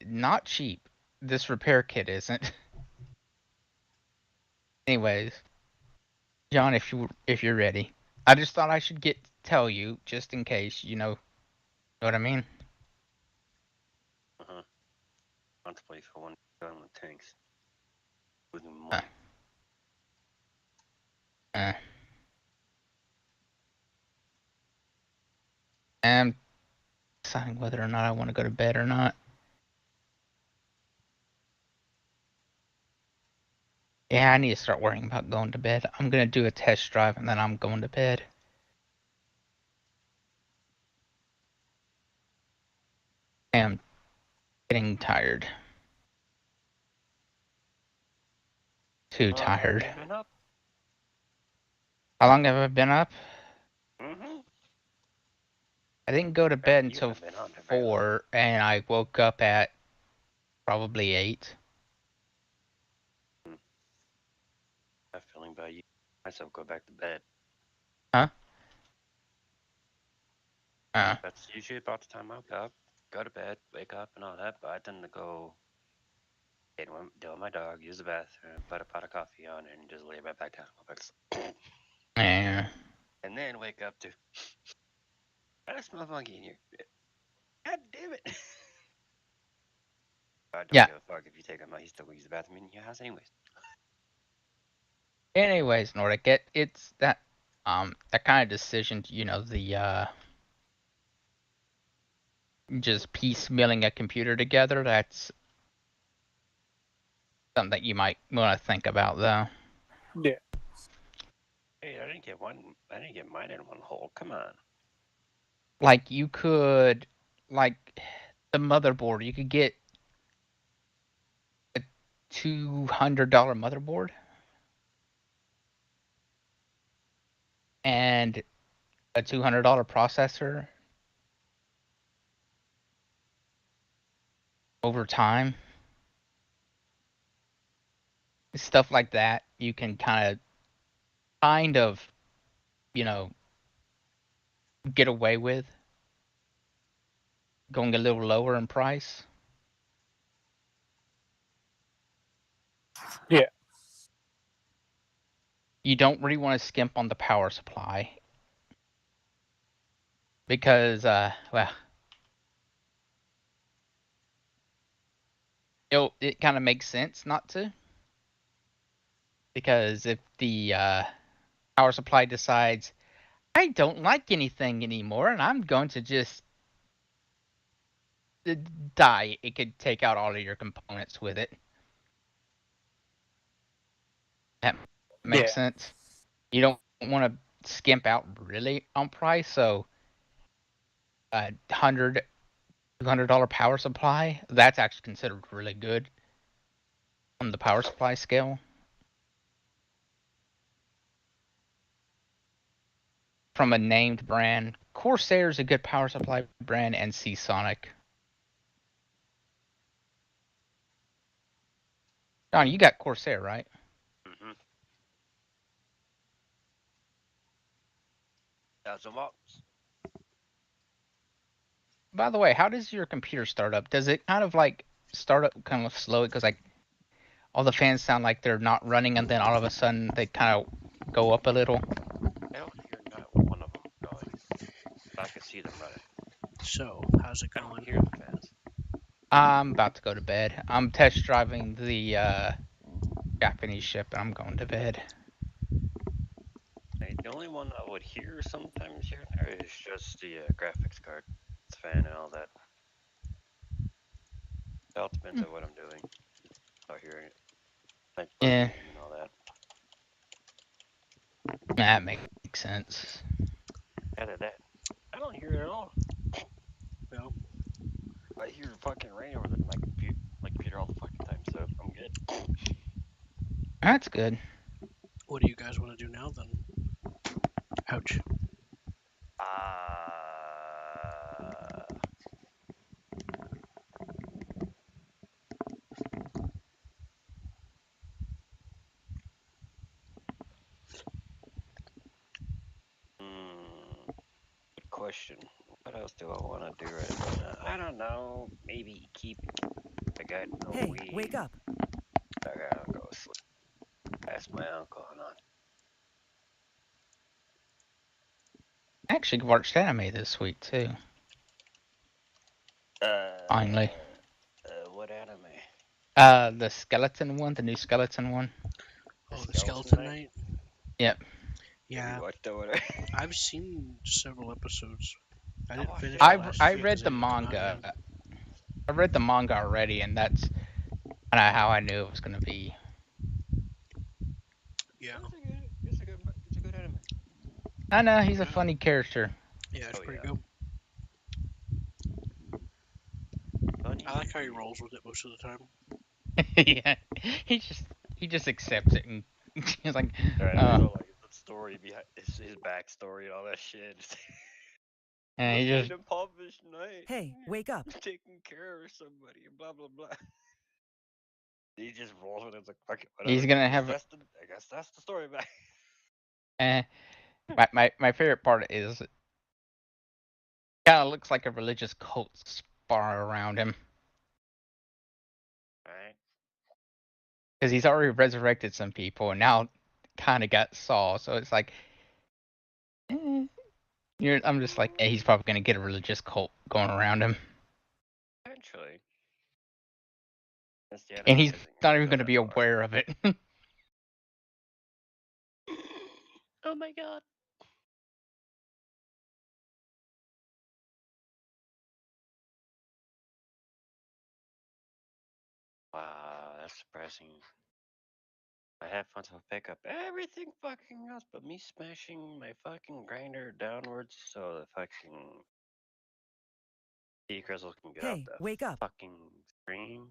not cheap. This repair kit isn't. Anyways, John, if you're ready, I just thought I should tell you just in case, know what I mean. Uh-huh. Contemplate for one gun with tanks. With Uh, money. uh. I'm deciding whether or not I want to go to bed or not. Yeah, I need to start worrying about going to bed. I'm gonna do a test drive and then I'm going to bed. I'm getting tired. Too How long tired. have you been up? How long have I been up? Mm-hmm. I didn't go to bed Apparently you until haven't been on for very long. 4, and I woke up at probably 8. I'm feeling by you. Myself go back to bed. Huh? Uh, That's usually about the time I wake up, go to bed, wake up, and all that. But I tend to go deal with my dog, use the bathroom, put a pot of coffee on, and just lay right back down. yeah. And then wake up to, I smell funky in here. God damn it. I don't Yeah. give a fuck if you take him out. He's still gonna use the bathroom in your house anyways. Anyways, Nordic, it's that kind of decision, the just piecemealing a computer together, that's something that you might want to think about, though. Yeah. Hey, I didn't get one. I didn't get mine in one hole. Come on. Like, you could, like, the motherboard, you could get a $200 motherboard and a $200 processor over time. Stuff like that, you can kind of, you know, get away with going a little lower in price. Yeah. You don't really want to skimp on the power supply because, well, it kind of makes sense not to. Because if the power supply decides, I don't like anything anymore and I'm going to just die, it could take out all of your components with it. That makes Yeah. sense. You don't want to skimp out really on price, so a $200 power supply, that's actually considered really good on the power supply scale. From a named brand, Corsair is a good power supply brand, and Seasonic. John, you got Corsair, right? Mm-hmm. 1,000 watts. By the way, how does your computer start up? Does it kind of like start up kind of slow? Because like all the fans sound like they're not running, and then all of a sudden they kind of go up a little. I don't hear not one of them going. I can see them running. So, how's it I don't going? hear the fans. I'm about to go to bed. I'm test driving the Japanese ship, and I'm going to bed. Hey, the only one I would hear sometimes here and there is just the graphics card, its fan, and all that. It all depends on what I'm doing. I'll hear it. Like Yeah, burping and all that. that makes sense. Out of that, I don't hear it at all. Well, I hear fucking rain over my computer all the fucking time, so I'm good. That's good. what do you guys want to do now then? Ouch. question. What else do I want to do right now? I don't know. Maybe keep. I got no Hey, weed. wake up. I gotta go sleep. Ask my uncle and aunt. I actually watched anime this week too. Finally. What anime? The skeleton one, the new skeleton one. Oh, the Skeleton Knight? Knight. Yep. Have Yeah, you watched that one? I've seen several episodes. I didn't watched finish it the I last last I few week. because read they the didn't come out manga. yet. I read the manga already, and that's kind of how I knew it was gonna be. Yeah, It's a good anime. I know he's a yeah, funny character. yeah. It's Oh pretty yeah. good. Funny. I like how he rolls with it most of the time. Yeah, he just accepts it, and he's like, Right, I oh, know, like the story behind his backstory and all that shit. and he Look just at him published night. Hey, wake up. Taking care of somebody, blah blah blah. He just rolls with it. It's like, fuck it, he's whatever. gonna I guess have. that's the story back. Eh, my favorite part is it kind of looks like a religious cult spar around him Right. because he's already resurrected some people, and now kind of got Saul. So it's like, eh, I'm just like, he's probably gonna get a religious cult going around him, Eventually. That's the and anime he's isn't not gonna even go gonna that be far. aware of it. Oh my god. Wow, that's depressing. I have fun to pick up everything fucking else but me smashing my fucking grinder downwards so the fucking tea crystals can get off Hey, the wake up. fucking screen.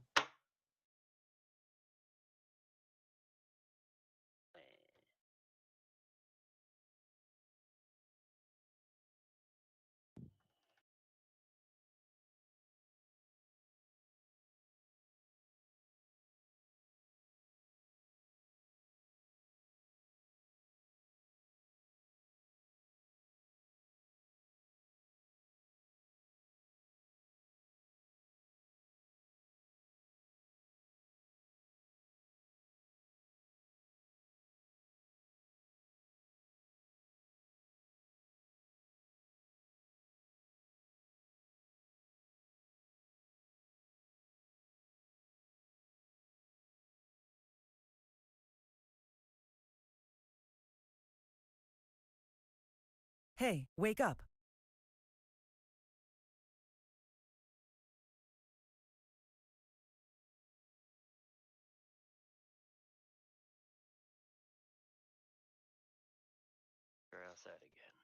Hey, wake up. Where else at again?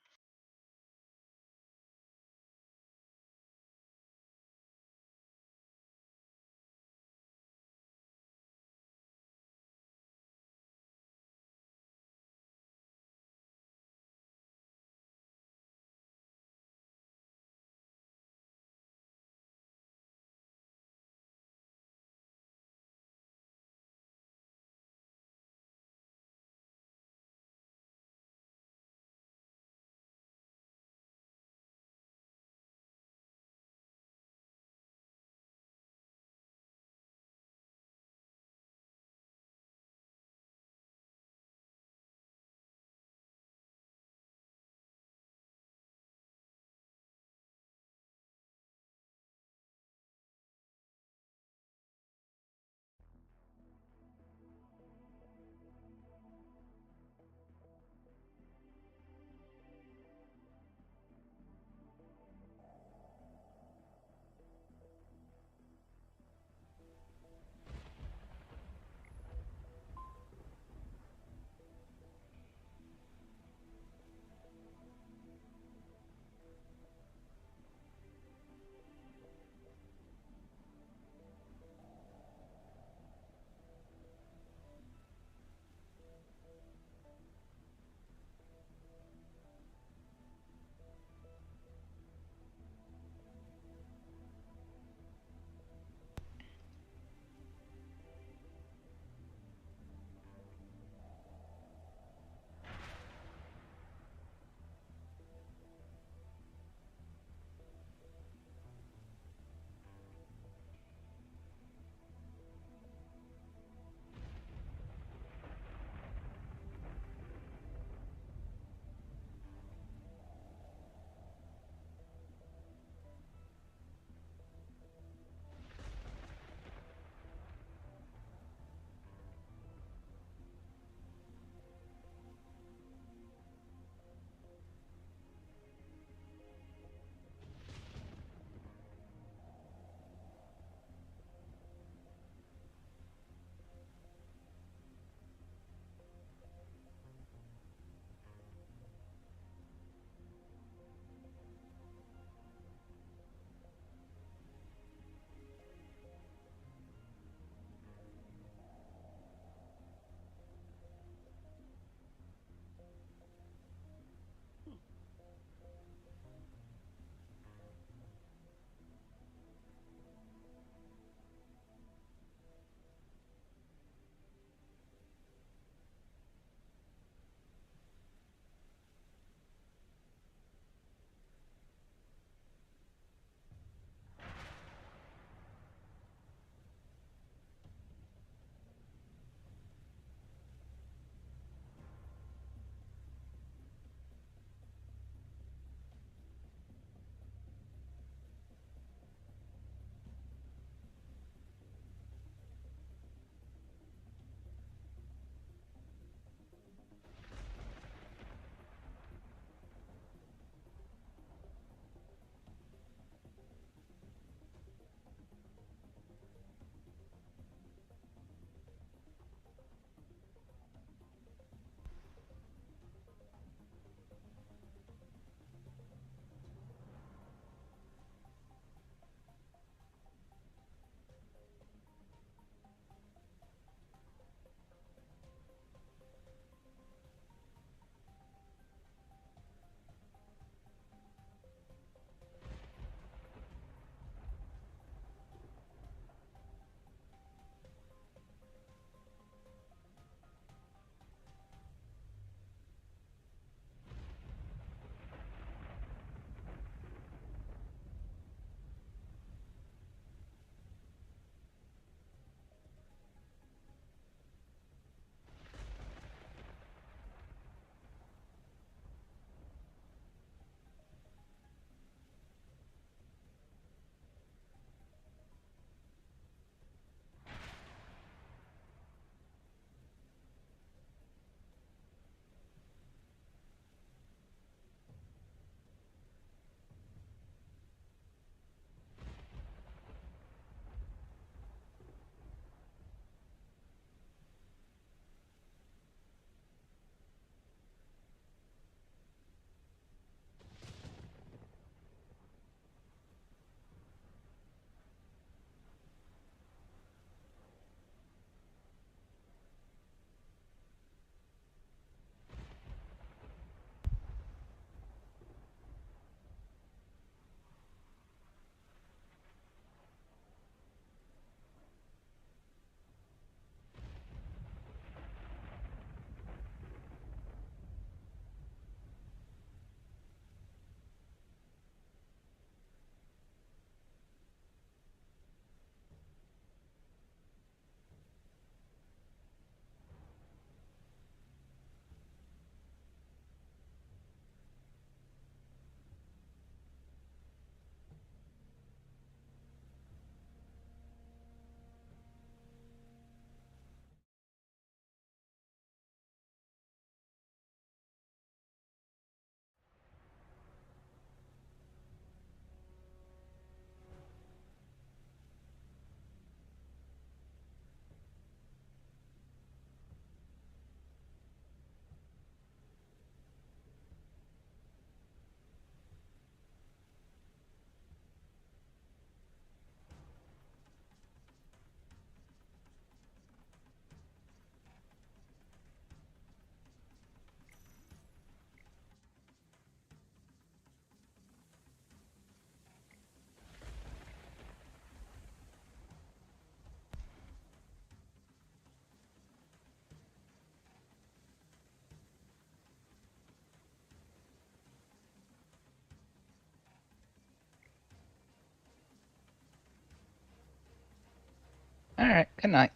All right. Good night.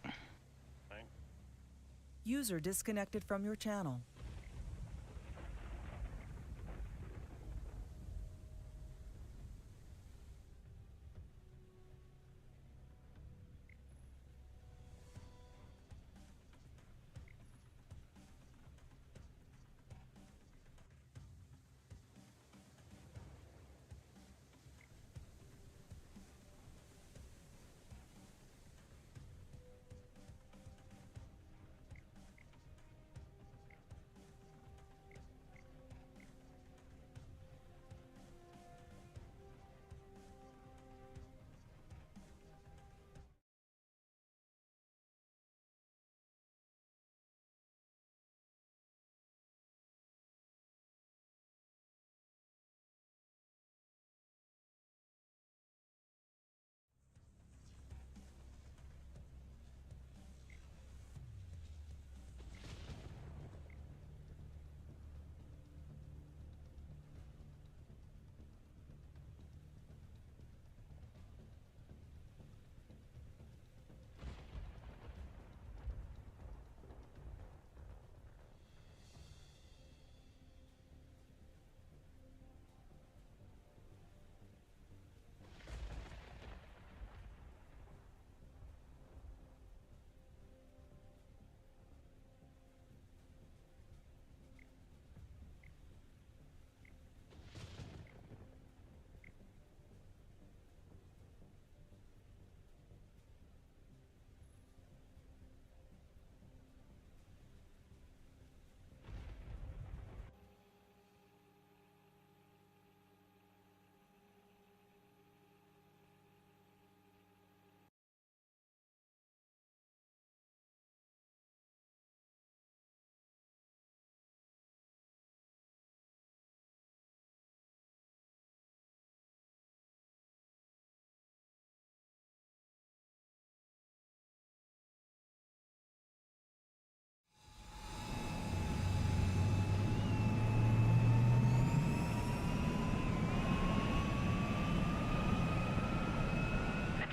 User disconnected from your channel.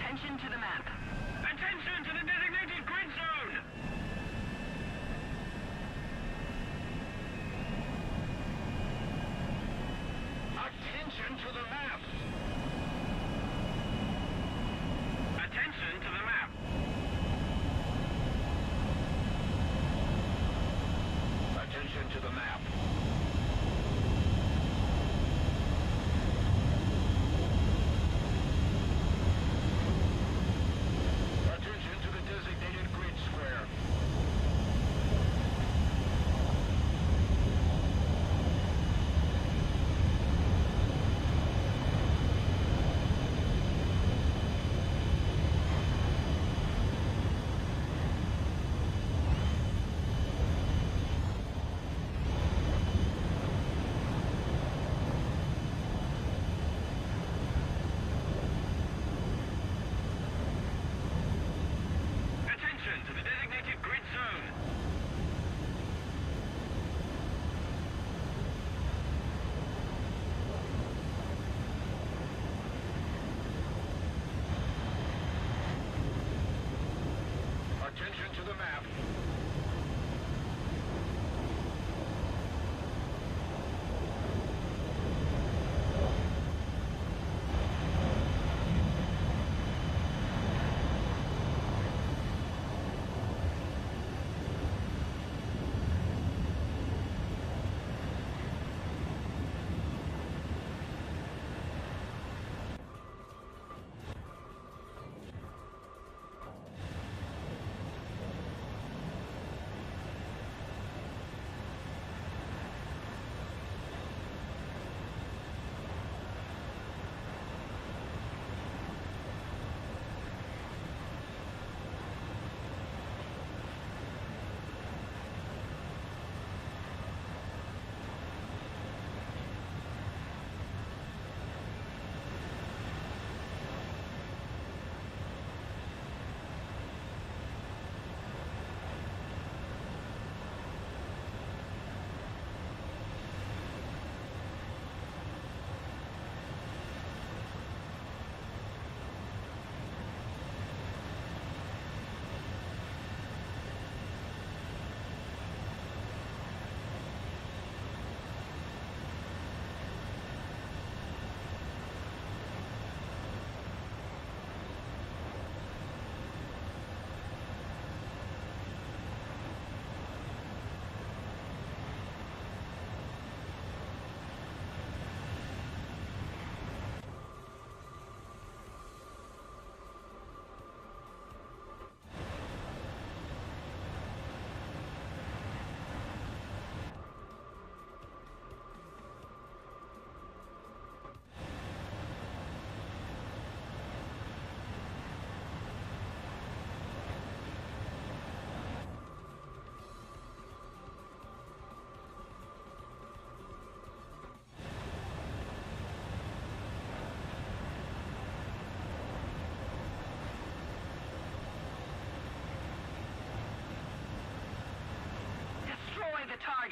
Attention to the map. Attention to the designated grid zone! Attention to the map! Attention to the map! Attention to the map. Attention to the designated grid square.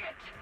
Target!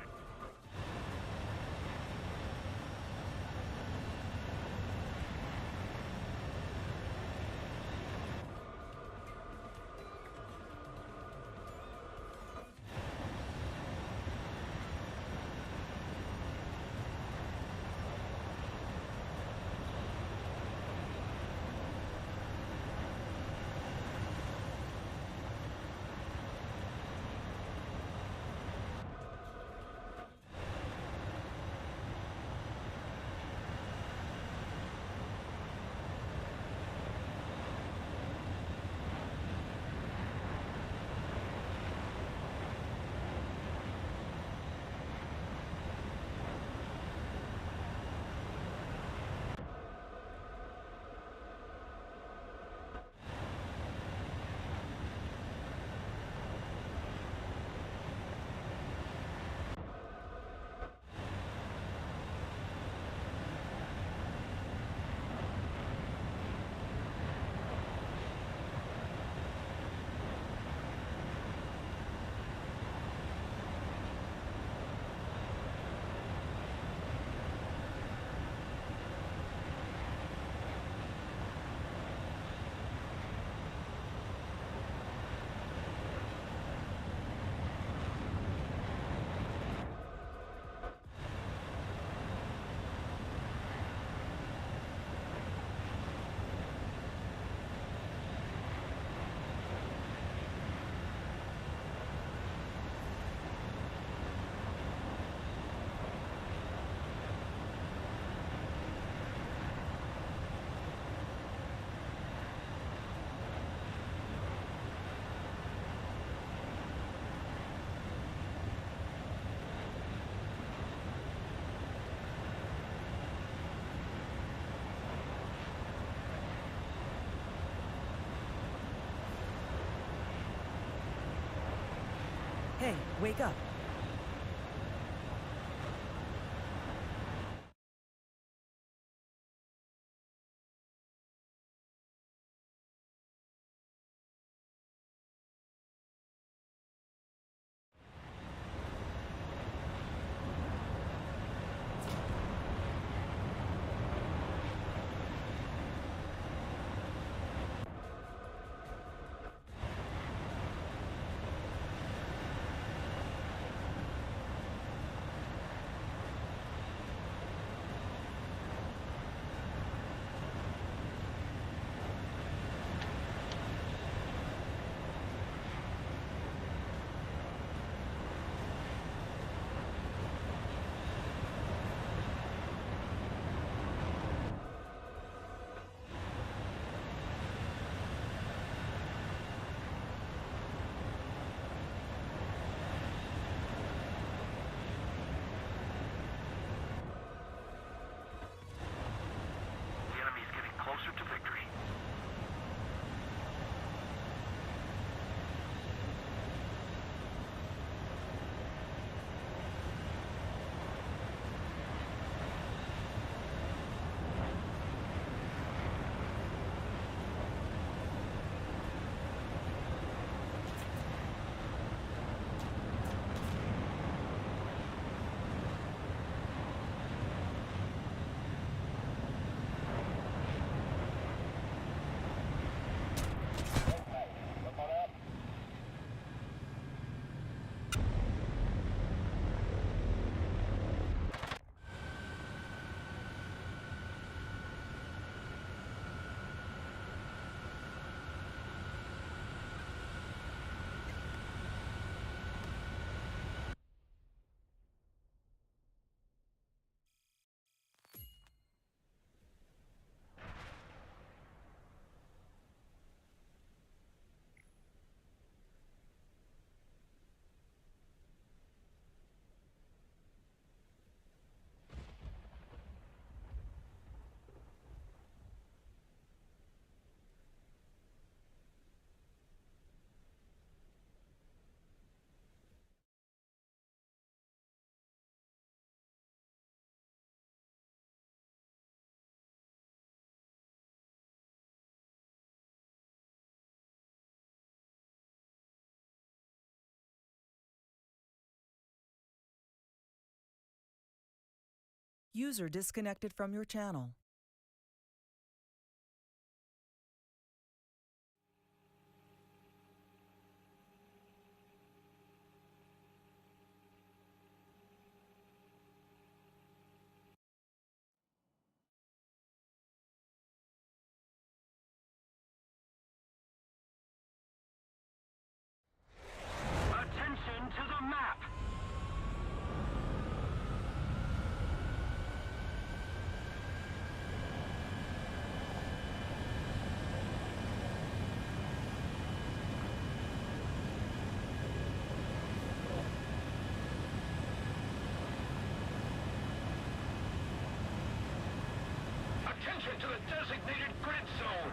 Hey, wake up. User disconnected from your channel. Attention to the map! Attention to the designated grid zone!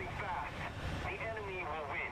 something fast. The enemy will win.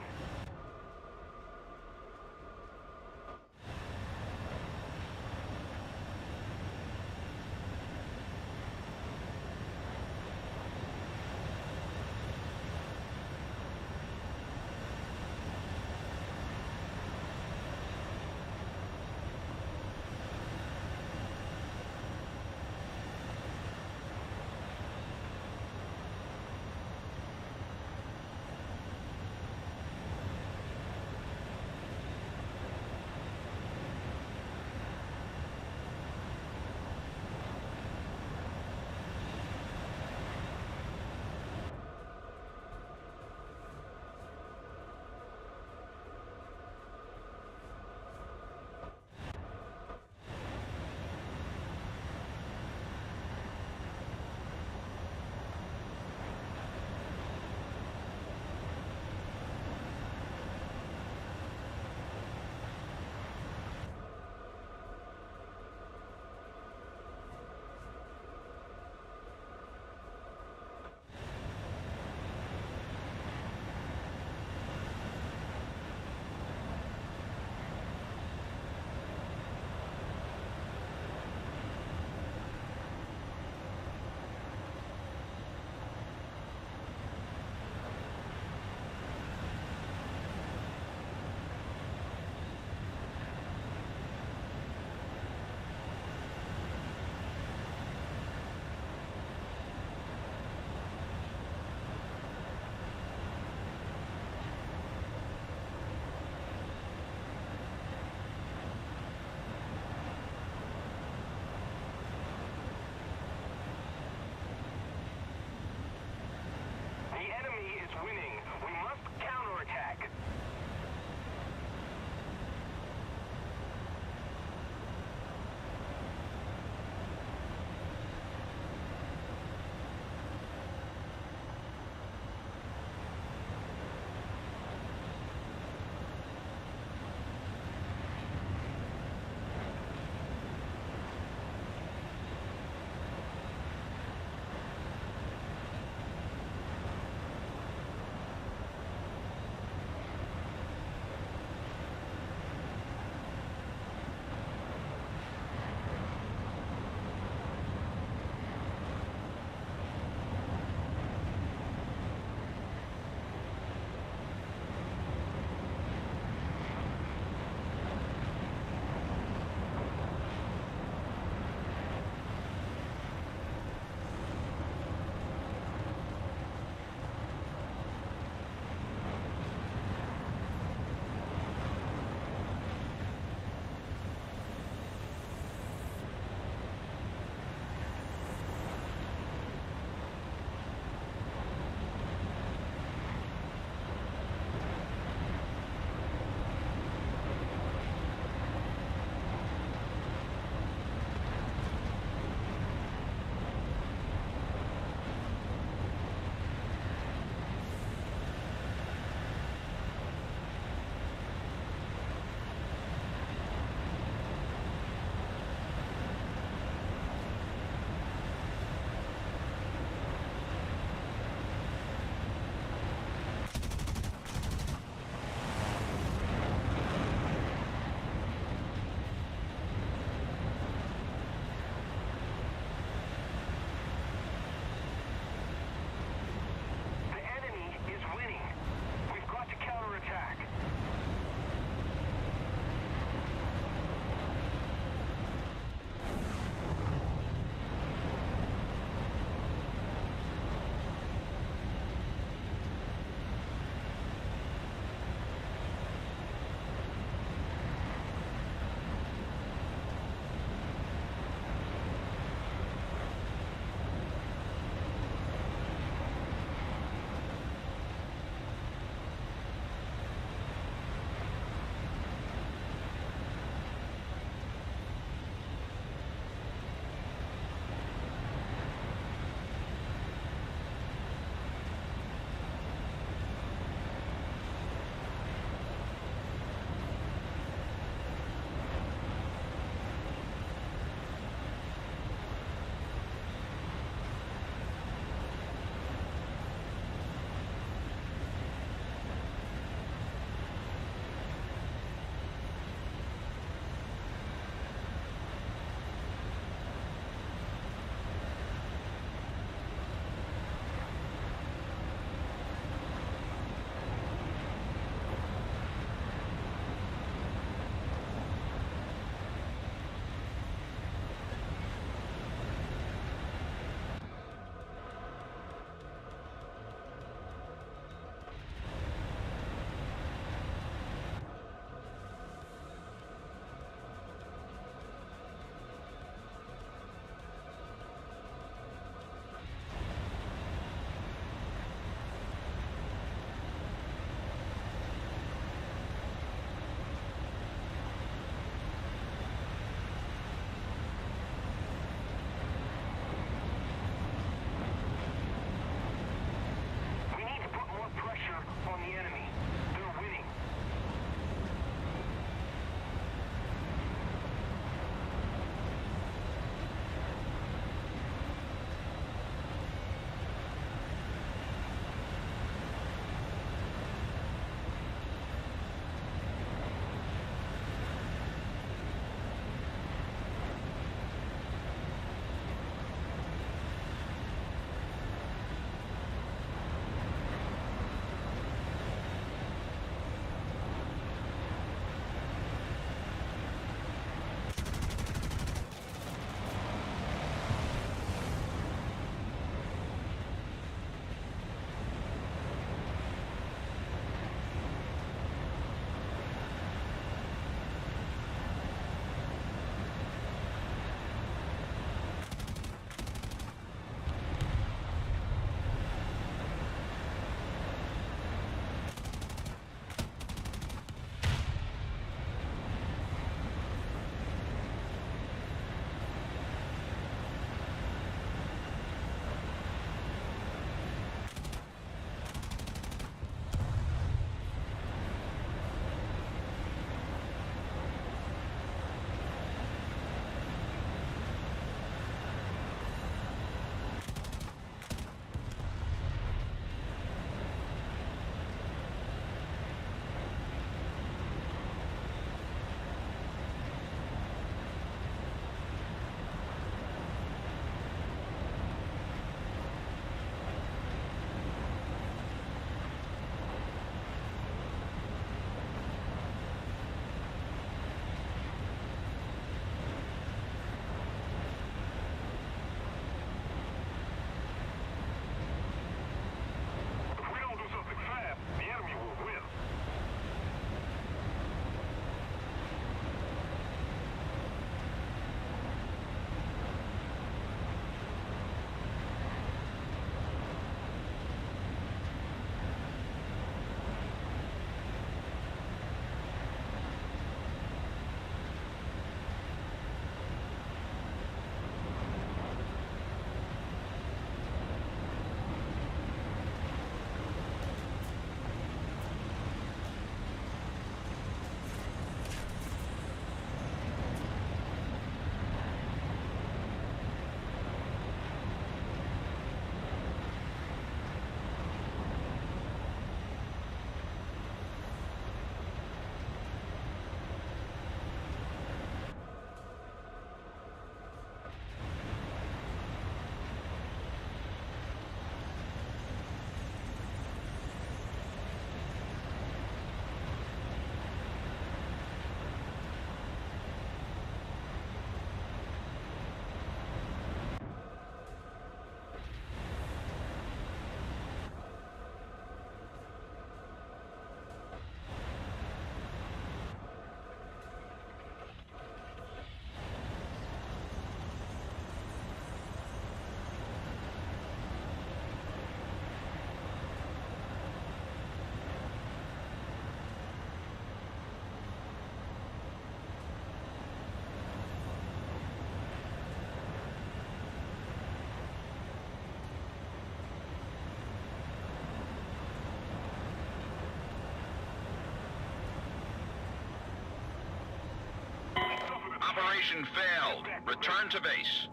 Operation failed. Return to base.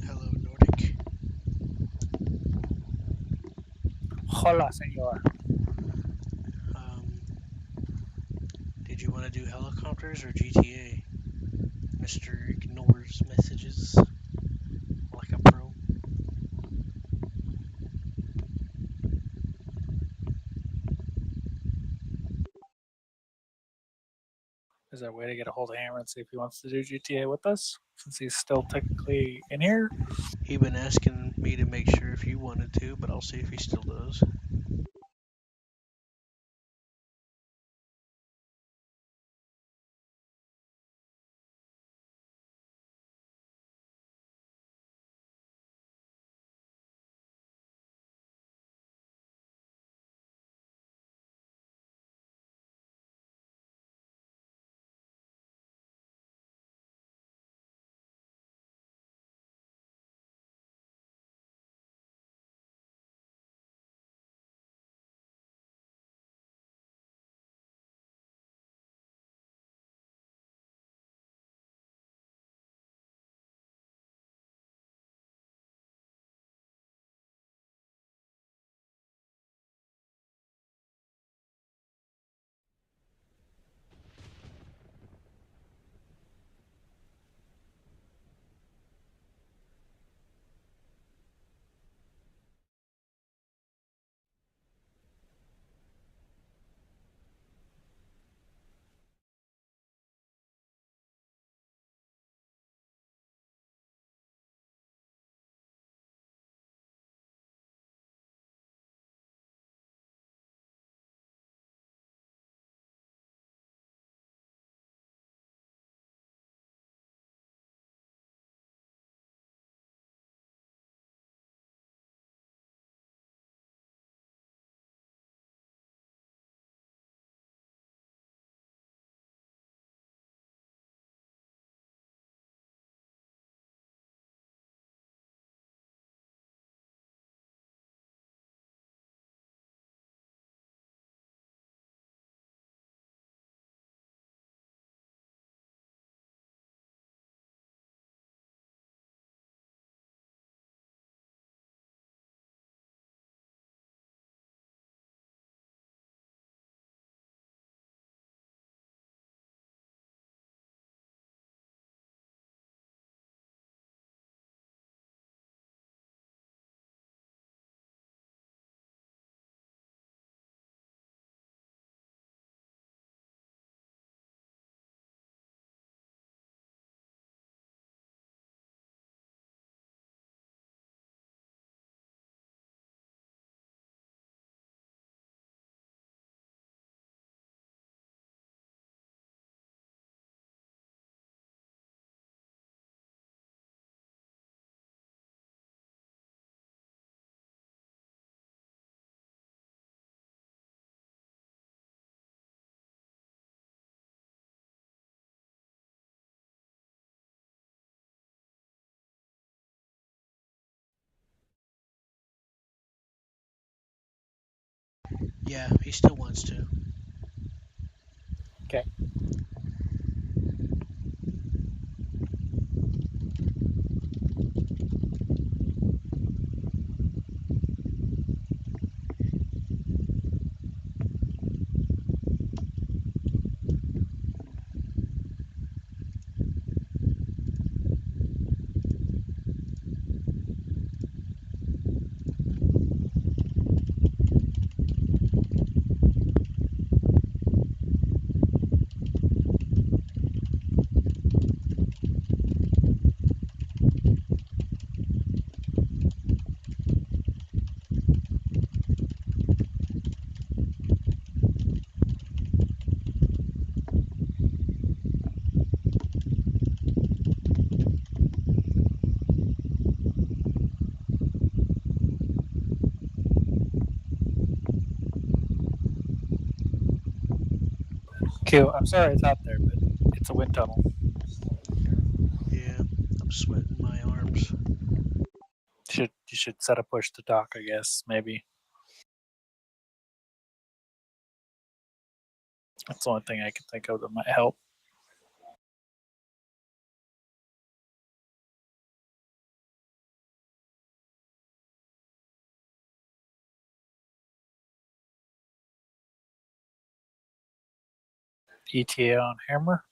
Hello, Nordic. Hola, senor. Um, did you want to do helicopters or GTA? Mr. Ignores messages like a pro. Is there a way to get a hold of Hammer and see if he wants to do GTA with us? Since he's still technically in here? He been asking me to make sure if you wanted to, but I'll see if he still does. Yeah, he still wants to. Okay. Q, I'm sorry it's out there, but it's a wind tunnel. Yeah, I'm sweating my arms. You should set a push to dock, I guess, maybe. That's the only thing I can think of that might help. ETA on Hammer.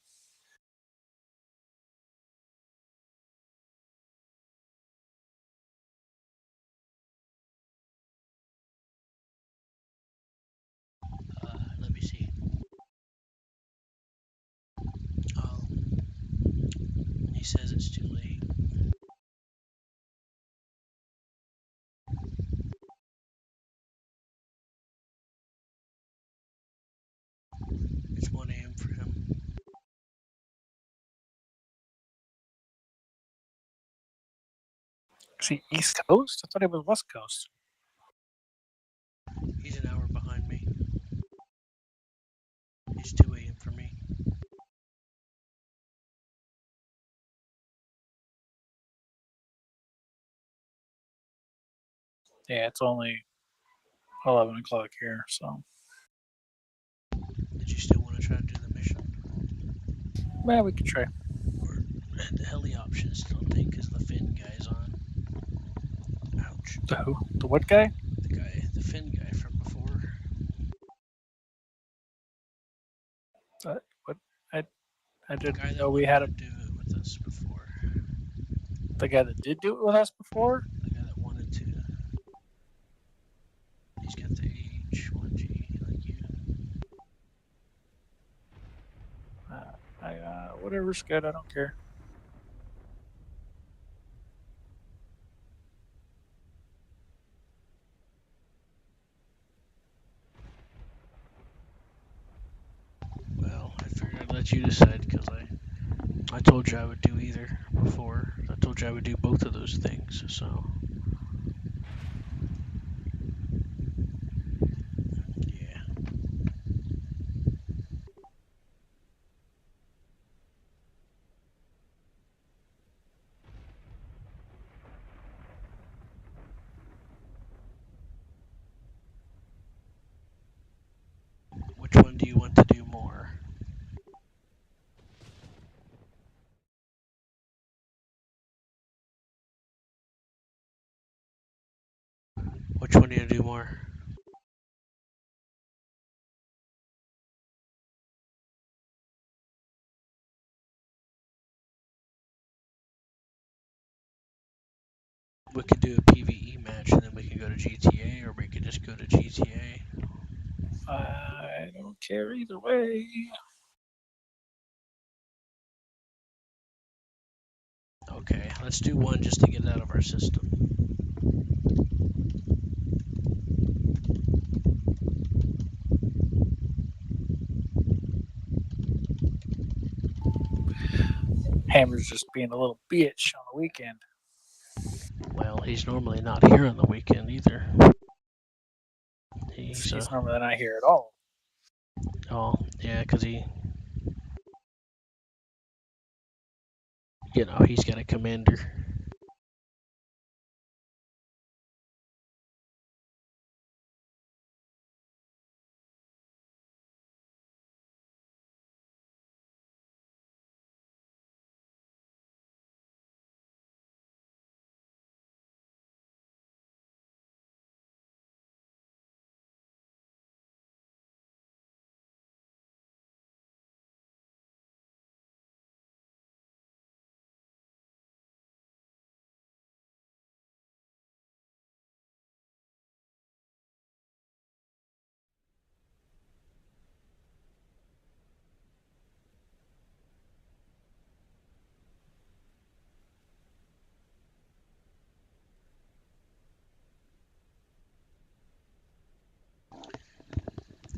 He says it's too late. It's 1 a.m. for him. Is he East Coast? I thought he was West Coast. He's an hour behind me. It's 2 a.m. for me. Yeah, it's only 11 o'clock here, so. Did you still want to try to do the mission? Yeah, we could try. Or the heli option still think because the Finn guy's on. Ouch. The who? The what guy? The Finn guy from before. What? I The didn't guy that know we wanted had to a. do it with us before. The guy that did do it with us before? The guy that wanted to. He's got the H1G like you. Whatever's good, I don't care. Well, I figured I'd let you decide because I told you I would do either before. I told you I would do both of those things, so. Yeah. Which one do you want to do more? Which one do you do more? We could do a PvE match and then we could go to GTA, or we could just go to GTA. I don't care either way. Okay, let's do one just to get it out of our system. Hammer's just being a little bitch on the weekend. Well, he's normally not here on the weekend either. He's normally not here at all. oh yeah, because he's got a commander.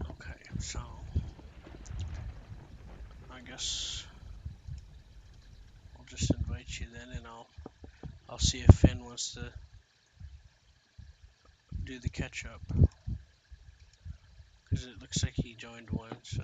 Okay, so I guess I'll just invite you then, and I'll see if Finn wants to do the catch up, because it looks like he joined one. So